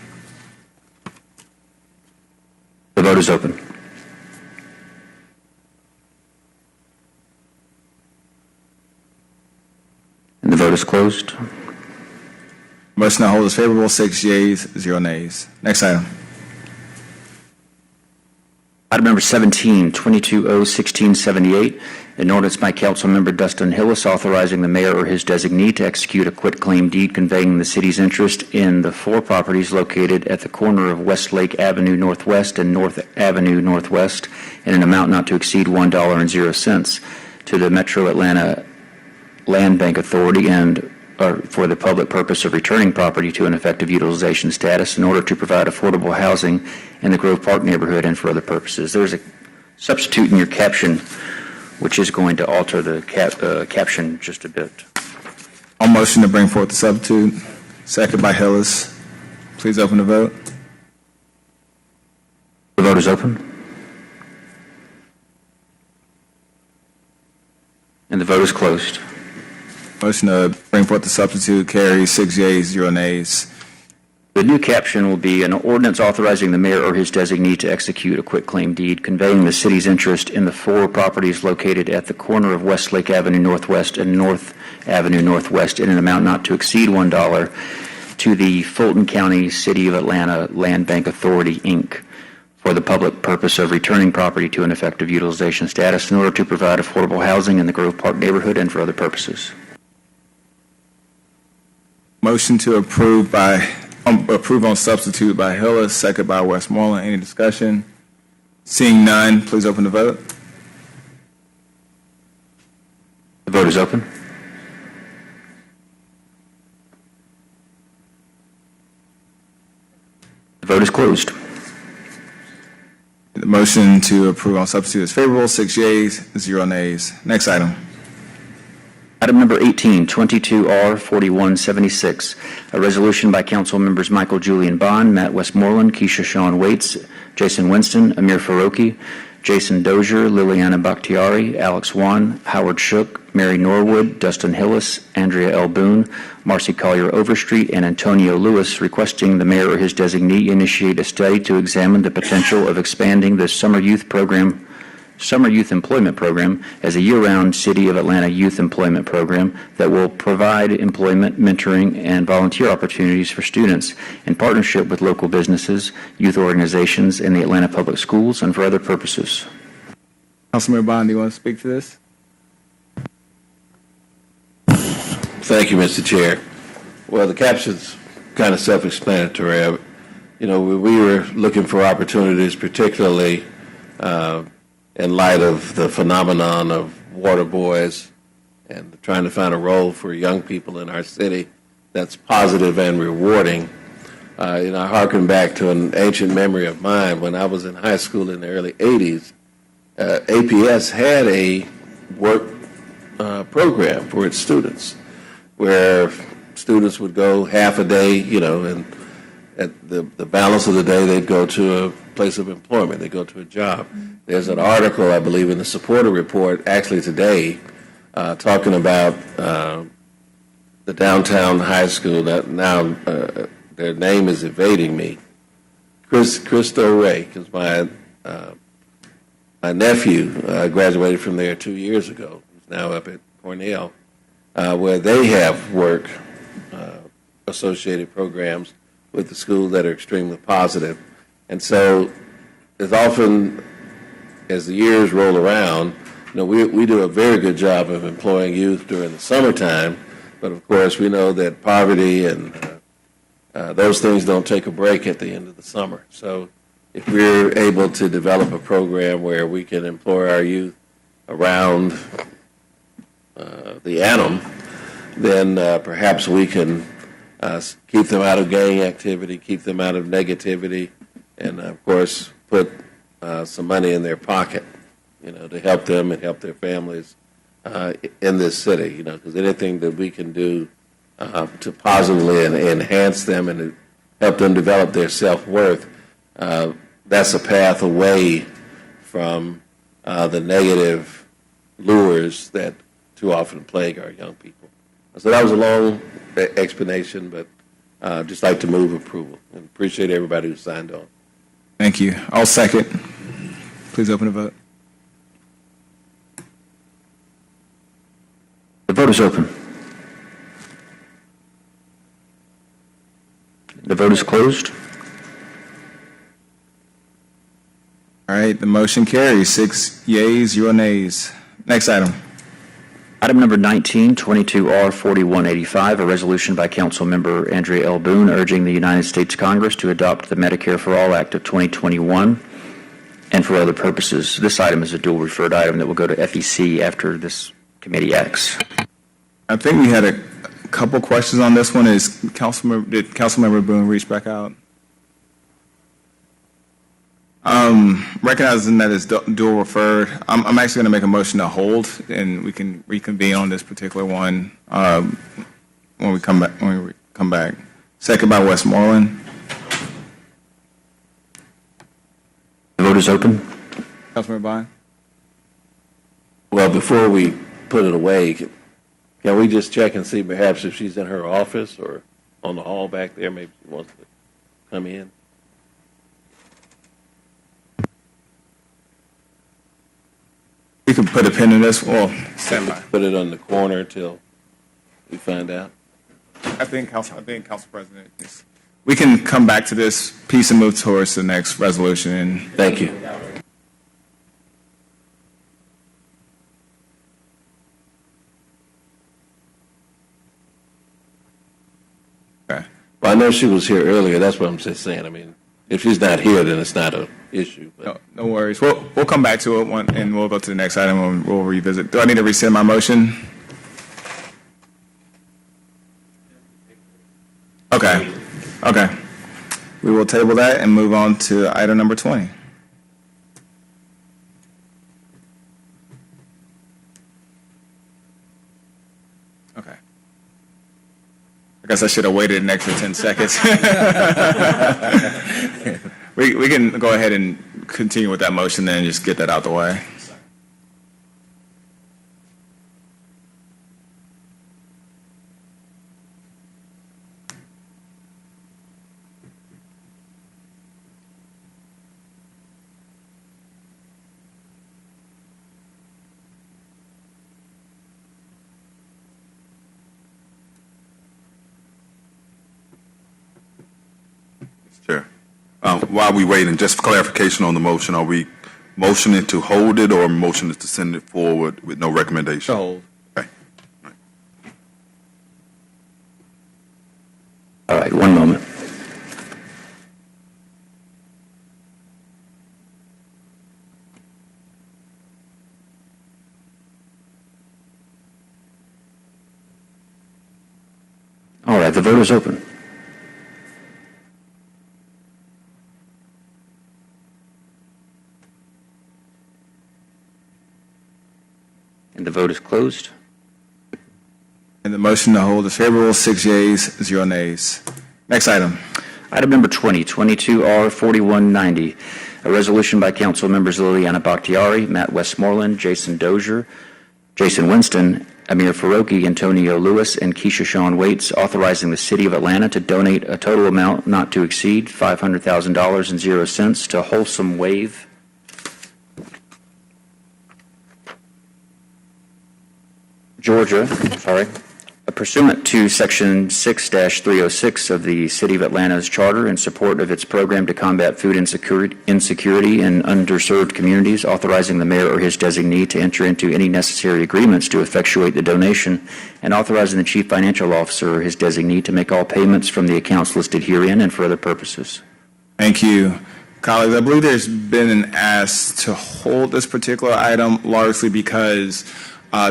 The vote is open. And the vote is closed. Motion to hold is favorable, 6 yeas, 0 nays. Next item. Item number 17, 22-0-1678, an ordinance by Councilmember Dustin Hillis authorizing the mayor or his designee to execute a quitclaim deed conveying the city's interest in the 4 properties located at the corner of Westlake Avenue Northwest and North Avenue Northwest in an amount not to exceed $1.00 to the Metro Atlanta Land Bank Authority and for the public purpose of returning property to an effective utilization status in order to provide affordable housing in the Grove Park neighborhood and for other purposes. There's a substitute in your caption, which is going to alter the caption just a bit. On motion to bring forth the substitute, second by Hillis. Please open the vote. The vote is open. And the vote is closed. Motion to bring forth the substitute carries 6 yeas, 0 nays. The new caption will be an ordinance authorizing the mayor or his designee to execute a quitclaim deed conveying the city's interest in the 4 properties located at the corner of Westlake Avenue Northwest and North Avenue Northwest in an amount not to exceed $1 to the Fulton County City of Atlanta Land Bank Authority, Inc., for the public purpose of returning property to an effective utilization status in order to provide affordable housing in the Grove Park neighborhood and for other purposes. Motion to approve on substitute by Hillis, second by Westmoreland. Any discussion? Seeing none, please open the vote. The vote is open. The vote is closed. The motion to approve on substitute is favorable, 6 yeas, 0 nays. Next item. Item number 18, 22R4176, a resolution by council members Michael Julian Bond, Matt Westmoreland, Keisha Sean Waits, Jason Winston, Amir Faroki, Jason Dozier, Liliana Bakhtiari, Alex Wan, Howard Shook, Mary Norwood, Dustin Hillis, Andrea L. Boone, Marcy Collier Overstreet, and Antonio Lewis, requesting the mayor or his designee initiate a study to examine the potential of expanding the Summer Youth Employment Program as a year-round City of Atlanta youth employment program that will provide employment, mentoring, and volunteer opportunities for students in partnership with local businesses, youth organizations, and the Atlanta Public Schools, and for other purposes. Councilmember Bond, do you want to speak to this? Thank you, Mr. Chair. Well, the caption's kind of self-explanatory. We were looking for opportunities, particularly in light of the phenomenon of water boys and trying to find a role for young people in our city that's positive and rewarding. I hearken back to an ancient memory of mine. When I was in high school in the early 80s, APS had a work program for its students where students would go half a day, and at the balance of the day they'd go to a place of employment, they'd go to a job. There's an article, I believe, in the supporter report actually today talking about the downtown high school that now their name is evading me. Cristo Ray, because my nephew graduated from there 2 years ago. He's now up at Cornell, where they have work associated programs with the school that are extremely positive. And so as often as the years roll around, we do a very good job of employing youth during the summertime, but of course we know that poverty and those things don't take a break at the end of the summer. So if we're able to develop a program where we can employ our youth around the Annam, then perhaps we can keep them out of gang activity, keep them out of negativity, and of course put some money in their pocket, to help them and help their families in this city. Because anything that we can do to positively enhance them and to help them develop their self-worth, that's a path away from the negative lures that too often plague our young people. So that was a long explanation, but just like to move approval and appreciate everybody who signed on. Thank you. I'll second. Please open the vote. The vote is open. The vote is closed. All right, the motion carries. 6 yeas, 0 nays. Next item. Item number 19, 22R4185, a resolution by Council Member Andrea L. Boone urging the United States Congress to adopt the Medicare for All Act of 2021 and for other purposes. This item is a dual referred item that will go to FEC after this committee acts. I think we had a couple questions on this one. Did Councilmember Boone reach back out? Recognizing that it's dual referred, I'm actually going to make a motion to hold, and we can reconvene on this particular one when we come back. Second by Westmoreland. The vote is open. Councilmember Bond. Well, before we put it away, can we just check and see perhaps if she's in her office or on the hall back there? Maybe she wants to come in. We can put a pin in this. Well, stand by. Put it on the corner till we find out. I think Council President, we can come back to this piece and move towards the next resolution. Thank you. Okay. Well, I know she was here earlier. That's what I'm just saying. I mean, if she's not here, then it's not an issue. But. No worries. We'll come back to it and we'll go to the next item and we'll revisit. Do I need to rescind my motion? Okay. We will table that and move on to item number 20. Okay. I guess I should have waited an extra 10 seconds. We can go ahead and continue with that motion then and just get that out the way. Chair. While we waiting, just for clarification on the motion, are we motioning to hold it or motioning to send it forward with no recommendation? Hold. Okay. All right, one moment. All right, the vote is open. And the vote is closed. And the motion to hold is favorable, 6 yeas, 0 nays. Next item. Item number 20, 22R4190, a resolution by council members Liliana Bakhtiari, Matt Westmoreland, Jason Dozier, Jason Winston, Amir Faroqi, Antonio Lewis, and Keisha Shawn Waits, authorizing the City of Atlanta to donate a total amount not to exceed $500,000.00 to Wholesome Wave. Georgia, pursuant to Section 6-306 of the City of Atlanta's Charter in support of its program to combat food insecurity in underserved communities, authorizing the mayor or his designee to enter into any necessary agreements to effectuate the donation, and authorizing the chief financial officer or his designee to make all payments from the accounts listed herein and for other purposes. Thank you. Colleagues, I believe there's been an ask to hold this particular item largely because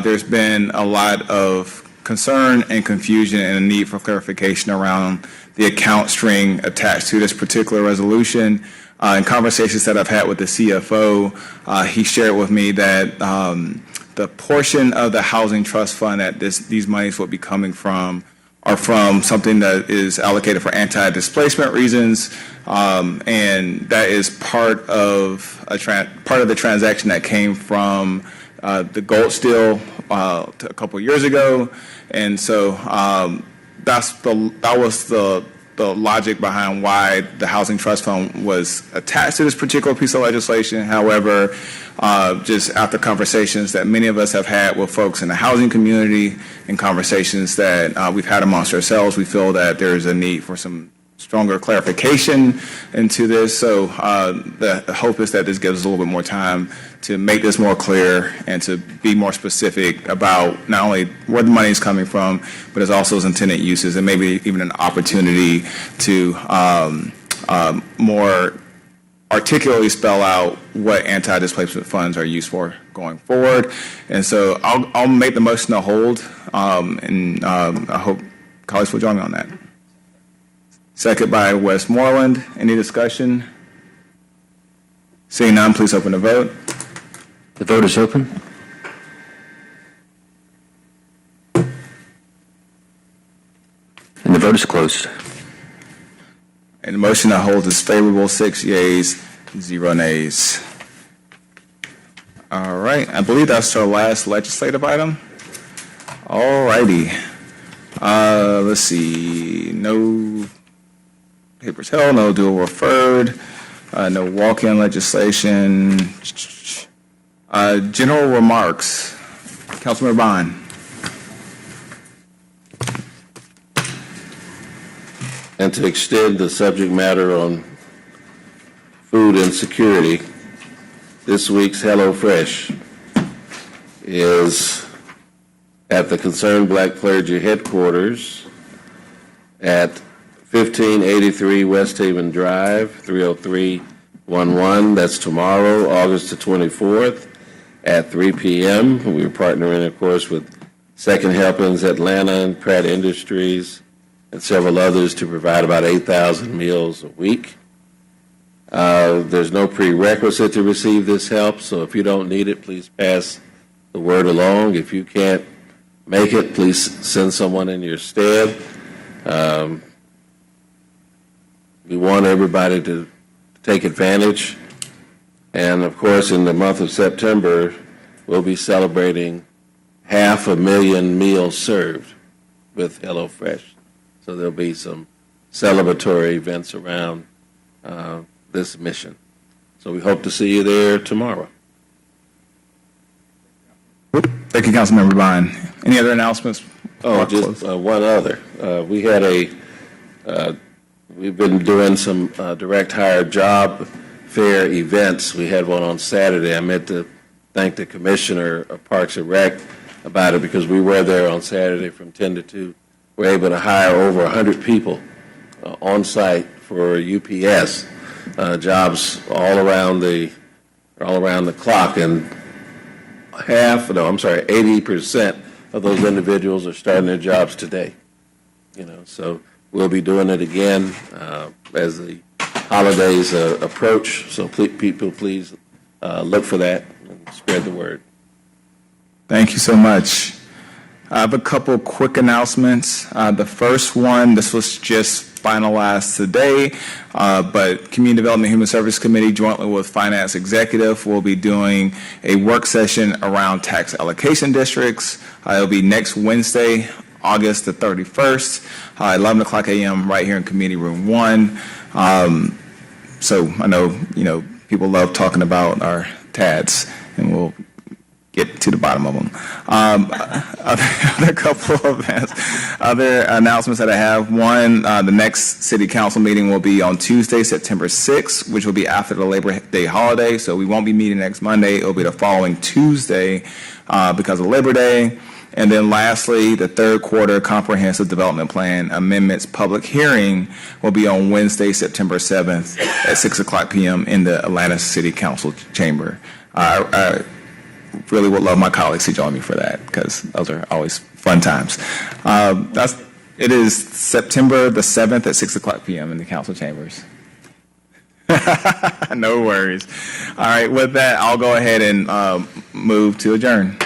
there's been a lot of concern and confusion and a need for clarification around the account string attached to this particular resolution. In conversations that I've had with the CFO, he shared with me that the portion of the housing trust fund that these monies will be coming from are from something that is allocated for anti-displacement reasons, and that is part of the transaction that came from the gold steel a couple years ago, and so that was the logic behind why the housing trust fund was attached to this particular piece of legislation. However, just after conversations that many of us have had with folks in the housing community and conversations that we've had amongst ourselves, we feel that there is a need for some stronger clarification into this. So the hope is that this gives us a little bit more time to make this more clear and to be more specific about not only where the money is coming from, but it's also its intended uses and maybe even an opportunity to more articulately spell out what anti-displacement funds are used for going forward. And so I'll make the motion to hold, and I hope colleagues will join me on that. Second by Westmoreland. Any discussion? Seeing none, please open the vote. The vote is open. And the vote is closed. And the motion to hold is favorable, 6 yeas, 0 nays. All right, I believe that's our last legislative item. All righty. Let's see, no papers held, no dual referred, no walk-in legislation. General remarks. Councilmember Bond. And to extend the subject matter on food insecurity, this week's HelloFresh is at the Concerned Black Clergy headquarters at 1583 West Haven Drive, 30311. That's tomorrow, August the 24th at 3 p.m. We're partnering, of course, with Second Helpings Atlanta and Pratt Industries and several others to provide about 8,000 meals a week. There's no prerequisite to receive this help, so if you don't need it, please pass the word along. If you can't make it, please send someone in your stead. We want everybody to take advantage And of course, in the month of September, we'll be celebrating 500,000 meals served with HelloFresh. So there'll be some celebratory events around this mission. So we hope to see you there tomorrow. Thank you, Councilmember Bond. Any other announcements? Oh, just one other. We've been doing some direct hire job fair events. We had one on Saturday. I meant to thank the Commissioner of Parks and Rec about it because we were there on Saturday from 10 to 2. We were able to hire over 100 people on site for UPS jobs all around the clock, and 80% of those individuals are starting their jobs today. So we'll be doing it again as the holidays approach. So people, please look for that and spread the word. Thank you so much. I have a couple quick announcements. The first one, this was just finalized today, but Community Development and Human Services Committee, jointly with Finance Executive, will be doing a work session around tax allocation districts. It'll be next Wednesday, August the 31st, 11 o'clock a.m. right here in Committee Room 1. So I know, people love talking about our TADs, and we'll get to the bottom of them. Other announcements that I have. One, the next City Council meeting will be on Tuesday, September 6th, which will be after the Labor Day holiday. So we won't be meeting next Monday. It'll be the following Tuesday because of Labor Day. And then lastly, the third quarter comprehensive development plan amendments public hearing will be on Wednesday, September 7th at 6 o'clock p.m. in the Atlanta City Council chamber. I really would love my colleagues to join me for that because those are always fun times. It is September the 7th at 6 o'clock p.m. in the council chambers. No worries. All right, with that, I'll go ahead and move to adjourn.